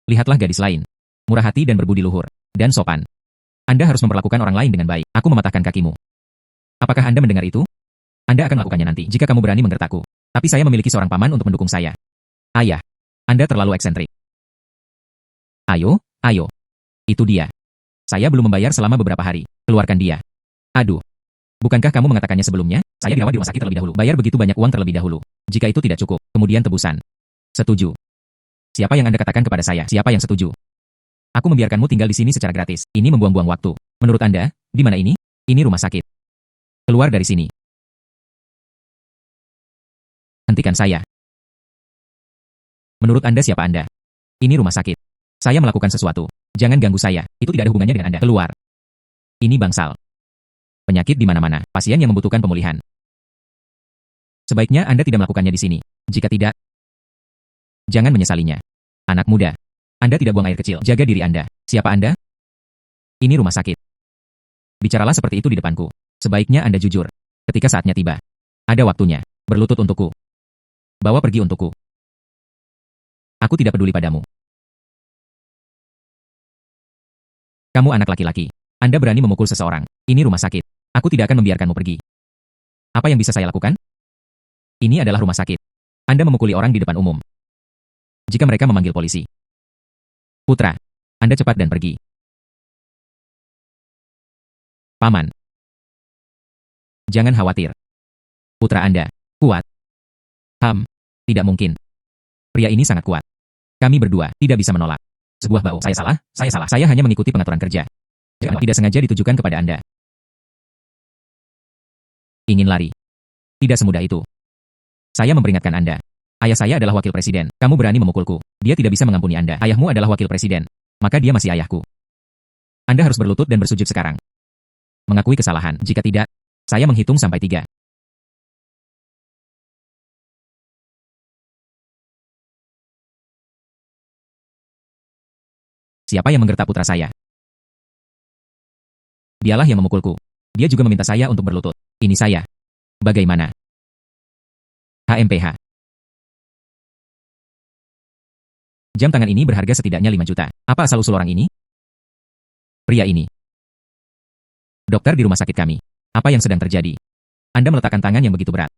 Lihatlah gadis lain. Murah hati dan berbudi luhur. Dan sopan. Anda harus memperlakukan orang lain dengan baik. Aku mematahkan kakimu. Apakah Anda mendengar itu? Anda akan melakukannya nanti jika kamu berani menggertakku. Tapi saya memiliki seorang paman untuk mendukung saya. Ayah. Anda terlalu eksentrik. Ayo. Itu dia. Saya belum membayar selama beberapa hari. Keluarkan dia. Aduh. Bukankah kamu mengatakannya sebelumnya? Saya dirawat di rumah sakit terlebih dahulu. Bayar begitu banyak uang terlebih dahulu. Jika itu tidak cukup, kemudian tebusan. Setuju. Siapa yang Anda katakan kepada saya? Siapa yang setuju? Aku membiarkanmu tinggal di sini secara gratis. Ini membuang-buang waktu. Menurut Anda, di mana ini? Ini rumah sakit. Keluar dari sini. Hentikan saya. Menurut Anda siapa Anda? Ini rumah sakit. Saya melakukan sesuatu. Jangan ganggu saya. Itu tidak ada hubungannya dengan Anda. Keluar. Ini bangsal. Penyakit di mana-mana. Pasien yang membutuhkan pemulihan. Sebaiknya Anda tidak melakukannya di sini. Jika tidak, jangan menyesalinya. Anak muda. Anda tidak buang air kecil. Jaga diri Anda. Siapa Anda? Ini rumah sakit. Bicaralah seperti itu di depanku. Sebaiknya Anda jujur. Ketika saatnya tiba. Ada waktunya. Berlutut untukku. Bawa pergi untukku. Aku tidak peduli padamu. Kamu anak laki-laki. Anda berani memukul seseorang. Ini rumah sakit. Aku tidak akan membiarkanmu pergi. Apa yang bisa saya lakukan? Ini adalah rumah sakit. Anda memukuli orang di depan umum. Jika mereka memanggil polisi. Putra, Anda cepat dan pergi. Paman. Jangan khawatir. Putra Anda kuat. Tidak mungkin. Pria ini sangat kuat. Kami berdua tidak bisa menolak. Sebuah bau. Saya salah. Saya hanya mengikuti pengaturan kerja. Tidak sengaja ditujukan kepada Anda. Ingin lari. Tidak semudah itu. Saya memperingatkan Anda. Ayah saya adalah wakil presiden. Kamu berani memukulku. Dia tidak bisa mengampuni Anda. Ayahmu adalah wakil presiden. Maka dia masih ayahku. Anda harus berlutut dan bersujud sekarang. Mengakui kesalahan. Jika tidak, saya menghitung sampai 3. Siapa yang menggertak putra saya? Dialah yang memukulku. Dia juga meminta saya untuk berlutut. Ini saya. Bagaimana? HMPH. Jam tangan ini berharga setidaknya 5 juta. Apa asal-usul orang ini? Pria ini. Dokter di rumah sakit kami. Apa yang sedang terjadi? Anda meletakkan tangan yang begitu berat.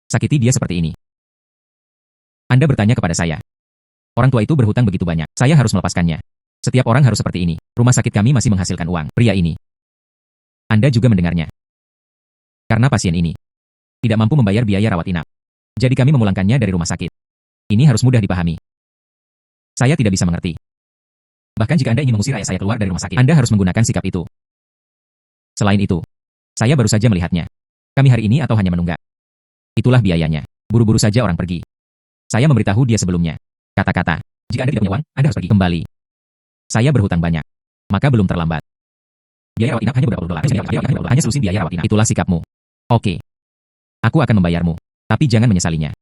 Sakiti dia seperti ini. Anda bertanya kepada saya. Orang tua itu berhutang begitu banyak. Saya harus melepaskannya. Setiap orang harus seperti ini. Rumah sakit kami masih menghasilkan uang. Pria ini. Anda juga mendengarnya. Karena pasien ini tidak mampu membayar biaya rawat inap. Jadi kami memulangkannya dari rumah sakit. Ini harus mudah dipahami. Saya tidak bisa mengerti. Bahkan jika Anda ingin mengusir ayah saya keluar dari rumah sakit, Anda harus menggunakan sikap itu. Selain itu, Saya baru saja melihatnya. Kami hari ini atau hanya menunggak? Itulah biayanya. Buru-buru saja orang pergi. Saya memberitahu dia sebelumnya. Kata-kata, jika Anda tidak punya uang, Anda harus pergi kembali. Saya berhutang banyak. Maka belum terlambat. Biaya rawat inap hanya beberapa puluh dolar. Hanya selusin biaya rawat inap. Itulah sikapmu. Oke. Aku akan membayarmu. Tapi jangan menyesalinya.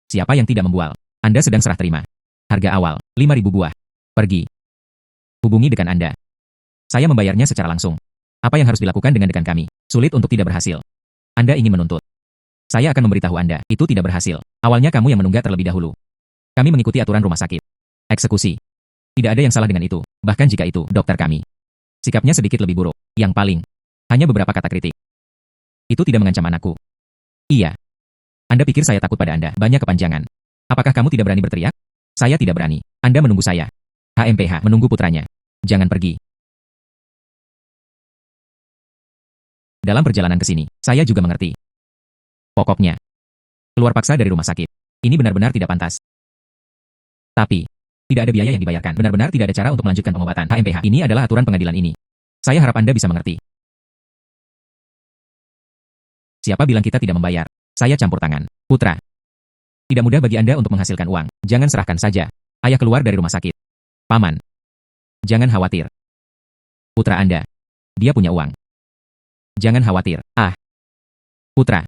Siapa yang tidak membual? Anda sedang serah terima. Harga awal, 5.000 buah. Pergi. Hubungi dekan Anda. Saya membayarnya secara langsung. Apa yang harus dilakukan dengan dekan kami? Sulit untuk tidak berhasil. Anda ingin menuntut. Saya akan memberitahu Anda, itu tidak berhasil. Awalnya kamu yang menunggak terlebih dahulu. Kami mengikuti aturan rumah sakit. Eksekusi. Tidak ada yang salah dengan itu, bahkan jika itu dokter kami. Sikapnya sedikit lebih buruk. Yang paling. Hanya beberapa kata kritik. Itu tidak mengancam anakku. Iya. Anda pikir saya takut pada Anda? Banyak kepanjangan. Apakah kamu tidak berani berteriak? Saya tidak berani. Anda menunggu saya. HMPH menunggu putranya. Jangan pergi. Dalam perjalanan ke sini, saya juga mengerti. Pokoknya, keluar paksa dari rumah sakit. Ini benar-benar tidak pantas. Tapi, tidak ada biaya yang dibayarkan. Benar-benar tidak ada cara untuk melanjutkan pengobatan. HMPH, ini adalah aturan pengadilan ini. Saya harap Anda bisa mengerti. Siapa bilang kita tidak membayar? Saya campur tangan. Putra. Tidak mudah bagi Anda untuk menghasilkan uang. Jangan serahkan saja. Ayah keluar dari rumah sakit. Paman. Jangan khawatir. Putra Anda. Dia punya uang. Jangan khawatir. Putra.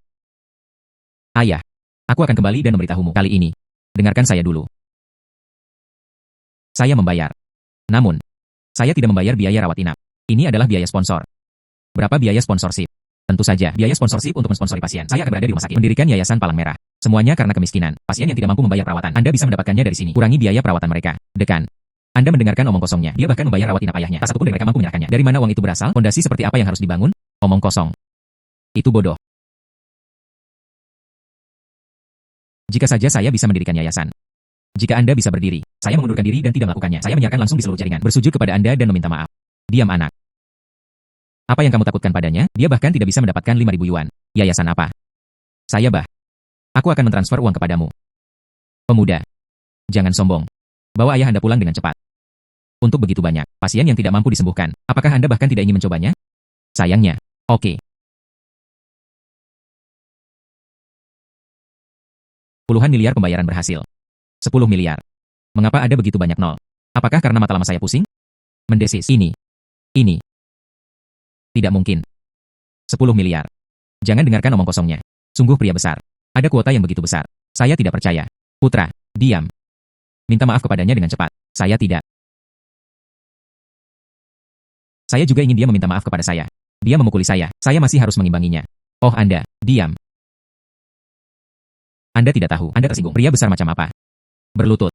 Ayah. Aku akan kembali dan memberitahumu kali ini. Dengarkan saya dulu. Saya membayar. Namun, saya tidak membayar biaya rawat inap. Ini adalah biaya sponsor. Berapa biaya sponsorship? Tentu saja, biaya sponsorship untuk mensponsori pasien. Saya akan berada di rumah sakit, mendirikan yayasan Palang Merah. Semuanya karena kemiskinan. Pasien yang tidak mampu membayar perawatan, Anda bisa mendapatkannya dari sini. Kurangi biaya perawatan mereka. Dekan. Anda mendengarkan omong kosongnya. Dia bahkan membayar rawat inap ayahnya. Tak satupun dari mereka mampu menyerahkannya. Dari mana uang itu berasal? Fondasi seperti apa yang harus dibangun? Omong kosong. Itu bodoh. Jika saja saya bisa mendirikan yayasan. Jika Anda bisa berdiri, saya mengundurkan diri dan tidak melakukannya. Saya menyiarkan langsung di seluruh jaringan. Bersujud kepada Anda dan meminta maaf. Diam anak. Apa yang kamu takutkan padanya? Dia bahkan tidak bisa mendapatkan 5.000 yuan. Yayasan apa? Saya Aku akan mentransfer uang kepadamu. Pemuda. Jangan sombong. Bawa ayah Anda pulang dengan cepat. Untuk begitu banyak pasien yang tidak mampu disembuhkan, apakah Anda bahkan tidak ingin mencobanya? Sayangnya. Oke. Puluhan miliar pembayaran berhasil. 10 miliar. Mengapa ada begitu banyak nol? Apakah karena mata lama saya pusing? Mendesis. Ini. Tidak mungkin. 10 miliar. Jangan dengarkan omong kosongnya. Sungguh pria besar. Ada kuota yang begitu besar. Saya tidak percaya. Putra, diam. Minta maaf kepadanya dengan cepat. Saya tidak. Saya juga ingin dia meminta maaf kepada saya. Dia memukuli saya. Saya masih harus mengimbanginya. Oh Anda, diam. Anda tidak tahu. Anda tersinggung. Pria besar macam apa? Berlutut.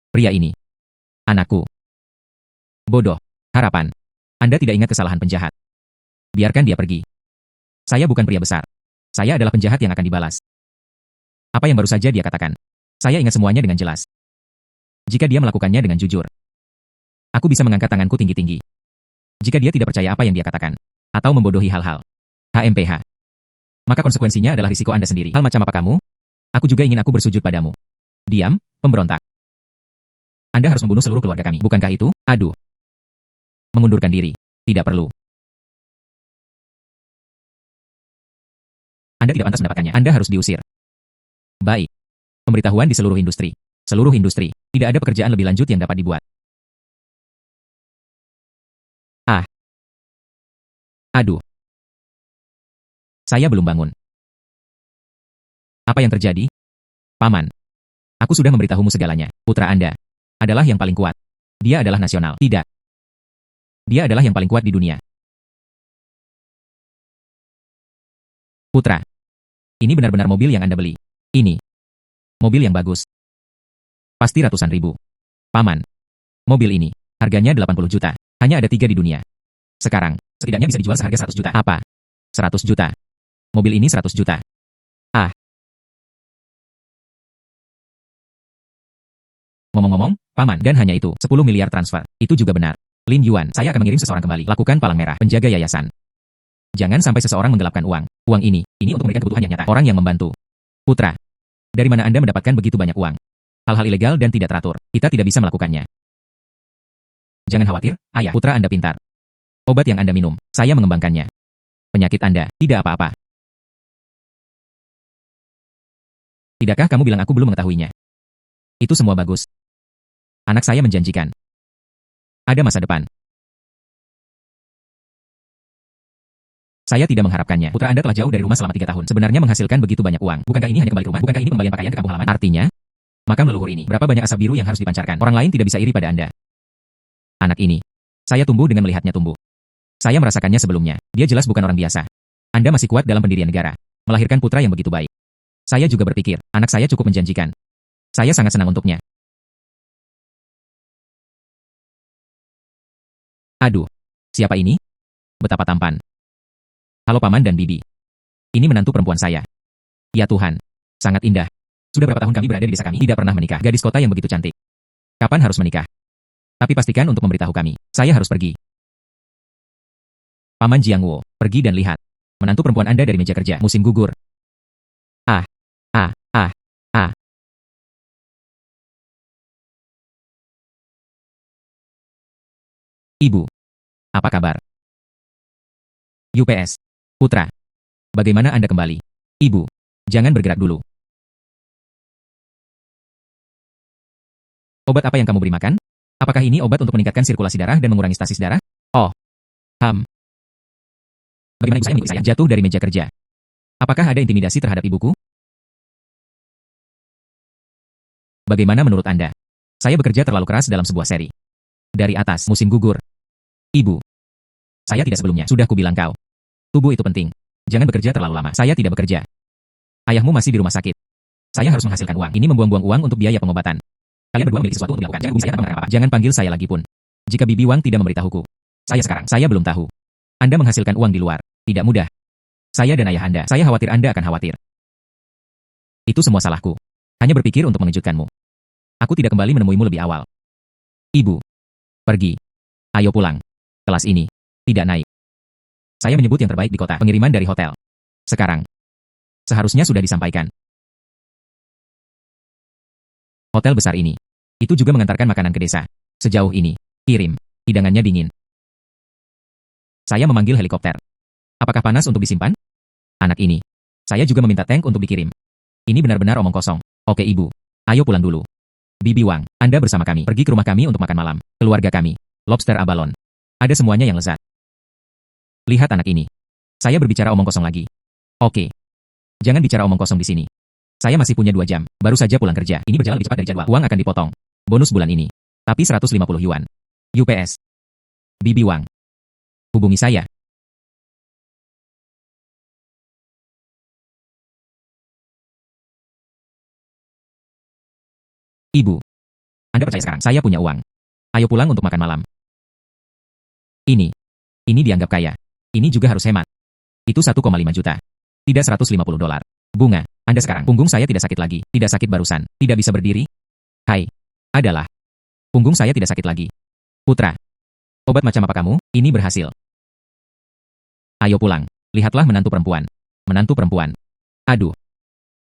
Pria ini. Anakku. Bodoh. Harapan. Anda tidak ingat kesalahan penjahat. Biarkan dia pergi. Saya bukan pria besar. Saya adalah penjahat yang akan dibalas. Apa yang baru saja dia katakan? Saya ingat semuanya dengan jelas. Jika dia melakukannya dengan jujur, aku bisa mengangkat tanganku tinggi-tinggi. Jika dia tidak percaya apa yang dia katakan, atau membodohi hal-hal, HMPH, maka konsekuensinya adalah risiko Anda sendiri. Hal macam apa kamu? Aku juga ingin aku bersujud padamu. Diam, pemberontak. Anda harus membunuh seluruh keluarga kami, bukankah itu? Aduh. Mengundurkan diri. Tidak perlu. Anda tidak pantas mendapatkannya. Anda harus diusir. Baik. Pemberitahuan di seluruh industri. Seluruh industri. Tidak ada pekerjaan lebih lanjut yang dapat dibuat. Aduh. Saya belum bangun. Apa yang terjadi? Paman. Aku sudah memberitahumu segalanya. Putra Anda adalah yang paling kuat. Dia adalah nasional. Tidak. Dia adalah yang paling kuat di dunia. Putra. Ini benar-benar mobil yang Anda beli. Ini. Mobil yang bagus. Pasti ratusan ribu. Paman. Mobil ini. Harganya 80 juta. Hanya ada 3 di dunia. Sekarang, setidaknya bisa dijual seharga 100 juta. Apa? 100 juta. Mobil ini 100 juta. Ngomong-ngomong, Paman, dan hanya itu, 10 miliar transfer. Itu juga benar. Lin Yuan, saya akan mengirim seseorang kembali. Lakukan Palang Merah, penjaga yayasan. Jangan sampai seseorang menggelapkan uang. Uang ini untuk memberikan kebutuhan yang nyata. Orang yang membantu. Putra, dari mana Anda mendapatkan begitu banyak uang? Hal-hal ilegal dan tidak teratur. Kita tidak bisa melakukannya. Jangan khawatir, ayah. Putra Anda pintar. Obat yang Anda minum, saya mengembangkannya. Penyakit Anda, tidak apa-apa. Tidakkah kamu bilang aku belum mengetahuinya? Itu semua bagus. Anak saya menjanjikan. Ada masa depan. Saya tidak mengharapkannya. Putra Anda telah jauh dari rumah selama 3 tahun. Sebenarnya menghasilkan begitu banyak uang. Bukankah ini hanya kembali ke rumah? Bukankah ini pengembalian pakaian ke kampung halaman? Artinya, makam leluhur ini, berapa banyak asap biru yang harus dipancarkan? Orang lain tidak bisa iri pada Anda. Anak ini, saya tumbuh dengan melihatnya tumbuh. Saya merasakannya sebelumnya. Dia jelas bukan orang biasa. Anda masih kuat dalam pendirian negara. Melahirkan putra yang begitu baik. Saya juga berpikir, anak saya cukup menjanjikan. Saya sangat senang untuknya. Aduh, siapa ini? Betapa tampan. Halo Paman dan Bibi. Ini menantu perempuan saya. Ya Tuhan, sangat indah. Sudah berapa tahun kami berada di desa kami, tidak pernah menikah. Gadis kota yang begitu cantik. Kapan harus menikah? Tapi pastikan untuk memberitahu kami. Saya harus pergi. Paman Jiangwo, pergi dan lihat. Menantu perempuan Anda dari meja kerja, musim gugur. Ah, ah, ah, ah. Ibu, apa kabar? UPS, Putra. Bagaimana Anda kembali? Ibu, jangan bergerak dulu. Obat apa yang kamu beri makan? Apakah ini obat untuk meningkatkan sirkulasi darah dan mengurangi stasis darah? Oh, bagaimana ibu saya mengikuti saya? Jatuh dari meja kerja. Apakah ada intimidasi terhadap ibuku? Bagaimana menurut Anda? Saya bekerja terlalu keras dalam sebuah seri. Dari atas, musim gugur. Ibu, saya tidak sebelumnya. Sudah kubilang kau. Tubuh itu penting. Jangan bekerja terlalu lama. Saya tidak bekerja. Ayahmu masih di rumah sakit. Saya harus menghasilkan uang. Ini membuang-buang uang untuk biaya pengobatan. Kalian berdua memiliki sesuatu untuk dilakukan. Jangan hubungi saya tanpa mengenai apa-apa. Jangan panggil saya lagi pun. Jika Bibi Wang tidak memberitahuku. Saya belum tahu. Anda menghasilkan uang di luar. Tidak mudah. Saya dan ayah Anda. Saya khawatir Anda akan khawatir. Itu semua salahku. Hanya berpikir untuk mengejutkanmu. Aku tidak kembali menemuimu lebih awal. Ibu. Pergi. Ayo pulang. Kelas ini. Tidak naik. Saya menyebut yang terbaik di kota. Pengiriman dari hotel. Sekarang. Seharusnya sudah disampaikan. Hotel besar ini. Itu juga mengantarkan makanan ke desa. Sejauh ini. Kirim. Hidangannya dingin. Saya memanggil helikopter. Apakah panas untuk disimpan? Anak ini. Saya juga meminta tank untuk dikirim. Ini benar-benar omong kosong. Oke ibu. Ayo pulang dulu. Bibi Wang, Anda bersama kami. Pergi ke rumah kami untuk makan malam. Keluarga kami. Lobster abalon. Ada semuanya yang lezat. Lihat anak ini. Saya berbicara omong kosong lagi. Oke. Jangan bicara omong kosong di sini. Saya masih punya 2 jam. Baru saja pulang kerja. Ini berjalan lebih cepat dari jadwal. Uang akan dipotong. Bonus bulan ini. Tapi 150 yuan. UPS. Bibi Wang. Hubungi saya. Ibu. Anda percaya sekarang saya punya uang. Ayo pulang untuk makan malam. Ini. Ini dianggap kaya. Ini juga harus hemat. Itu 1,5 juta. Tidak 150 dolar. Bunga. Anda sekarang. Punggung saya tidak sakit lagi. Tidak sakit barusan. Tidak bisa berdiri. Hai. Adalah. Punggung saya tidak sakit lagi. Putra. Obat macam apa kamu? Ini berhasil. Ayo pulang. Lihatlah menantu perempuan. Menantu perempuan. Aduh.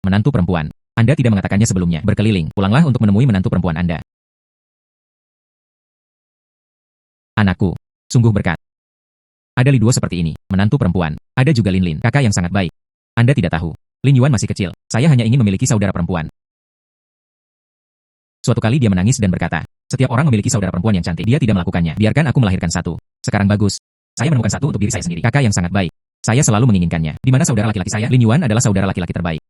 Menantu perempuan. Anda tidak mengatakannya sebelumnya. Berkeliling. Pulanglah untuk menemui menantu perempuan Anda. Anakku. Sungguh berkat. Ada Li Duo seperti ini. Menantu perempuan. Ada juga Lin Lin. Kakak yang sangat baik. Anda tidak tahu. Lin Yuan masih kecil. Saya hanya ingin memiliki saudara perempuan. Suatu kali dia menangis dan berkata, setiap orang memiliki saudara perempuan yang cantik. Dia tidak melakukannya. Biarkan aku melahirkan satu. Sekarang bagus. Saya menemukan satu untuk diri saya sendiri. Kakak yang sangat baik. Saya selalu menginginkannya. Di mana saudara laki-laki saya? Lin Yuan adalah saudara laki-laki terbaik.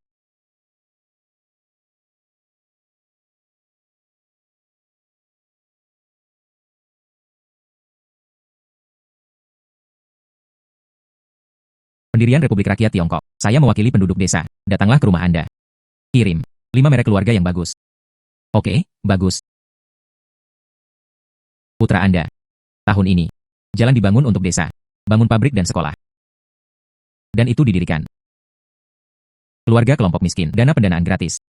Pendirian Republik Rakyat Tiongkok. Saya mewakili penduduk desa. Datanglah ke rumah Anda. Kirim. 5 merek keluarga yang bagus. Oke, bagus. Putra Anda. Tahun ini. Jalan dibangun untuk desa. Bangun pabrik dan sekolah. Dan itu didirikan. Keluarga kelompok miskin. Dana pendanaan gratis.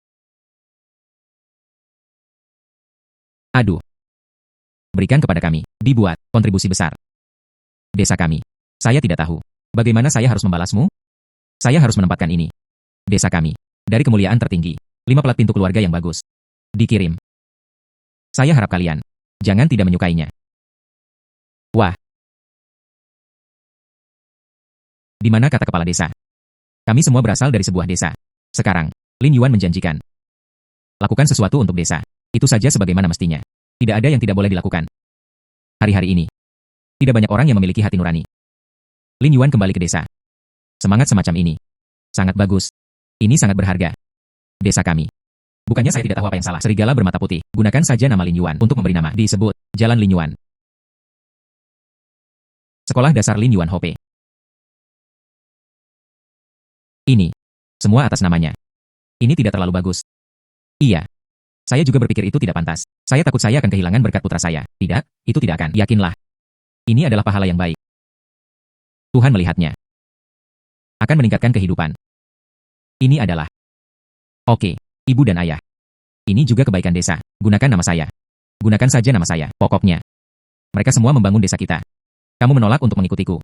Aduh. Berikan kepada kami. Dibuat. Kontribusi besar. Desa kami. Saya tidak tahu. Bagaimana saya harus membalasmu? Saya harus menempatkan ini. Desa kami. Dari kemuliaan tertinggi. 5 plat pintu keluarga yang bagus. Dikirim. Saya harap kalian. Jangan tidak menyukainya. Wah, di mana kata kepala desa? Kami semua berasal dari sebuah desa. Sekarang, Lin Yuan menjanjikan. Lakukan sesuatu untuk desa. Itu saja sebagaimana mestinya. Tidak ada yang tidak boleh dilakukan. Hari-hari ini, tidak banyak orang yang memiliki hati nurani. Lin Yuan kembali ke desa. Semangat semacam ini. Sangat bagus. Ini sangat berharga. Desa kami. Bukannya saya tidak tahu apa yang salah. Serigala bermata putih. Gunakan saja nama Lin Yuan untuk memberi nama. Disebut Jalan Lin Yuan. Sekolah Dasar Lin Yuan Hope. Ini. Semua atas namanya. Ini tidak terlalu bagus. Iya. Saya juga berpikir itu tidak pantas. Saya takut saya akan kehilangan berkat putra saya. Tidak, itu tidak akan. Yakinlah. Ini adalah pahala yang baik. Tuhan melihatnya. Akan meningkatkan kehidupan. Ini adalah. Oke, ibu dan ayah. Ini juga kebaikan desa. Gunakan nama saya. Gunakan saja nama saya. Pokoknya. Mereka semua membangun desa kita. Kamu menolak untuk mengikutiku.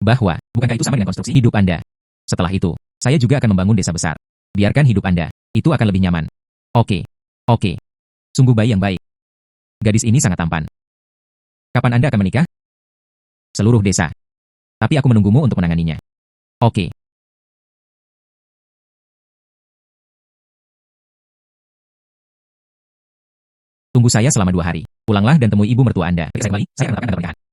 Bahwa, bukankah itu sama dengan konstruksi hidup Anda? Setelah itu, saya juga akan membangun desa besar. Biarkan hidup Anda. Itu akan lebih nyaman. Oke. Oke. Sungguh bayi yang baik. Gadis ini sangat tampan. Kapan Anda akan menikah? Seluruh desa. Tapi aku menunggumu untuk menanganinya. Oke. Tunggu saya selama 2 hari. Pulanglah dan temui ibu mertua Anda. Saya kembali, saya akan tetapkan tanda pernikahan.